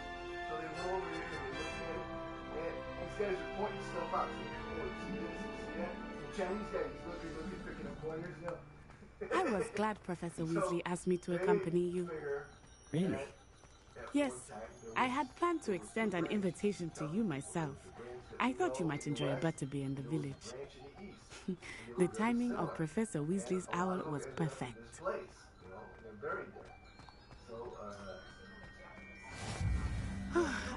So they went over there and they looked at it, and these guys are pointing stuff out. So, oh, see this, see that. The Chinese guy, he's looking, picking up pointers, you know. I was glad Professor Weasley asked me to accompany you. Really? Yes, I had planned to extend an invitation to you myself. I thought you might enjoy a butterbeer in the village. The timing of Professor Weasley's owl was perfect.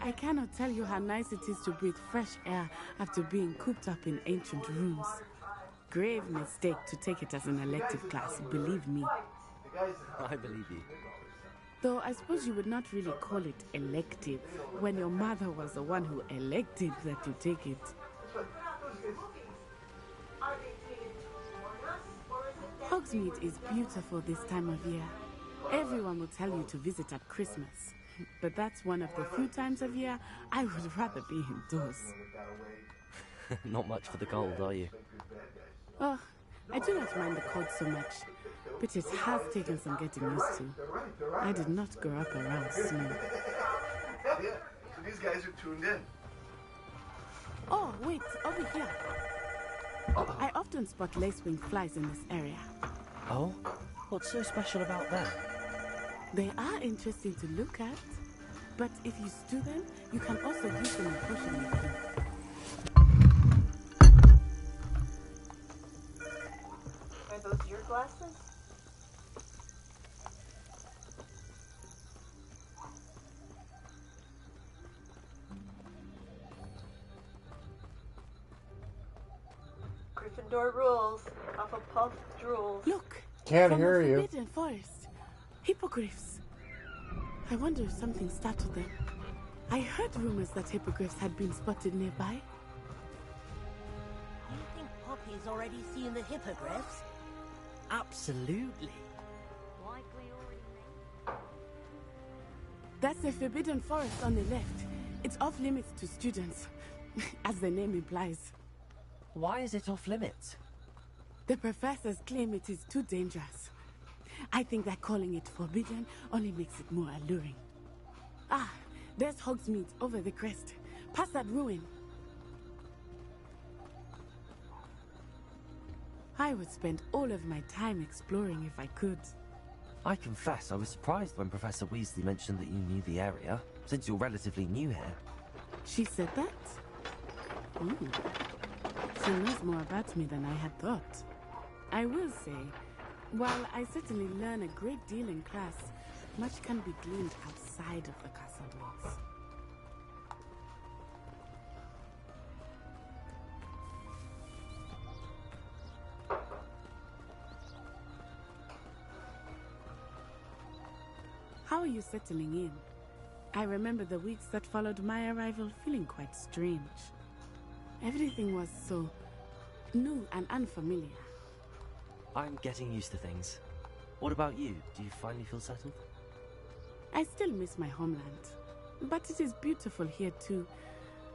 I cannot tell you how nice it is to breathe fresh air after being cooped up in ancient rooms. Grave mistake to take it as an elective class, believe me. I believe you. Though I suppose you would not really call it elective when your mother was the one who elected that you take it. Hogsmeade is beautiful this time of year. Everyone will tell you to visit at Christmas. But that's one of the few times of year I would rather be indoors. Not much for the cold, are you? Oh, I do not mind the cold so much, but it has taken some getting used to. I did not grow up around snow. Yeah, so these guys are tuned in. Oh, wait, over here. I often spot lacewing flies in this area. Oh? What's so special about that? They are interesting to look at, but if you stew them, you can also use them in potion making. Gryffindor rules off of puffed drools. Look! Can't from hear the you. Forbidden Forest. Hippogriffs. I wonder if something startled them. I heard rumors that hippogriffs had been spotted nearby. You think Poppy's already seen the hippogriffs? Absolutely. Like we already That's the Forbidden Forest on the left. It's off limits to students, as the name implies. Why is it off limits? The professors claim it is too dangerous. I think that calling it forbidden only makes it more alluring. Ah, there's Hogsmeade over the crest. Past that ruin. I would spend all of my time exploring if I could. I confess I was surprised when Professor Weasley mentioned that you knew the area, since you're relatively new here. She said that? Ooh. She knows more about me than I had thought. I will say, while I certainly learn a great deal in class, much can be gleaned outside of the castle walls. How are you settling in? I remember the weeks that followed my arrival feeling quite strange. Everything was so new and unfamiliar. I'm getting used to things. What about you? Do you finally feel settled? I still miss my homeland, but it is beautiful here too.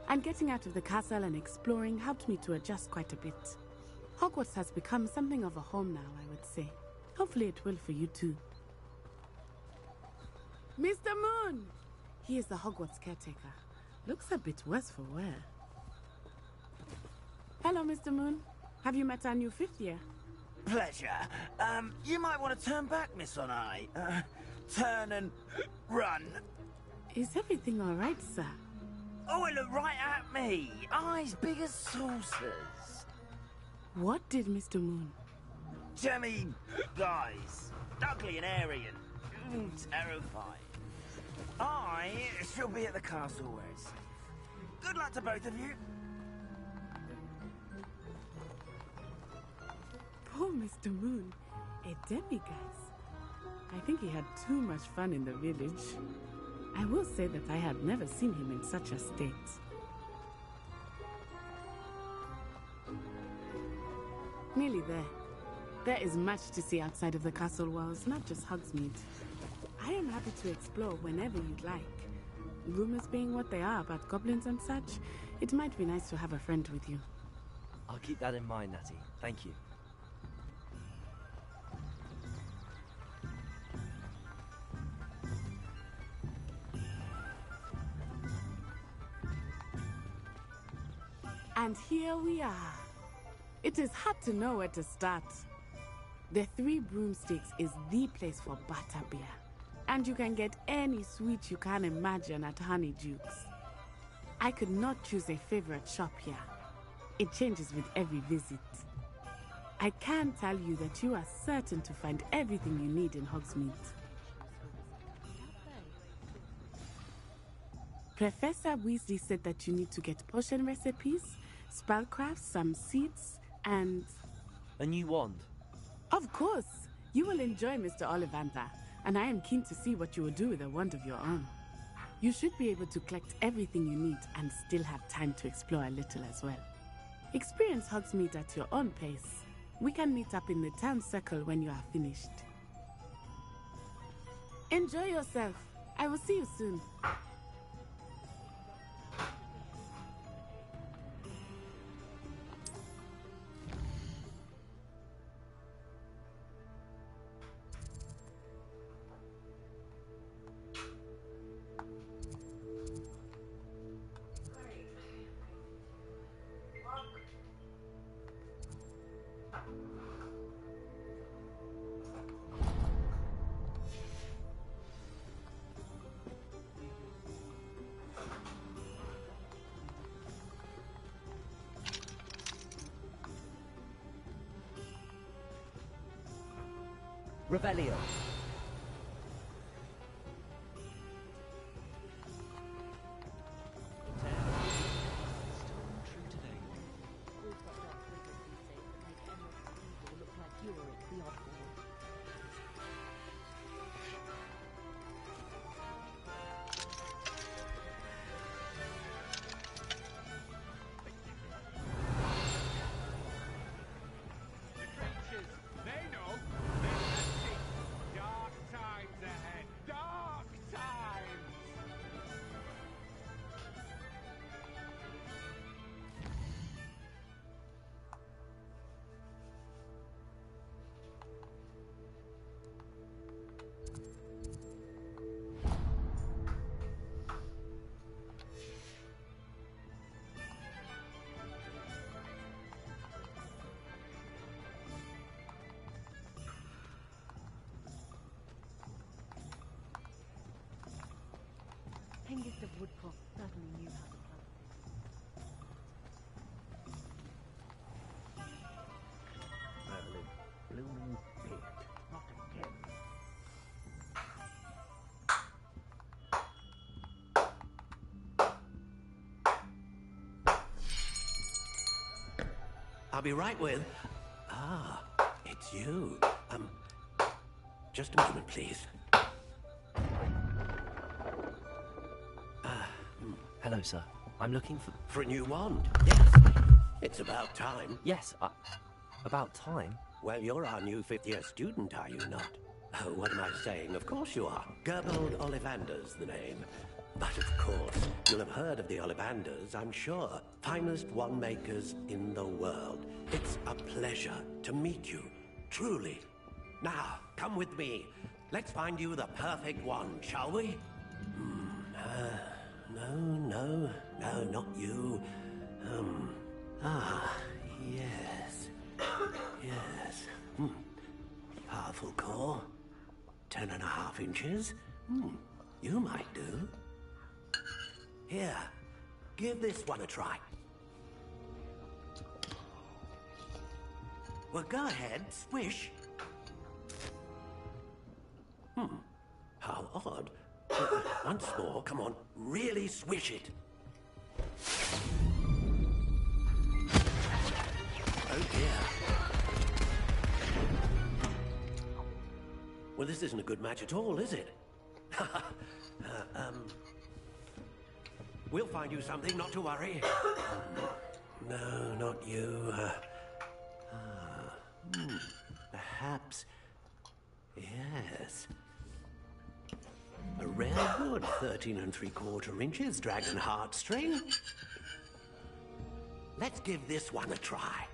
And getting out of the castle and exploring helped me to adjust quite a bit. Hogwarts has become something of a home now, I would say. Hopefully it will for you too. Mr. Moon! He is the Hogwarts caretaker. Looks a bit worse for wear. Hello, Mr. Moon. Have you met our new fifth year? Pleasure. You might want to turn back, Miss Onai. Turn and run. Is everything all right, sir? Oh, it looked right at me. Eyes big as saucers. What did Mr. Moon? Jemmy guys. Ugly and airy and terrifying. I shall be at the castle where it's safe. Good luck to both of you. Poor Mr. Moon, a demiguise. I think he had too much fun in the village. I will say that I had never seen him in such a state. Nearly there. There is much to see outside of the castle walls, not just Hogsmeade. I am happy to explore whenever you'd like. Rumors being what they are about goblins and such, it might be nice to have a friend with you. I'll keep that in mind, Natty. Thank you. And here we are. It is hard to know where to start. The Three Broomsticks is the place for butterbeer. And you can get any sweet you can imagine at Honeydukes. I could not choose a favorite shop here. It changes with every visit. I can tell you that you are certain to find everything you need in Hogsmeade. Professor Weasley said that you need to get potion recipes, spellcrafts, some seeds, and... A new wand? Of course! You will enjoy Mr. Ollivander, and I am keen to see what you will do with a wand of your own. You should be able to collect everything you need and still have time to explore a little as well. Experience Hogsmeade at your own pace. We can meet up in the town circle when you are finished. Enjoy yourself. I will see you soon. Revelio. I'll be right with... Ah, it's you. Just a moment, please. Hello, sir. I'm looking for... For a new wand, yes. It's about time. Yes, about time? Well, you're our new fifth-year student, are you not? Oh, what am I saying? Of course you are. Gerbold Ollivander's the name. But of course, you'll have heard of the Ollivanders, I'm sure. Finest wand makers in the world. It's a pleasure to meet you, truly. Now, come with me. Let's find you the perfect wand, shall we? No, not you. Yes. Yes. Powerful core. 10.5 inches. You might do. Here, give this one a try. Well, go ahead, swish. How odd. Once more, come on, really swish it. Oh dear. Well, this isn't a good match at all, is it? We'll find you something, not to worry. No, not you. Perhaps... Yes. A rare wood, 13 3/4 inches, dragon heartstring. Let's give this one a try.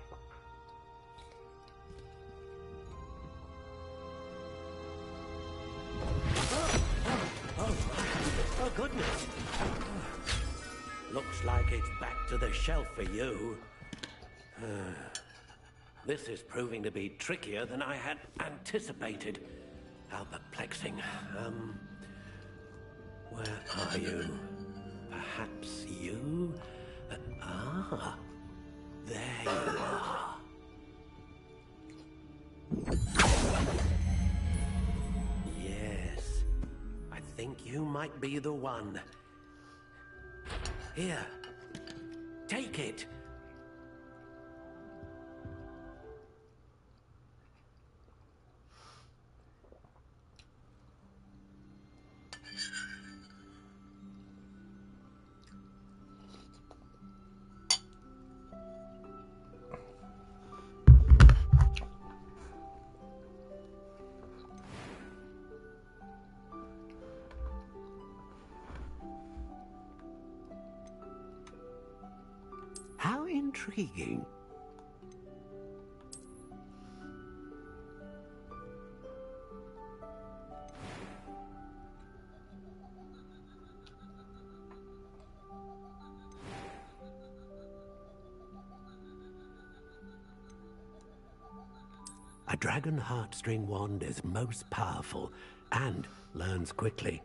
Oh, goodness. Looks like it's back to the shelf for you. This is proving to be trickier than I had anticipated. How perplexing. Where are you? Perhaps you? There you are. Yes, I think you might be the one. Here, take it. How intriguing. A dragon heartstring wand is most powerful and learns quickly.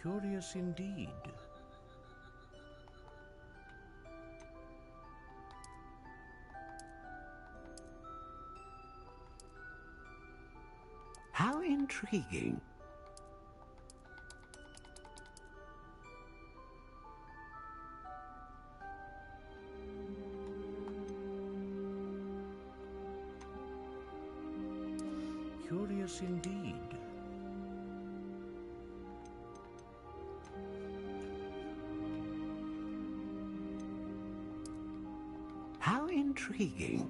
Curious indeed. How intriguing. Curious indeed. How intriguing.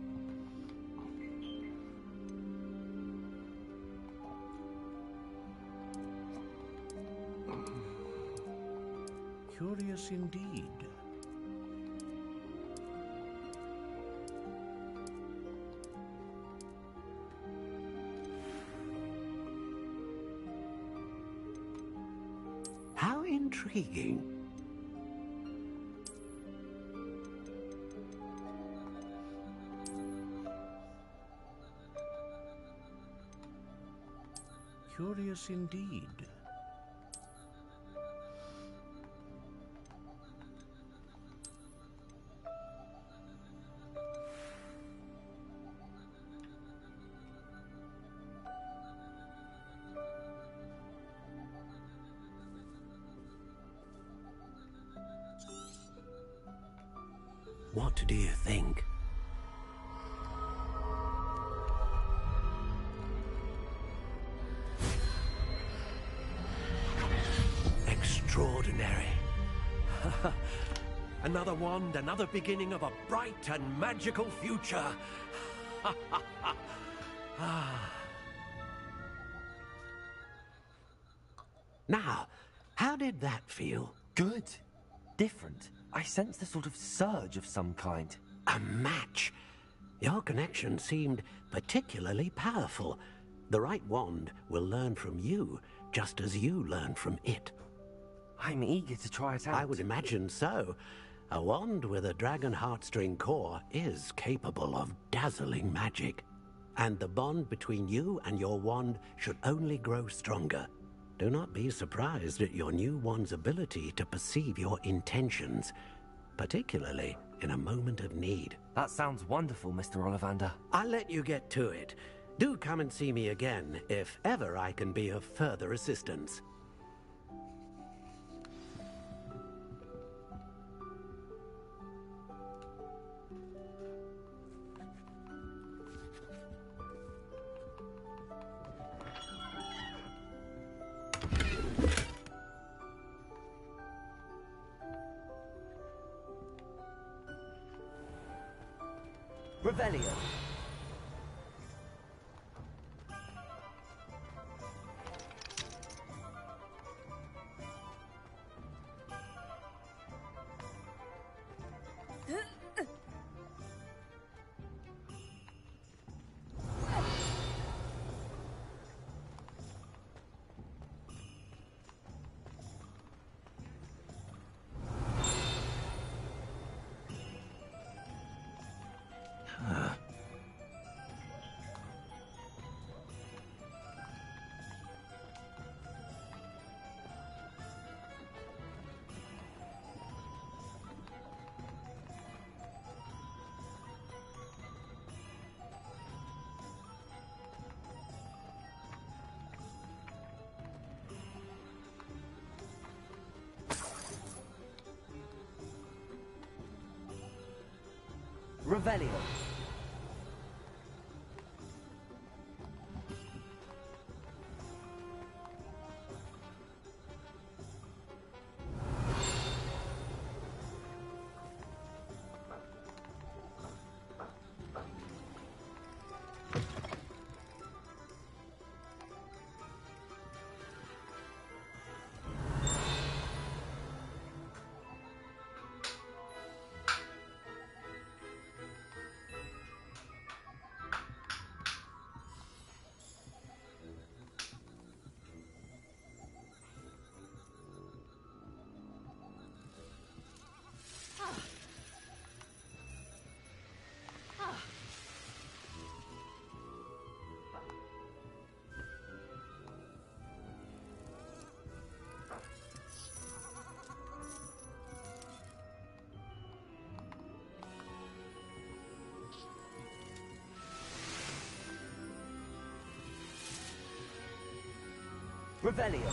Curious indeed. How intriguing. Curious indeed. What do you think? Extraordinary. Another wand, another beginning of a bright and magical future. Now, how did that feel? Good. Different. I sensed a sort of surge of some kind. A match. Your connection seemed particularly powerful. The right wand will learn from you, just as you learn from it. I'm eager to try it out. I would imagine so. A wand with a dragon heartstring core is capable of dazzling magic. And the bond between you and your wand should only grow stronger. Do not be surprised at your new wand's ability to perceive your intentions, particularly in a moment of need. That sounds wonderful, Mr. Ollivander. I'll let you get to it. Do come and see me again if ever I can be of further assistance. Revelio. Revelio. Revelio.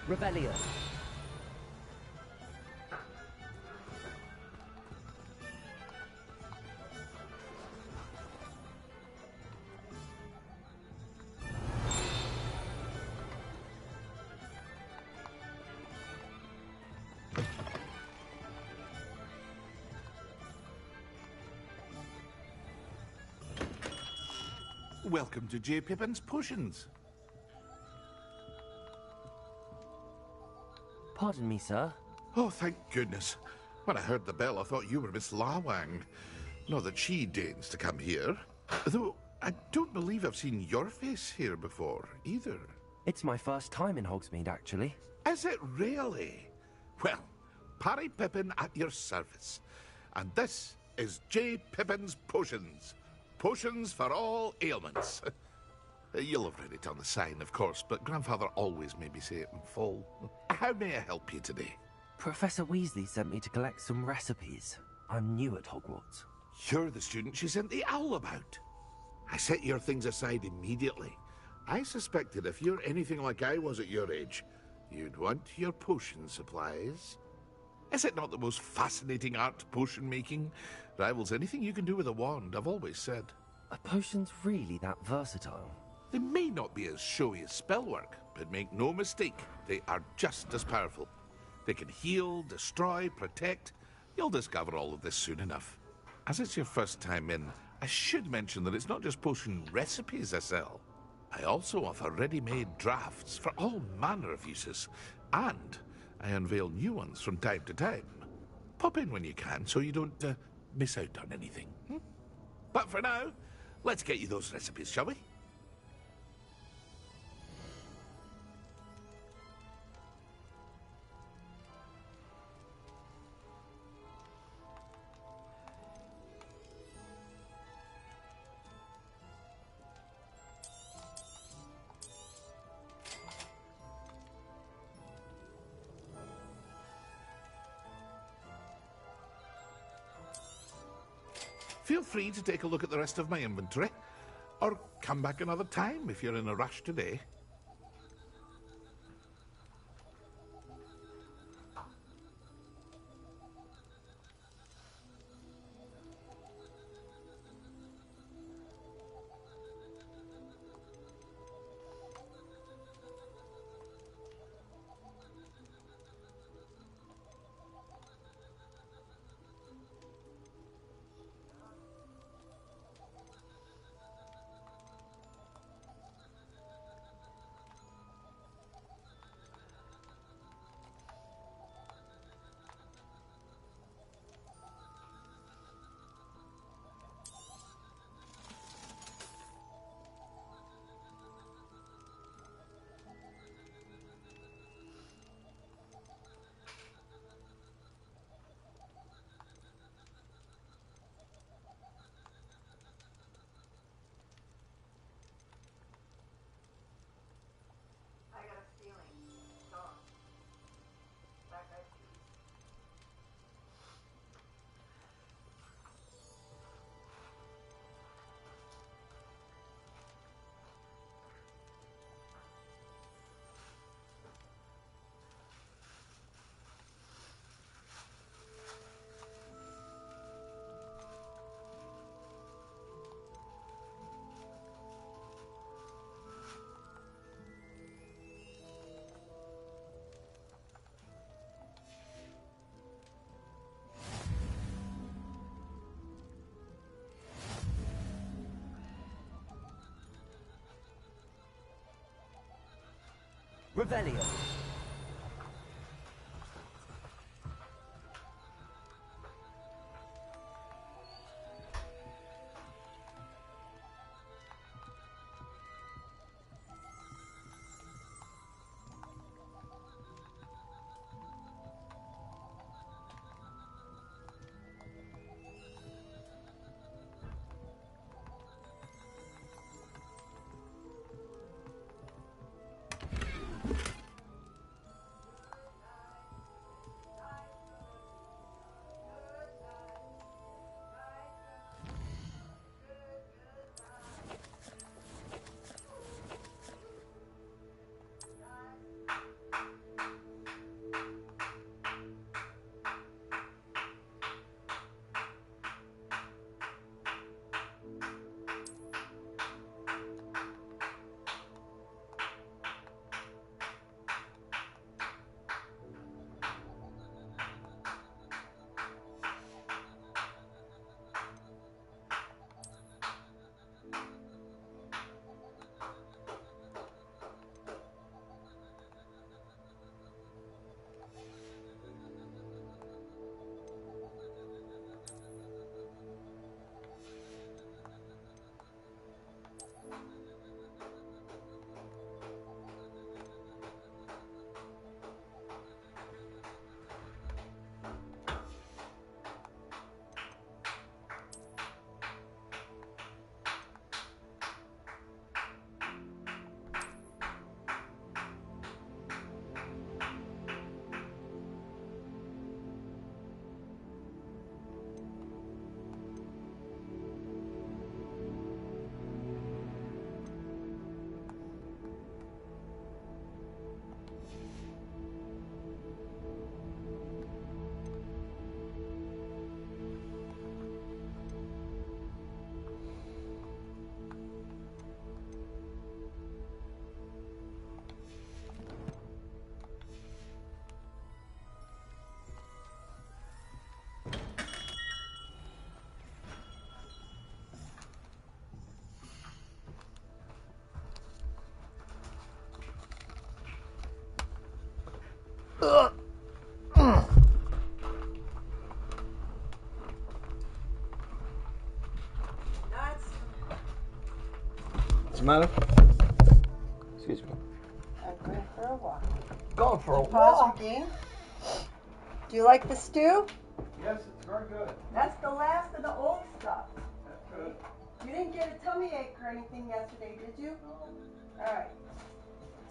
Revelio. Welcome to J. Pippin's Potions. Pardon me, sir. Oh, thank goodness. When I heard the bell, I thought you were Miss Lawang. Not that she deigns to come here. Though, I don't believe I've seen your face here before, either. It's my first time in Hogsmeade, actually. Is it really? Well, Parry Pippin at your service. And this is J. Pippin's Potions. Potions for all ailments. You'll have read it on the sign, of course, but Grandfather always made me say it in full. How may I help you today? Professor Weasley sent me to collect some recipes. I'm new at Hogwarts. You're the student she sent the owl about. I set your things aside immediately. I suspected if you're anything like I was at your age, you'd want your potion supplies. Is it not the most fascinating art, potion making? Rivals anything you can do with a wand, I've always said. Are potions really that versatile? They may not be as showy as spellwork, but make no mistake, they are just as powerful. They can heal, destroy, protect. You'll discover all of this soon enough. As it's your first time in, I should mention that it's not just potion recipes I sell. I also offer ready-made drafts for all manner of uses, and I unveil new ones from time to time. Pop in when you can so you don't miss out on anything. But for now, let's get you those recipes, shall we? Feel free to take a look at the rest of my inventory, or come back another time if you're in a rush today. Revelio. What's the matter? Excuse me. I'm going for a walk. Going for a Pause walk? your game. Do you like the stew? Yes, it's very good. That's the last of the old stuff. That's good. You didn't get a tummy ache or anything yesterday, did you? No. All right.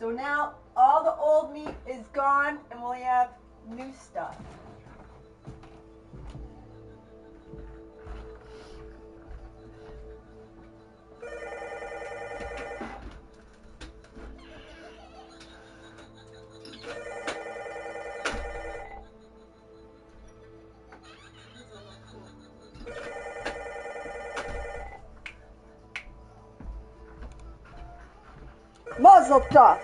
So now all the old meat is gone and we have new stuff. Mazel tov.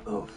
Oof.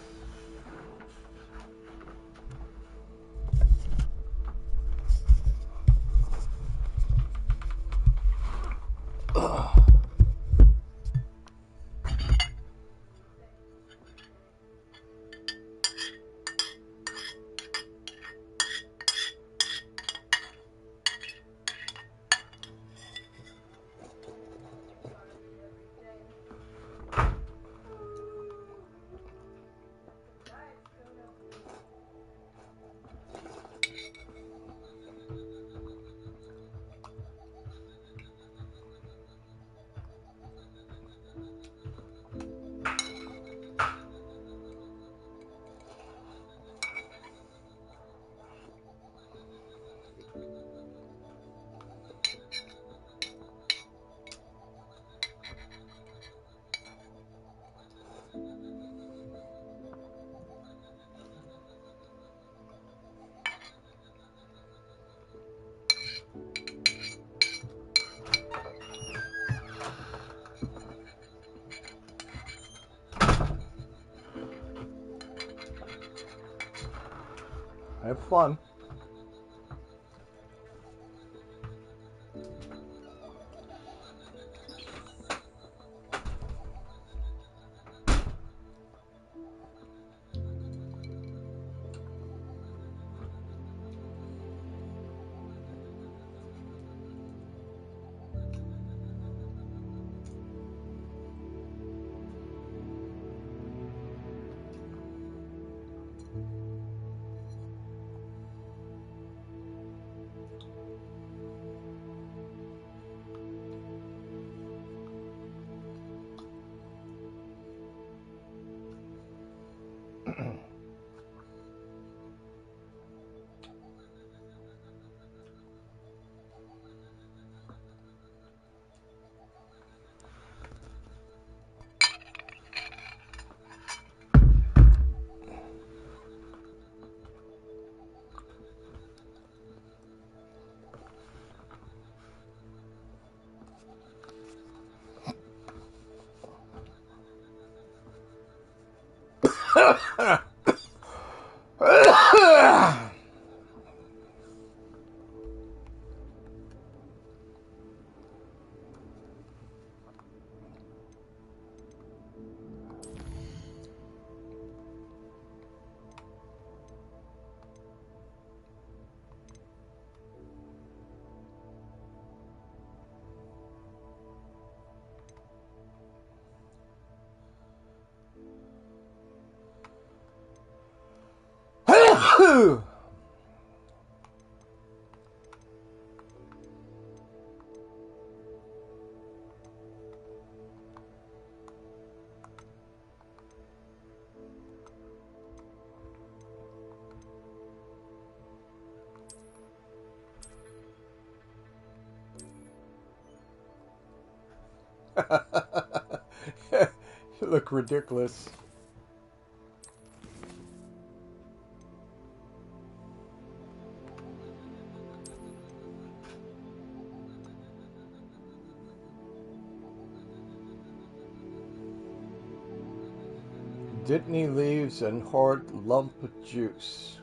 Have fun. You look ridiculous. Dittany leaves and hort lump juice.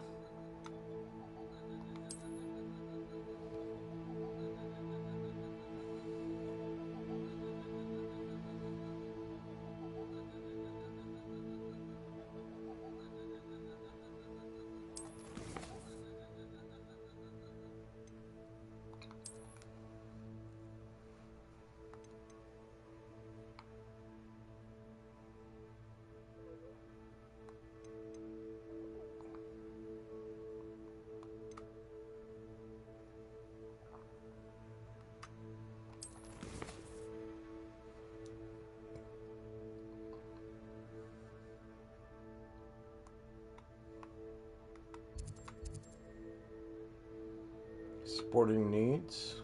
Sporting needs.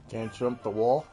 Can't jump the wall.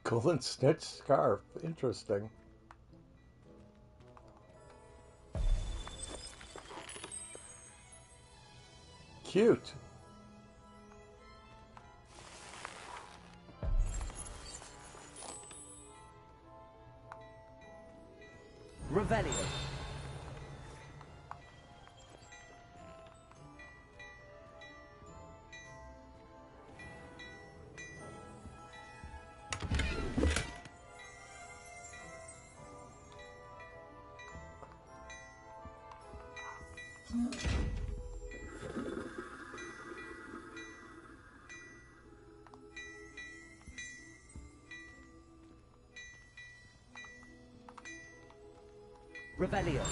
Golden snitch scarf. Interesting. Cute. Revelio. Revelio.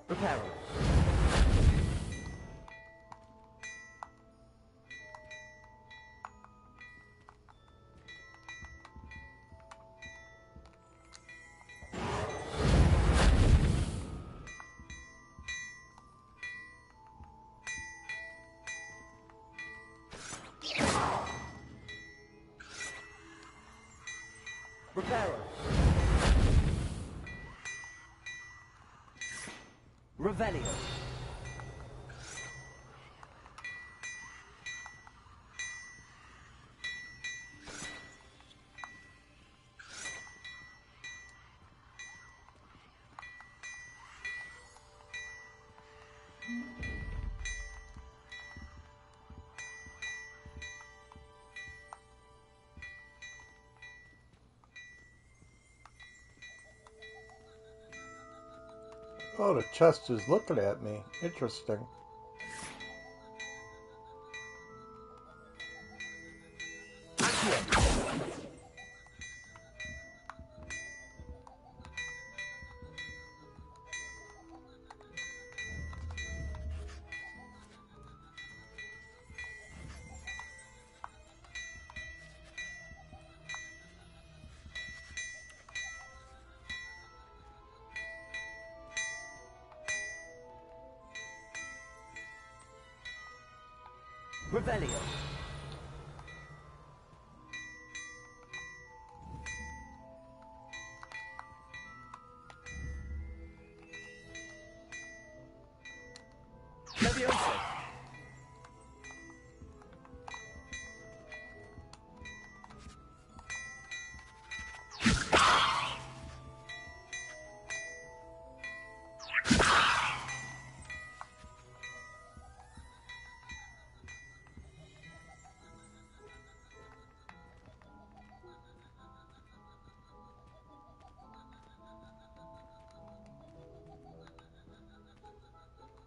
Reparo. Reparo. Revelio. Oh, the chest is looking at me. Interesting. Revelio. Levioso.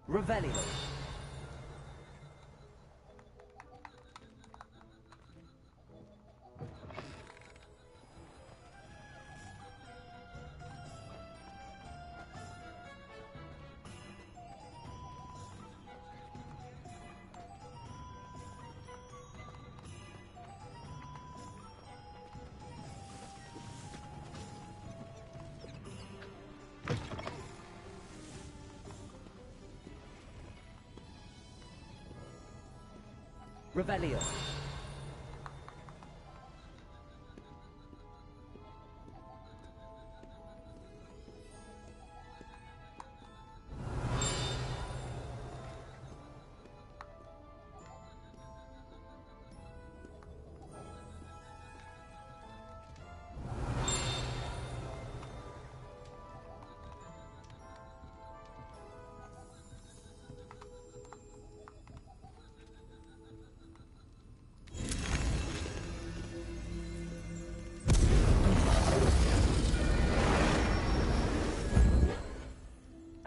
Revelio. Revelio.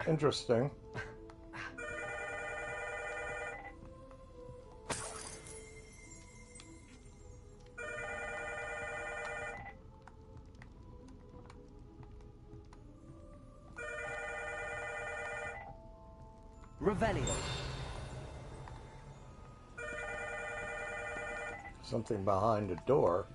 Interesting. Revelio. Something behind the door.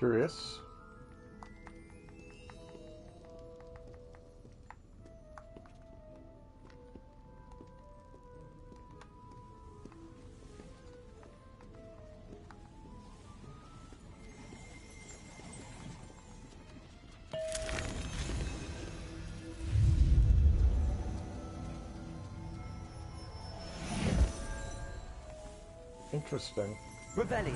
Curious. Interesting. Revelio.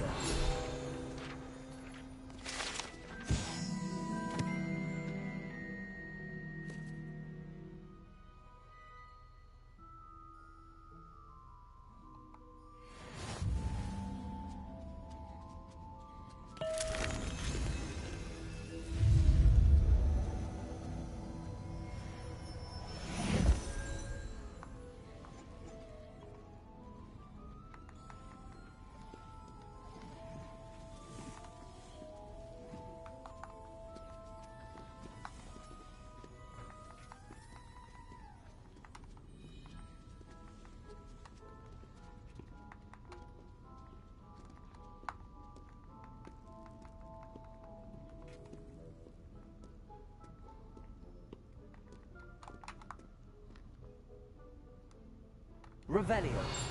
Revelio.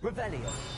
Revelio.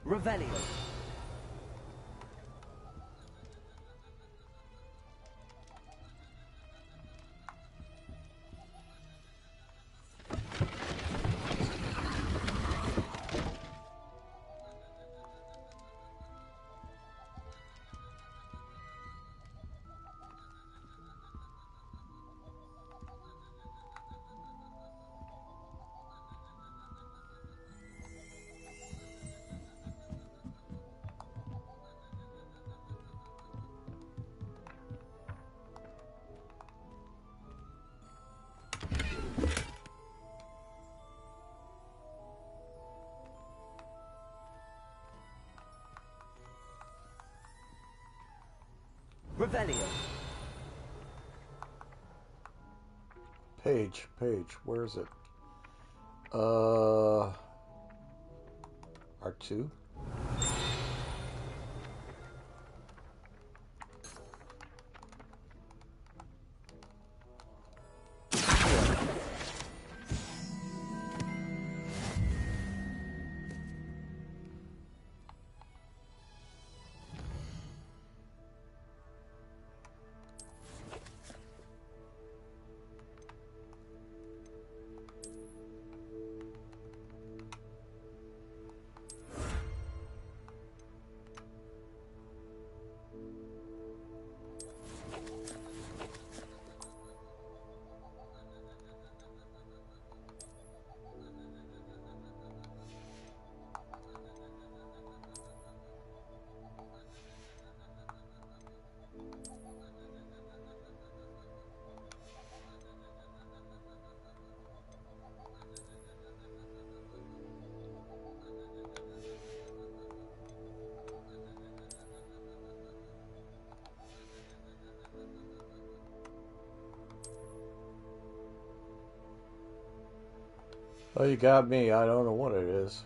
Revelio. Revelio. Page, where is it? R2? Oh, you got me. I don't know what it is.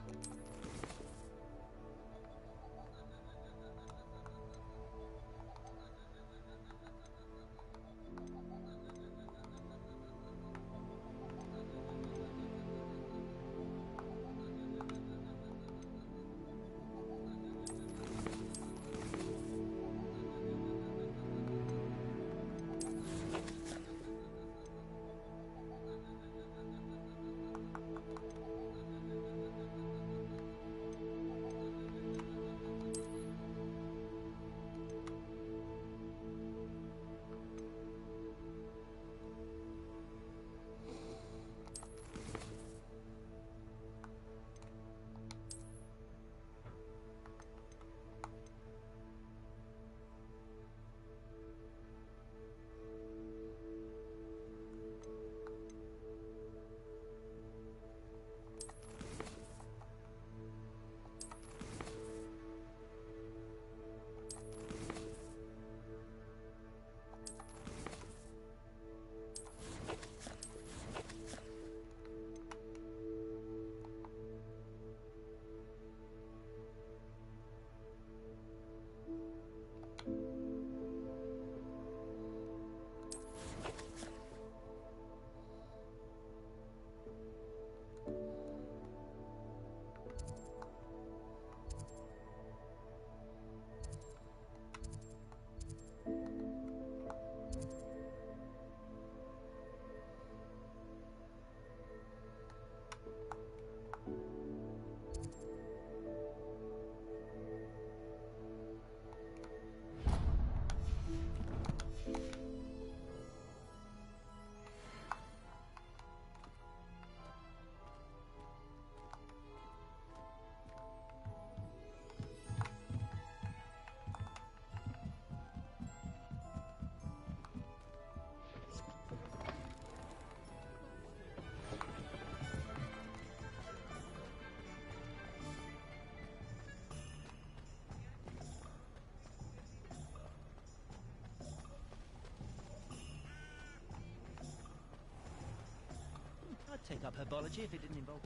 I'd take up herbology if it didn't involve...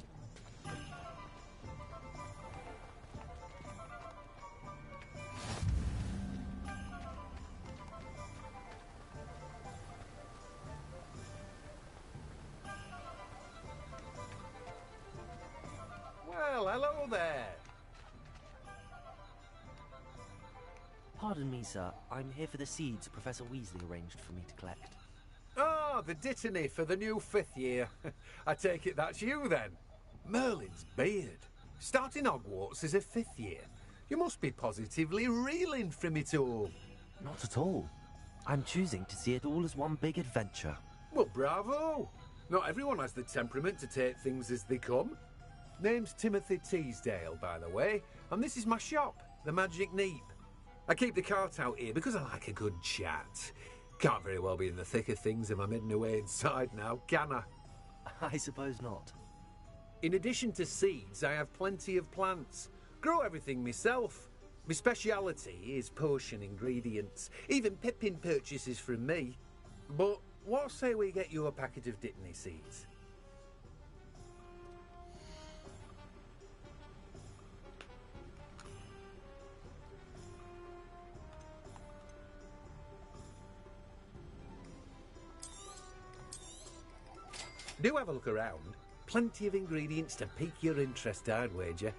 Well, hello there. Pardon me, sir. I'm here for the seeds Professor Weasley arranged for me to collect. Ah, the dittany for the new 5th year. I take it that's you, then. Merlin's beard. Starting Hogwarts as a 5th year. You must be positively reeling from it all. Not at all. I'm choosing to see it all as one big adventure. Well, bravo! Not everyone has the temperament to take things as they come. Name's Timothy Teasdale, by the way, and this is my shop, the Magic Neep. I keep the cart out here because I like a good chat. Can't very well be in the thick of things if I'm hidden away inside now, can I? I suppose not. In addition to seeds, I have plenty of plants. Grow everything myself. My speciality is potion ingredients. Even Pippin purchases from me. But what say we get you a packet of dittany seeds? Do have a look around. Plenty of ingredients to pique your interest, I'd wager.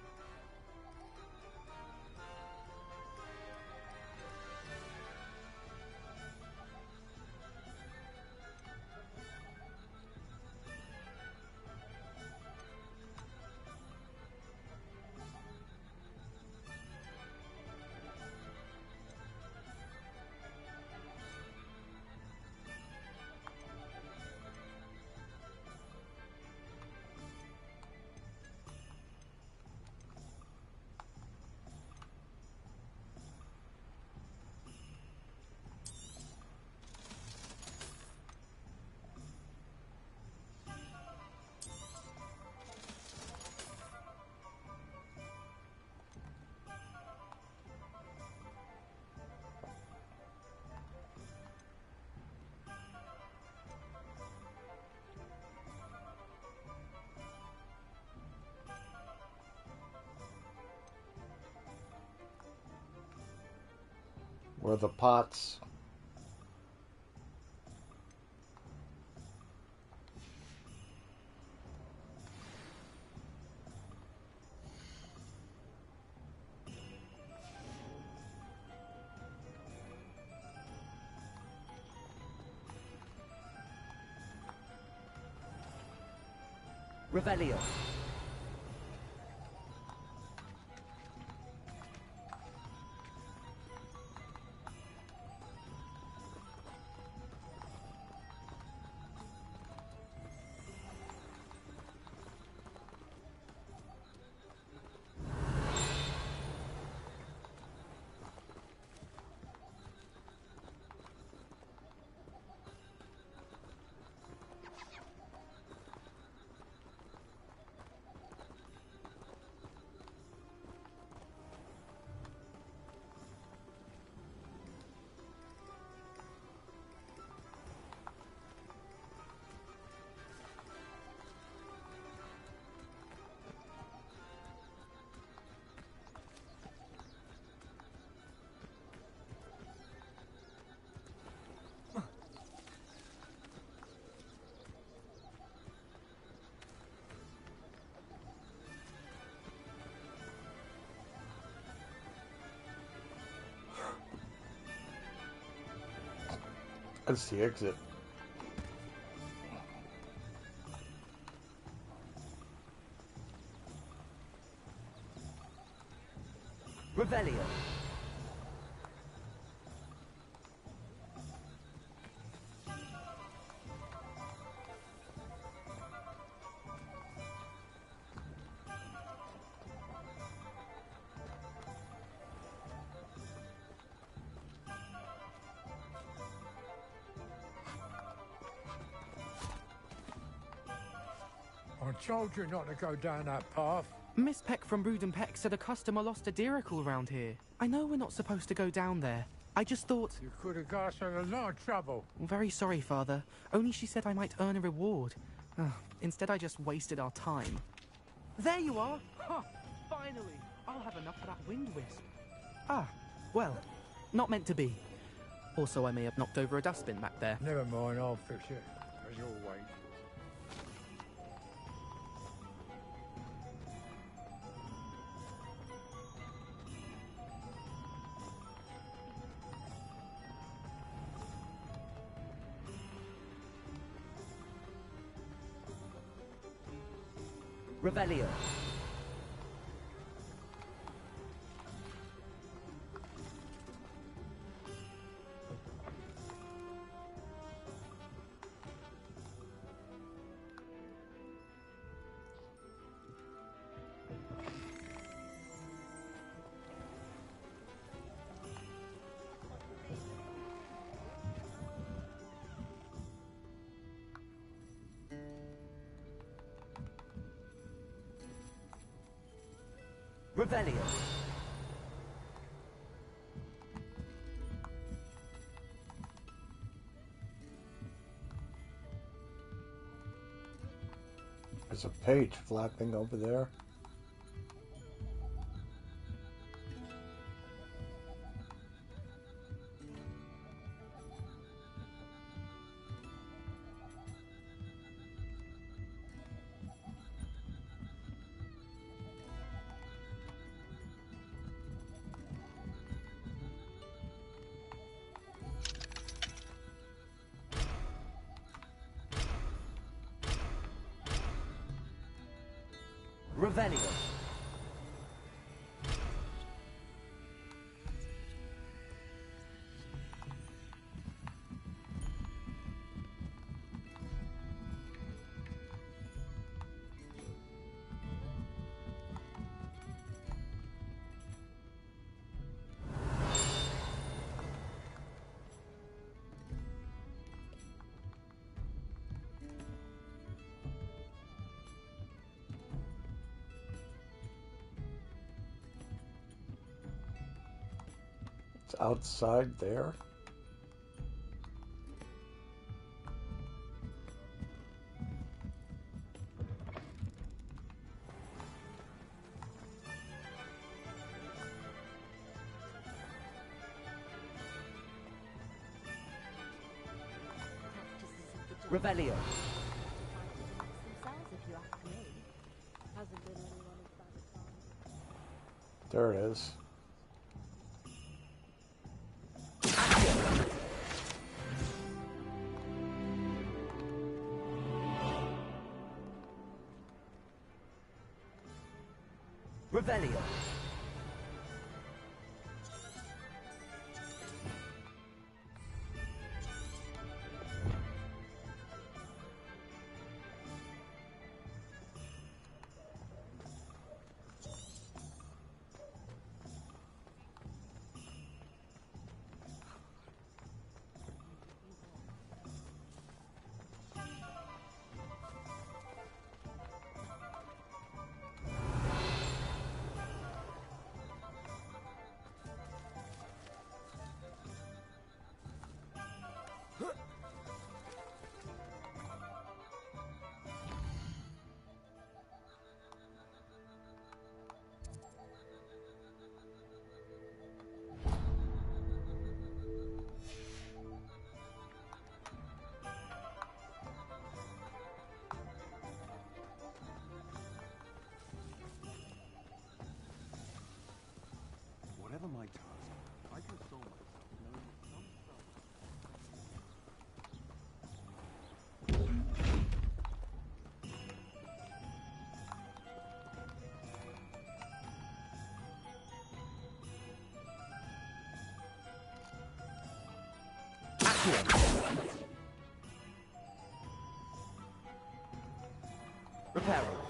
Where the pots. Revelio. That's the exit. Revelio. I told you not to go down that path. Miss Peck from Brood and Peck said a customer lost a deeracle around here. I know we're not supposed to go down there. I just thought... You could have got us in a lot of trouble. I'm very sorry, Father. Only she said I might earn a reward. Instead, I just wasted our time. There you are! Ha! Finally! I'll have enough for that wind wisp. Ah, well, not meant to be. Also, I may have knocked over a dustbin back there. Never mind, I'll fix it. As always. Revelio. Revelio. There's a page flapping over there. Revelio. It's outside there. Revelio. There it is. Revelio. Whatever my task, I console myself knowing that some stuff... Reparo.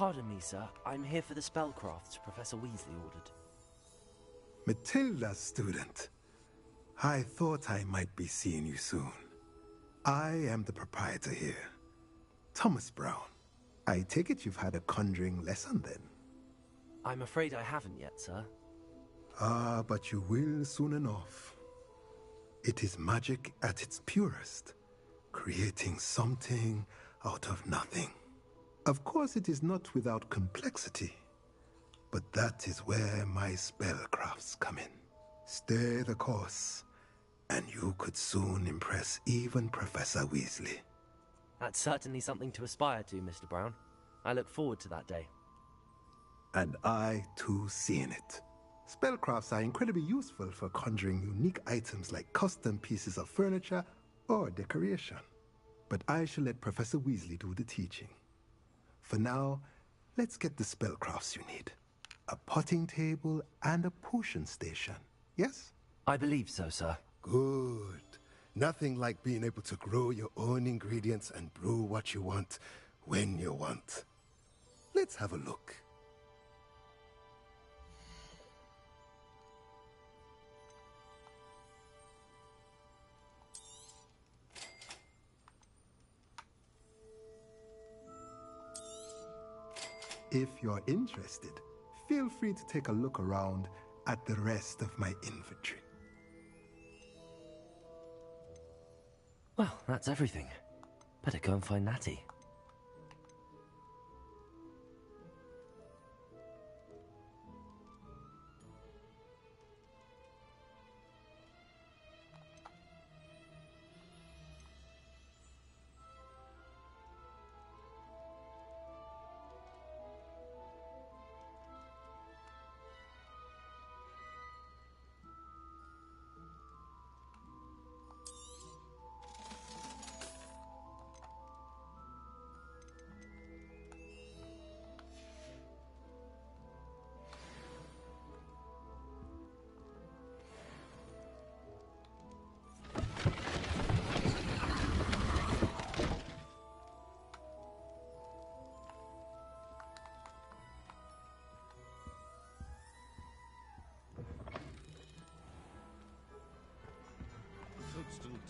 Pardon me, sir. I'm here for the spellcrafts Professor Weasley ordered. Matilda's student. I thought I might be seeing you soon. I am the proprietor here, Thomas Brown. I take it you've had a conjuring lesson then? I'm afraid I haven't yet, sir. Ah, but you will soon enough. It is magic at its purest, creating something out of nothing. Of course, it is not without complexity, but that is where my spellcrafts come in. Stay the course, and you could soon impress even Professor Weasley. That's certainly something to aspire to, Mr. Brown. I look forward to that day. And I, too, seeing it. Spellcrafts are incredibly useful for conjuring unique items like custom pieces of furniture or decoration. But I shall let Professor Weasley do the teaching. For now, let's get the spellcrafts you need. A potting table and a potion station, yes? I believe so, sir. Good. Nothing like being able to grow your own ingredients and brew what you want, when you want. Let's have a look. If you're interested, feel free to take a look around at the rest of my inventory. Well, that's everything. Better go and find Natty.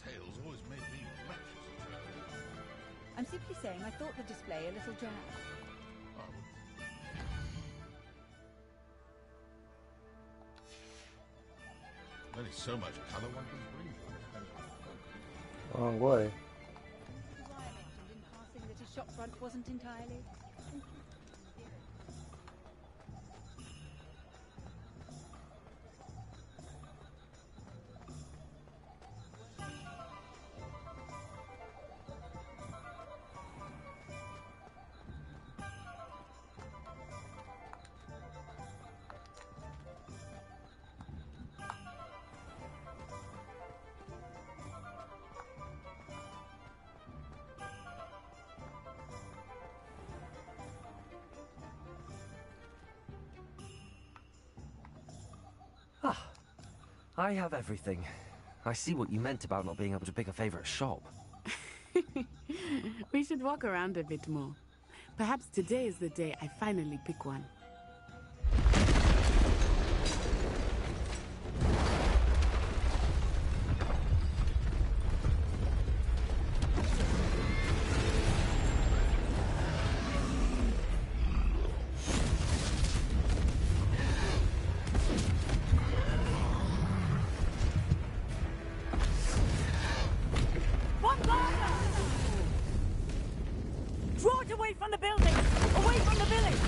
Tales always made me wretched. I'm simply saying I thought the display a little drab. Only so much colour one can bring. Wrong way. Why I mentioned in passing that his shop front wasn't entirely. I have everything. I see what you meant about not being able to pick a favorite shop. We should walk around a bit more. Perhaps today is the day I finally pick one. Draw it away from the building! Away from the village!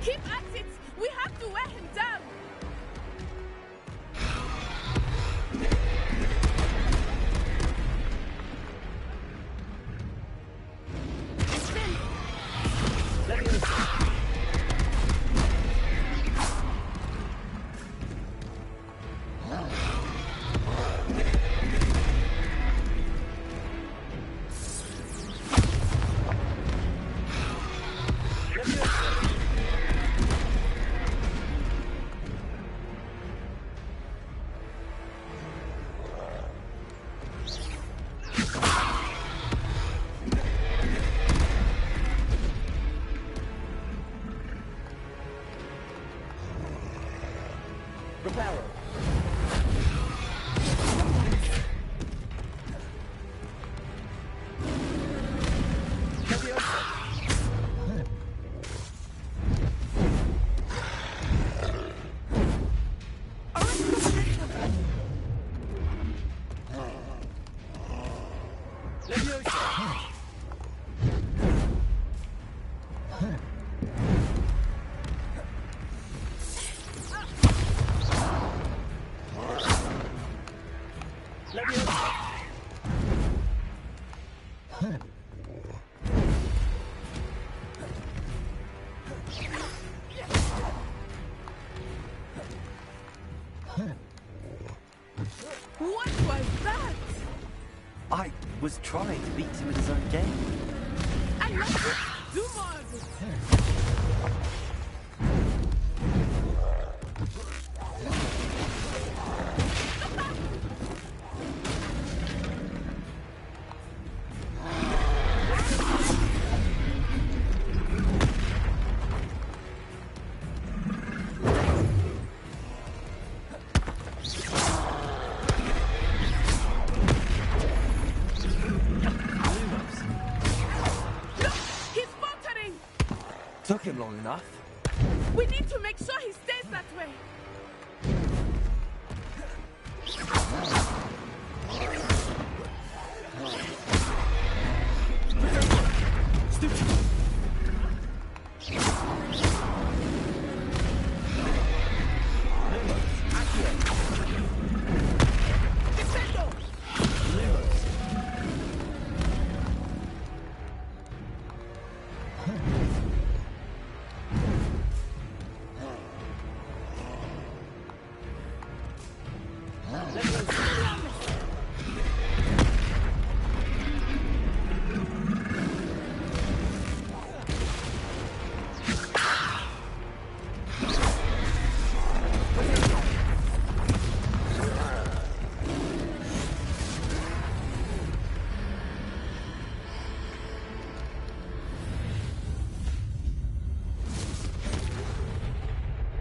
Keep at it! We have to wear him down! What was that? I was trying to beat him in his own game. I love it! Do more of it! Took him long enough. We need to make sure he stays that way.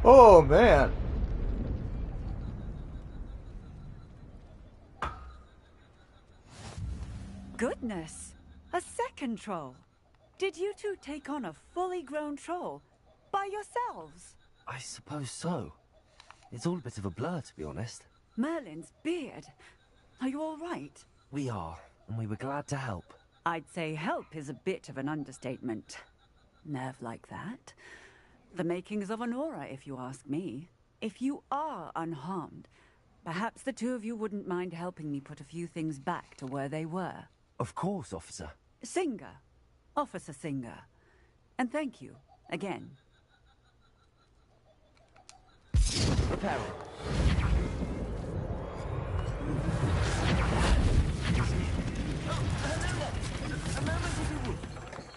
Oh, man. Goodness! A second troll! Did you two take on a fully grown troll? By yourselves? I suppose so. It's all a bit of a blur, to be honest. Merlin's beard. Are you all right? We are, and we were glad to help. I'd say help is a bit of an understatement. Nerve like that. The makings of an aura, if you ask me. If you are unharmed, perhaps the two of you wouldn't mind helping me put a few things back to where they were. Of course, officer. Singer. Officer Singer. And thank you, again. Reparo.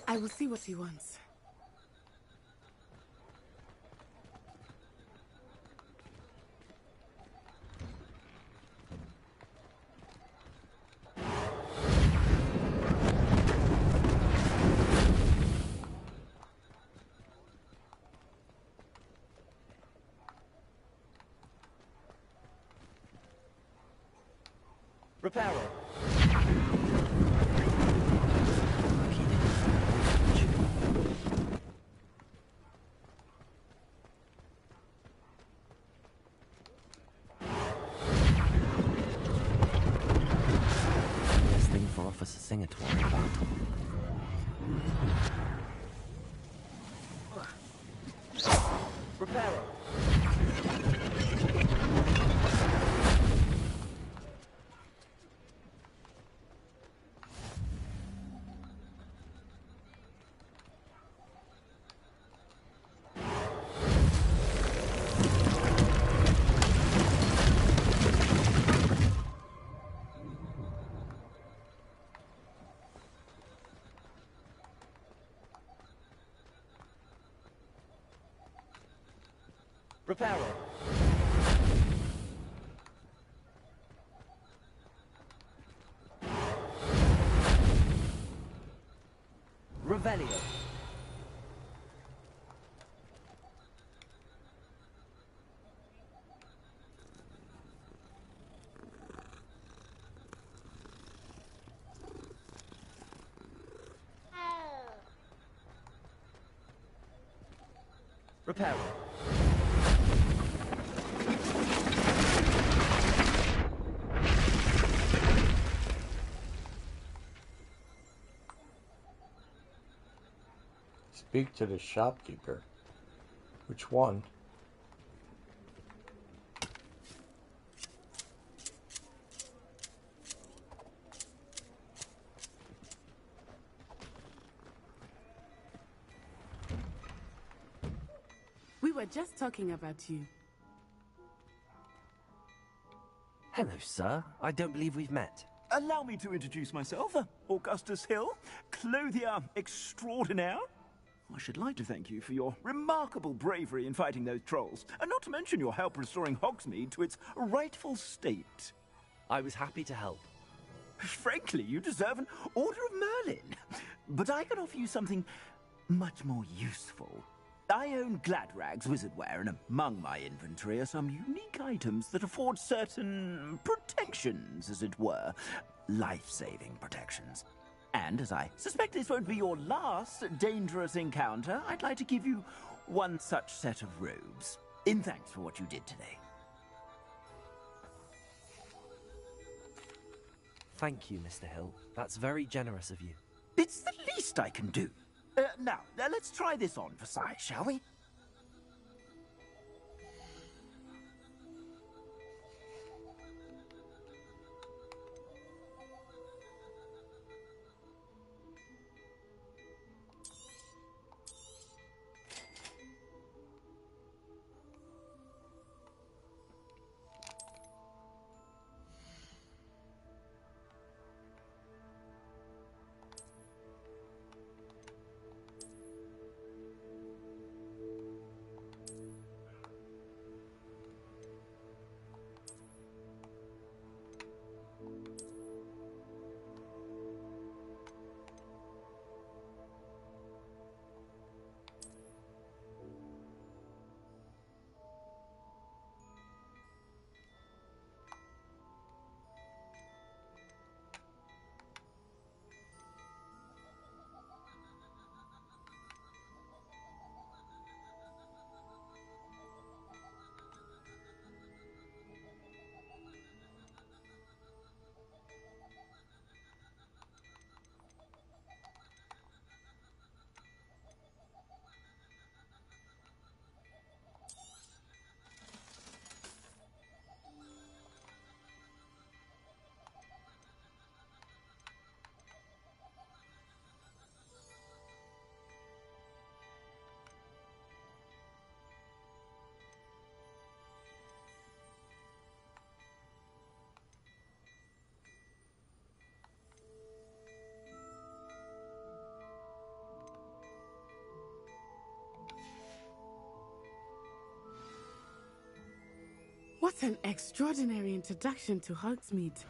I will see what he wants. Reparo. Best thing for Officer Singer to worry about. Reparo. Reparo. Revelio. Reparo. Speak to the shopkeeper. Which one? We were just talking about you. Hello, sir. I don't believe we've met. Allow me to introduce myself, Augustus Hill, clothier extraordinaire. I should like to thank you for your remarkable bravery in fighting those trolls, and not to mention your help restoring Hogsmeade to its rightful state. I was happy to help. Frankly, you deserve an Order of Merlin. But I can offer you something much more useful. I own Gladrag's wizardware, and among my inventory are some unique items that afford certain protections, as it were. Life-saving protections. And as I suspect this won't be your last dangerous encounter, I'd like to give you one such set of robes, in thanks for what you did today. Thank you, Mr. Hill. That's very generous of you. It's the least I can do. Now, let's try this on for size, shall we? What an extraordinary introduction to Hogsmeade.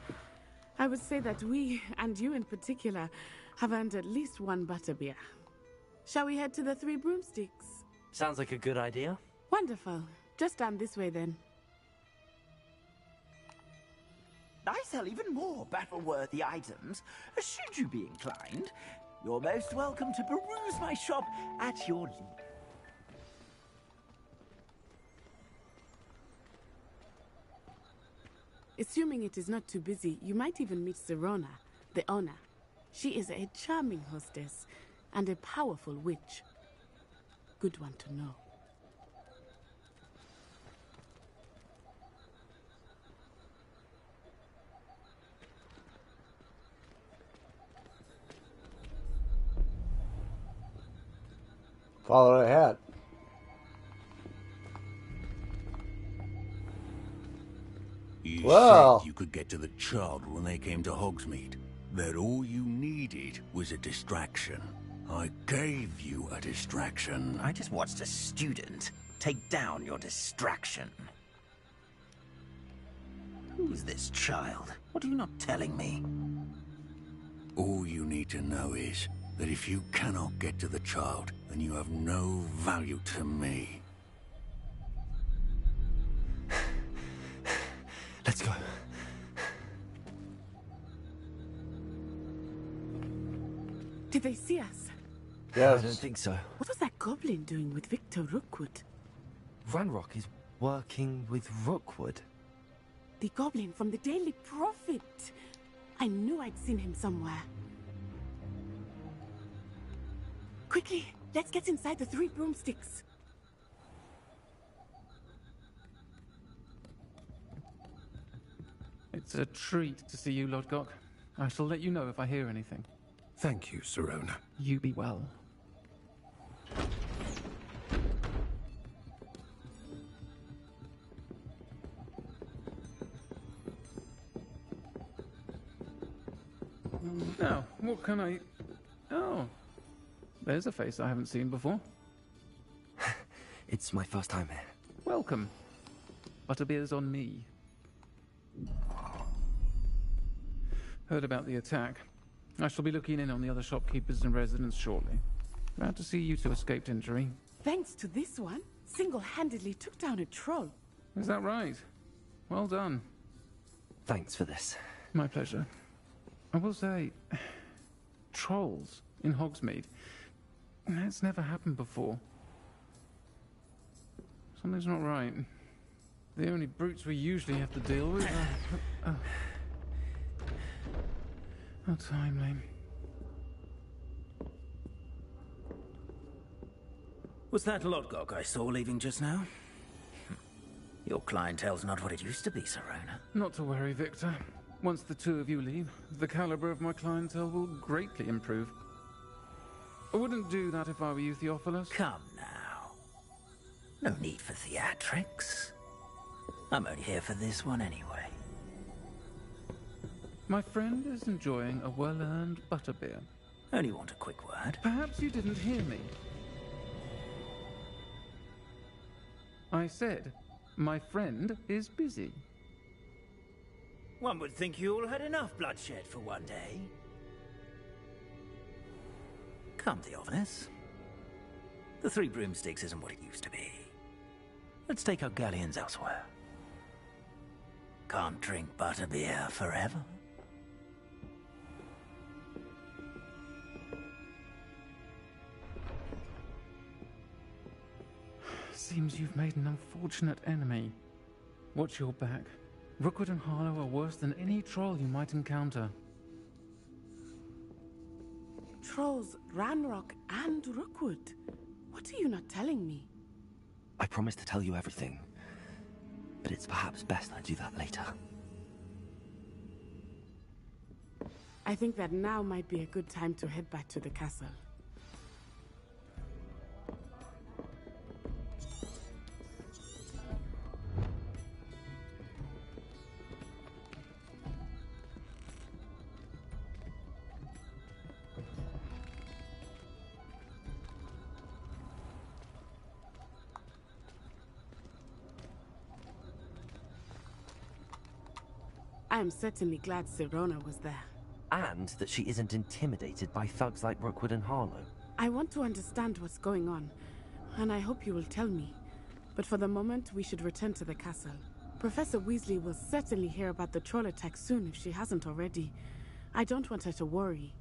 I would say that we, and you in particular, have earned at least one butterbeer. Shall we head to the Three Broomsticks? Sounds like a good idea. Wonderful. Just down this way then. I sell even more battle-worthy items. Should you be inclined, you're most welcome to peruse my shop at your leisure. Assuming it is not too busy, you might even meet Serona, the owner. She is a charming hostess and a powerful witch. Good one to know. Follow the hat. You Well. said you could get to the child when they came to Hogsmeade. That all you needed was a distraction. I gave you a distraction. I just watched a student take down your distraction. Who's this child? What are you not telling me? All you need to know is that if you cannot get to the child, then you have no value to me. Let's go. Did they see us? Yes. I don't think so. What was that goblin doing with Victor Rookwood? Ranrock is working with Rookwood. The goblin from the Daily Prophet. I knew I'd seen him somewhere. Quickly, let's get inside the 3 broomsticks. It's a treat to see you, Lodgok. I shall let you know if I hear anything. Thank you, Sirona. You be well. Now, what can I... Oh, there's a face I haven't seen before. It's my first time here. Welcome. Butterbeer's on me. Heard about the attack. I shall be looking in on the other shopkeepers and residents shortly. Glad to see you two escaped injury. Thanks to this one, single-handedly took down a troll. Is that right? Well done. Thanks for this. My pleasure. I will say, trolls in Hogsmeade. That's never happened before. Something's not right. The only brutes we usually have to deal with are... How timely. Was that Lodgok I saw leaving just now? Your clientele's not what it used to be, Sirona. Not to worry, Victor. Once the two of you leave, the caliber of my clientele will greatly improve. I wouldn't do that if I were you, Theophilus. Come now. No need for theatrics. I'm only here for this one anyway. My friend is enjoying a well-earned butterbeer. Only want a quick word. Perhaps you didn't hear me. I said, my friend is busy. One would think you all had enough bloodshed for one day. Come, Theophilus. The 3 broomsticks isn't what it used to be. Let's take our galleons elsewhere. Can't drink butterbeer forever. Seems you've made an unfortunate enemy. Watch your back. Rookwood and Harlow are worse than any troll you might encounter. Trolls, Ranrock, and Rookwood. What are you not telling me? I promised to tell you everything, but it's perhaps best I do that later. I think that now might be a good time to head back to the castle. I am certainly glad Sirona was there. And that she isn't intimidated by thugs like Rookwood and Harlow. I want to understand what's going on, and I hope you will tell me. But for the moment, we should return to the castle. Professor Weasley will certainly hear about the troll attack soon if she hasn't already. I don't want her to worry.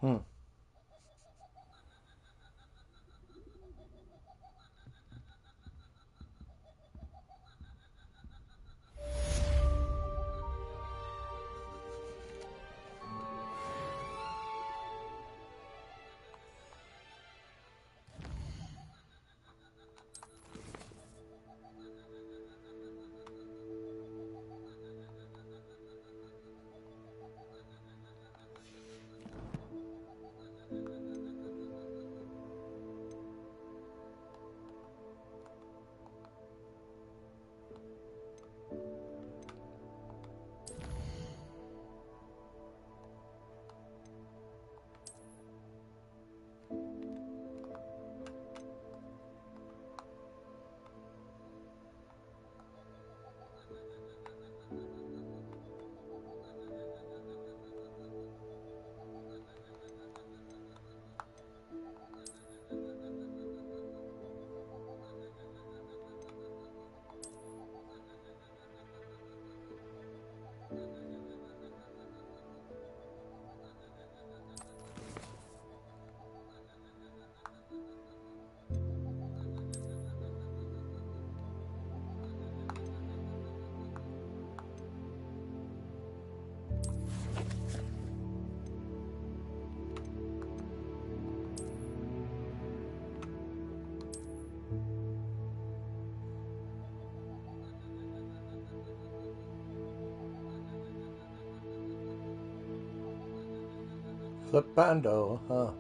Hmm. Flipando, huh?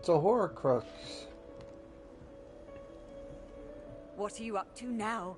It's a Horcrux. What are you up to now?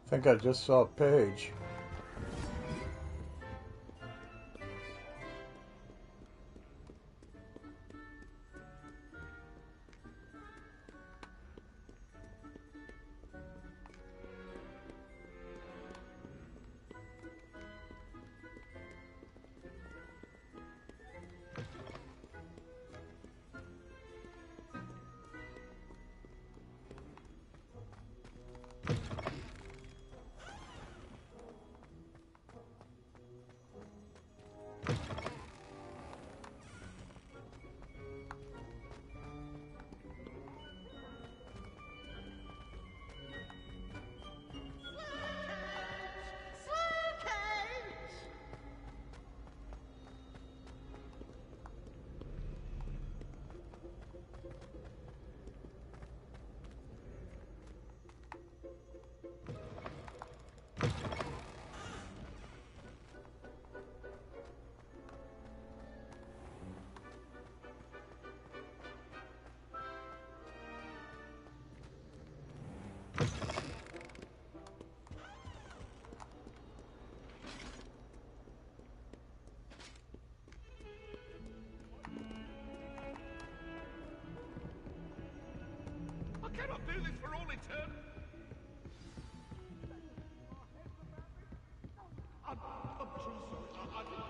I think I just saw a page. cannot do this for all eternity. I'm truly sorry. I'm sorry.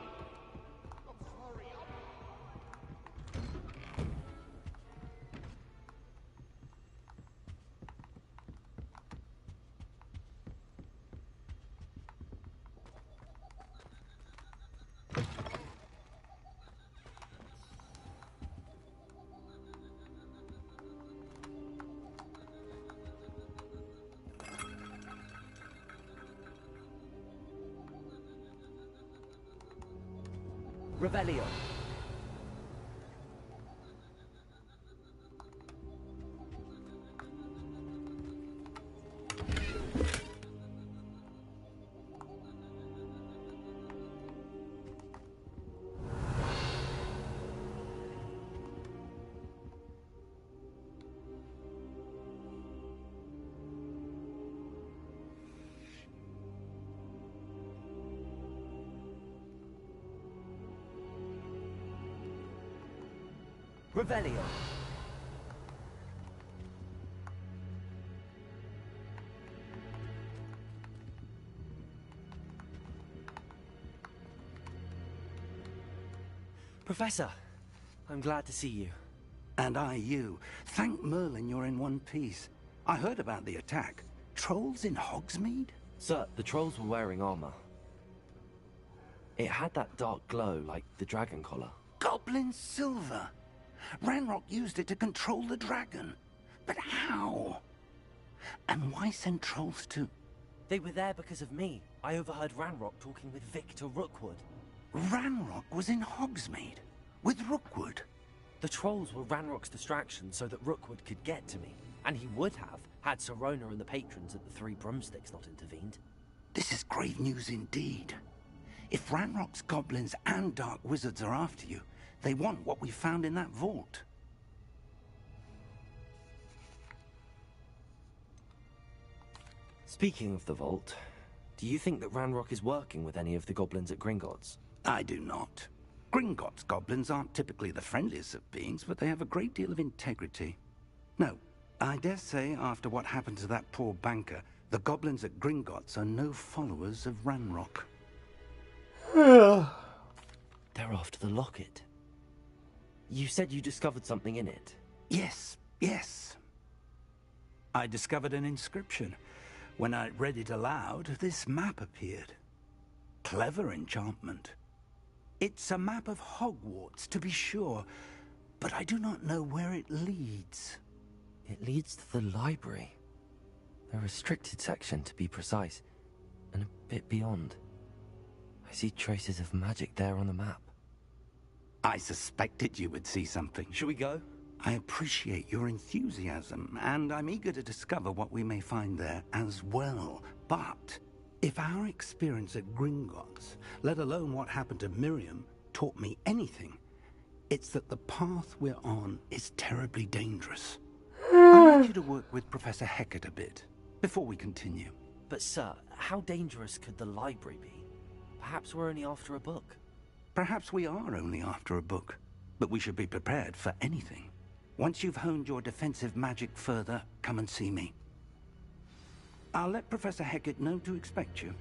Revelio. Revelio. Professor, I'm glad to see you. And I you. Thank Merlin you're in one piece. I heard about the attack. Trolls in Hogsmeade? Sir, the trolls were wearing armor. It had that dark glow like the dragon collar. Goblin silver! Ranrock used it to control the dragon. But how? And why send trolls to... They were there because of me. I overheard Ranrock talking with Victor Rookwood. Ranrock was in Hogsmeade? With Rookwood? The trolls were Ranrock's distraction so that Rookwood could get to me. And he would have, had Sirona and the patrons at the Three Broomsticks not intervened. This is grave news indeed. If Ranrock's goblins and dark wizards are after you, they want what we found in that vault. Speaking of the vault, do you think that Ranrock is working with any of the goblins at Gringotts? I do not. Gringotts goblins aren't typically the friendliest of beings, but they have a great deal of integrity. No, I dare say after what happened to that poor banker, the goblins at Gringotts are no followers of Ranrock. They're after the locket. You said you discovered something in it. Yes. I discovered an inscription. When I read it aloud, this map appeared. Clever enchantment. It's a map of Hogwarts, to be sure, but I do not know where it leads. It leads to the library. The restricted section, to be precise, and a bit beyond. I see traces of magic there on the map. I suspected you would see something. Shall we go? I appreciate your enthusiasm, and I'm eager to discover what we may find there as well. But if our experience at Gringotts, let alone what happened to Miriam, taught me anything, it's that the path we're on is terribly dangerous. I need you to work with Professor Hecat a bit before we continue. But sir, how dangerous could the library be? Perhaps we're only after a book. Perhaps we are only after a book, but we should be prepared for anything. Once you've honed your defensive magic further, come and see me. I'll let Professor Hecat know to expect you.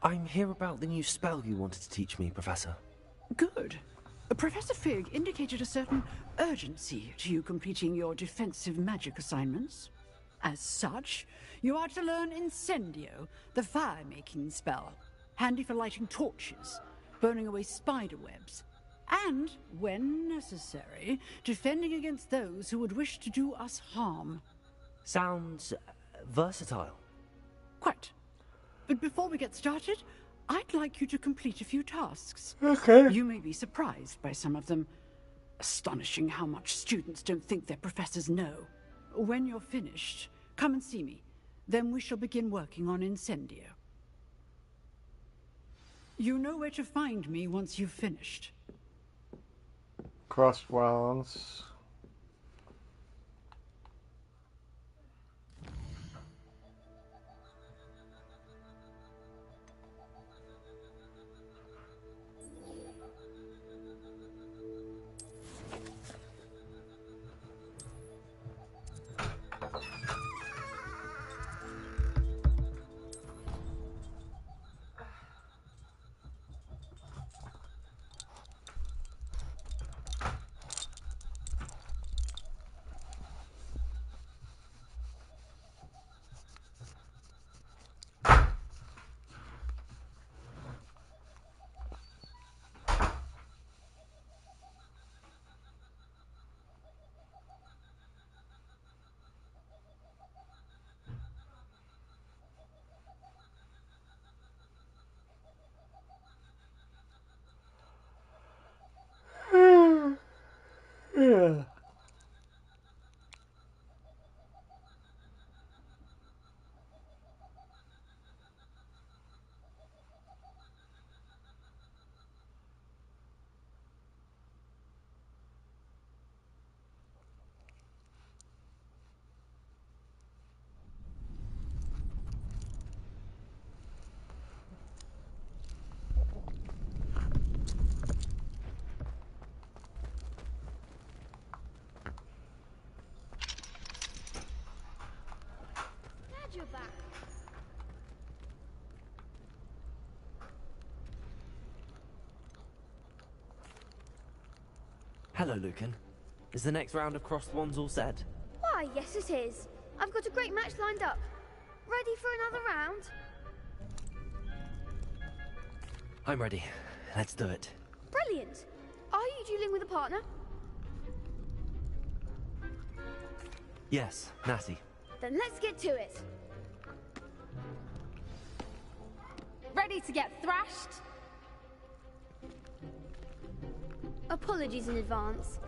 I'm here about the new spell you wanted to teach me, Professor. Good. Professor Fig indicated a certain urgency to you completing your defensive magic assignments. As such, you are to learn Incendio, the fire-making spell, handy for lighting torches, burning away spider webs, and, when necessary, defending against those who would wish to do us harm. Sounds versatile. Quite. But before we get started, I'd like you to complete a few tasks. Okay. You may be surprised by some of them. Astonishing how much students don't think their professors know. When you're finished, come and see me. Then we shall begin working on Incendio. You know where to find me once you've finished. Crossbones. Yeah. Glad you're back. Hello, Lucan. Is the next round of crossed wands all set? Why, yes it is. I've got a great match lined up. Ready for another round? I'm ready. Let's do it. Brilliant. Are you dueling with a partner? Yes, Natty. Then let's get to it. Ready to get thrashed? Apologies in advance.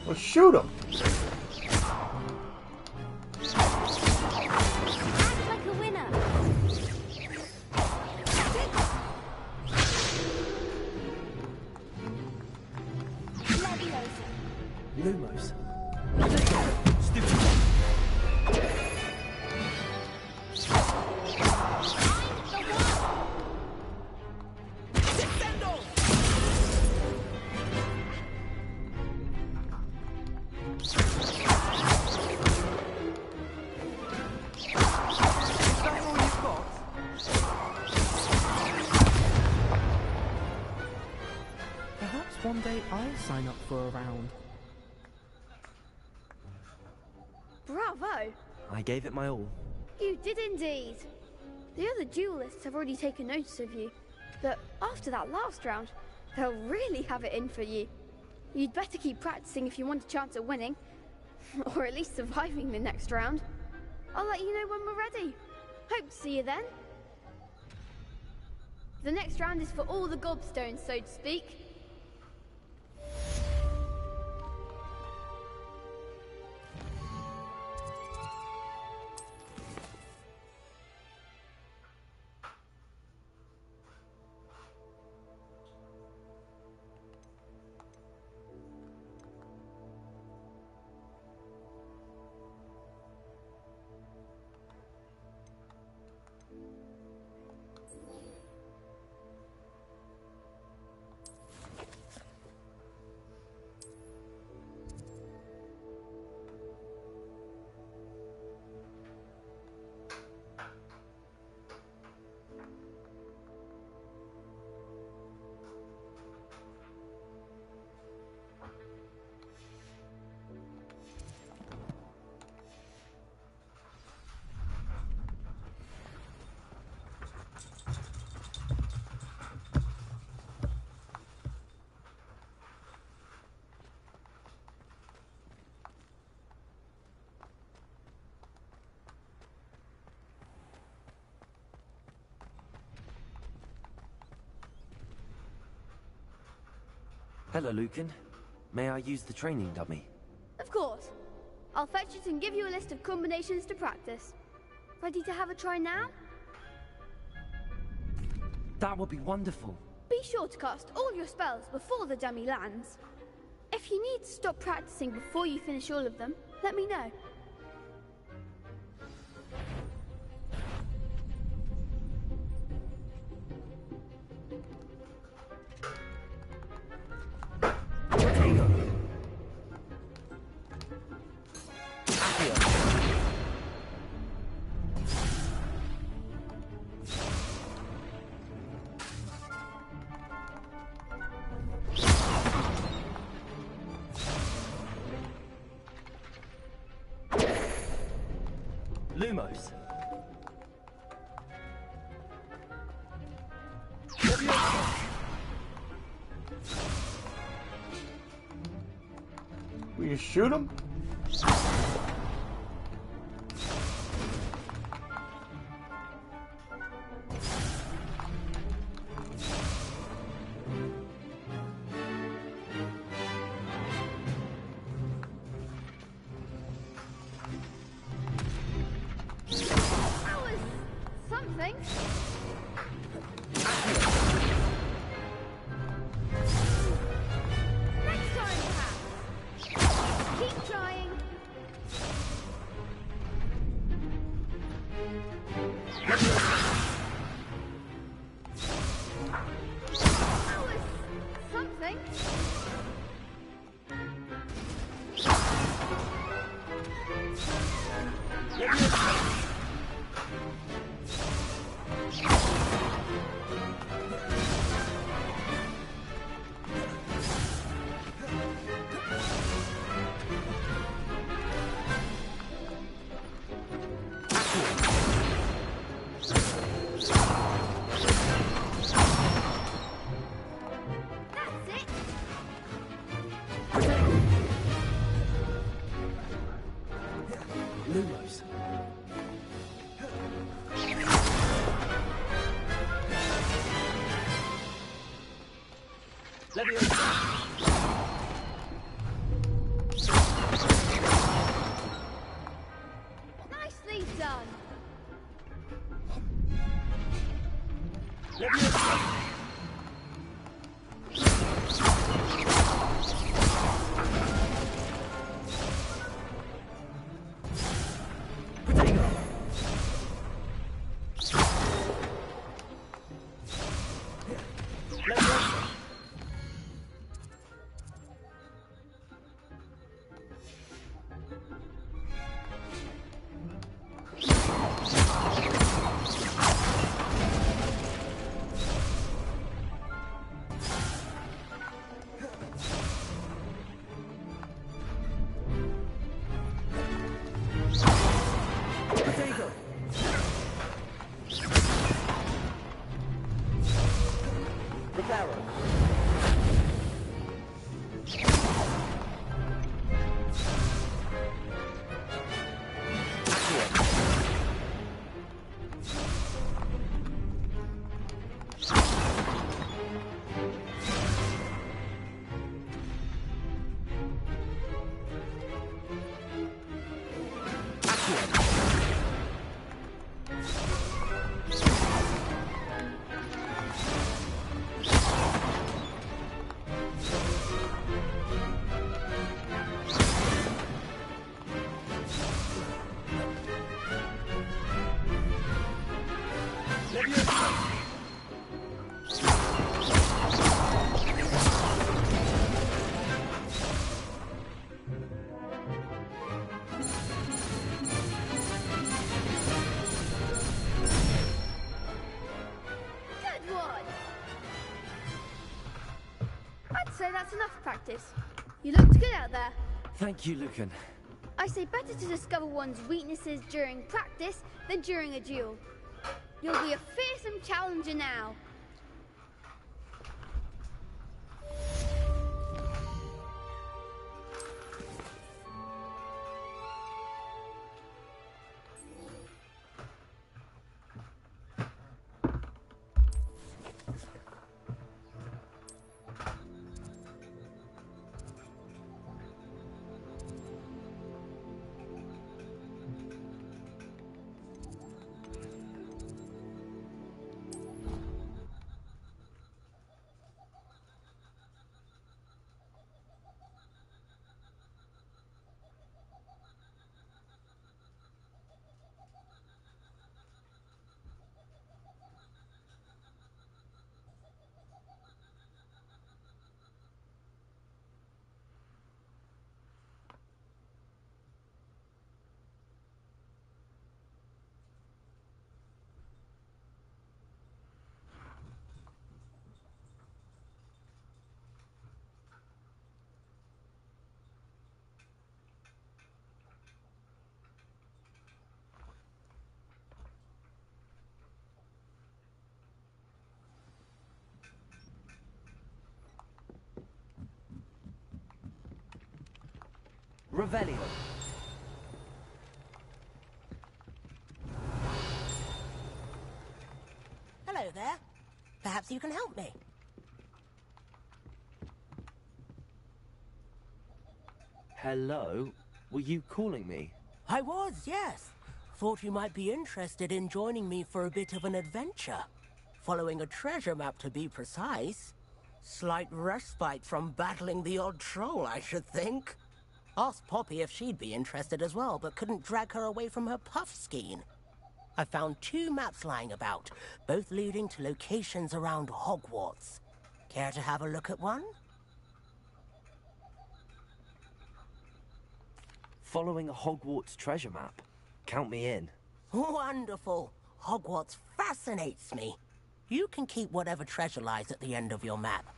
Well, shoot him. Act like a winner. Lumos. Perhaps one day I'll sign up for a round. Bravo! I gave it my all. You did indeed. The other duelists have already taken notice of you, but after that last round, they'll really have it in for you. You'd better keep practicing if you want a chance at winning, or at least surviving the next round. I'll let you know when we're ready. Hope to see you then. The next round is for all the gobstones, so to speak. Hello, Lucan. May I use the training dummy? Of course. I'll fetch it and give you a list of combinations to practice. Ready to have a try now? That would be wonderful. Be sure to cast all your spells before the dummy lands. If you need to stop practicing before you finish all of them, let me know. Lumos. Will you shoot him? Lumos. Nicely done. that's enough practice. You looked good out there. Thank you, Lucan. I say better to discover one's weaknesses during practice than during a duel. You'll be a fearsome challenger now. Revelio. Hello there. Perhaps you can help me. Hello? Were you calling me? I was, yes. Thought you might be interested in joining me for a bit of an adventure. Following a treasure map, to be precise. Slight respite from battling the odd troll, I should think. Asked Poppy if she'd be interested as well, but couldn't drag her away from her puff skein. I found 2 maps lying about, both leading to locations around Hogwarts. Care to have a look at one? Following a Hogwarts treasure map. Count me in. Wonderful. Hogwarts fascinates me. You can keep whatever treasure lies at the end of your map.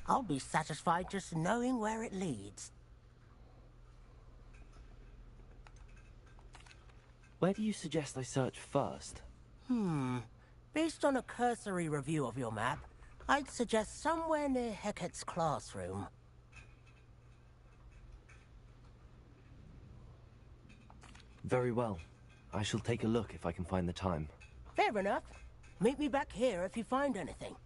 I'll be satisfied just knowing where it leads. Where do you suggest I search first? Based on a cursory review of your map, I'd suggest somewhere near Hecat's classroom. Very well. I shall take a look if I can find the time. Fair enough. Meet me back here if you find anything.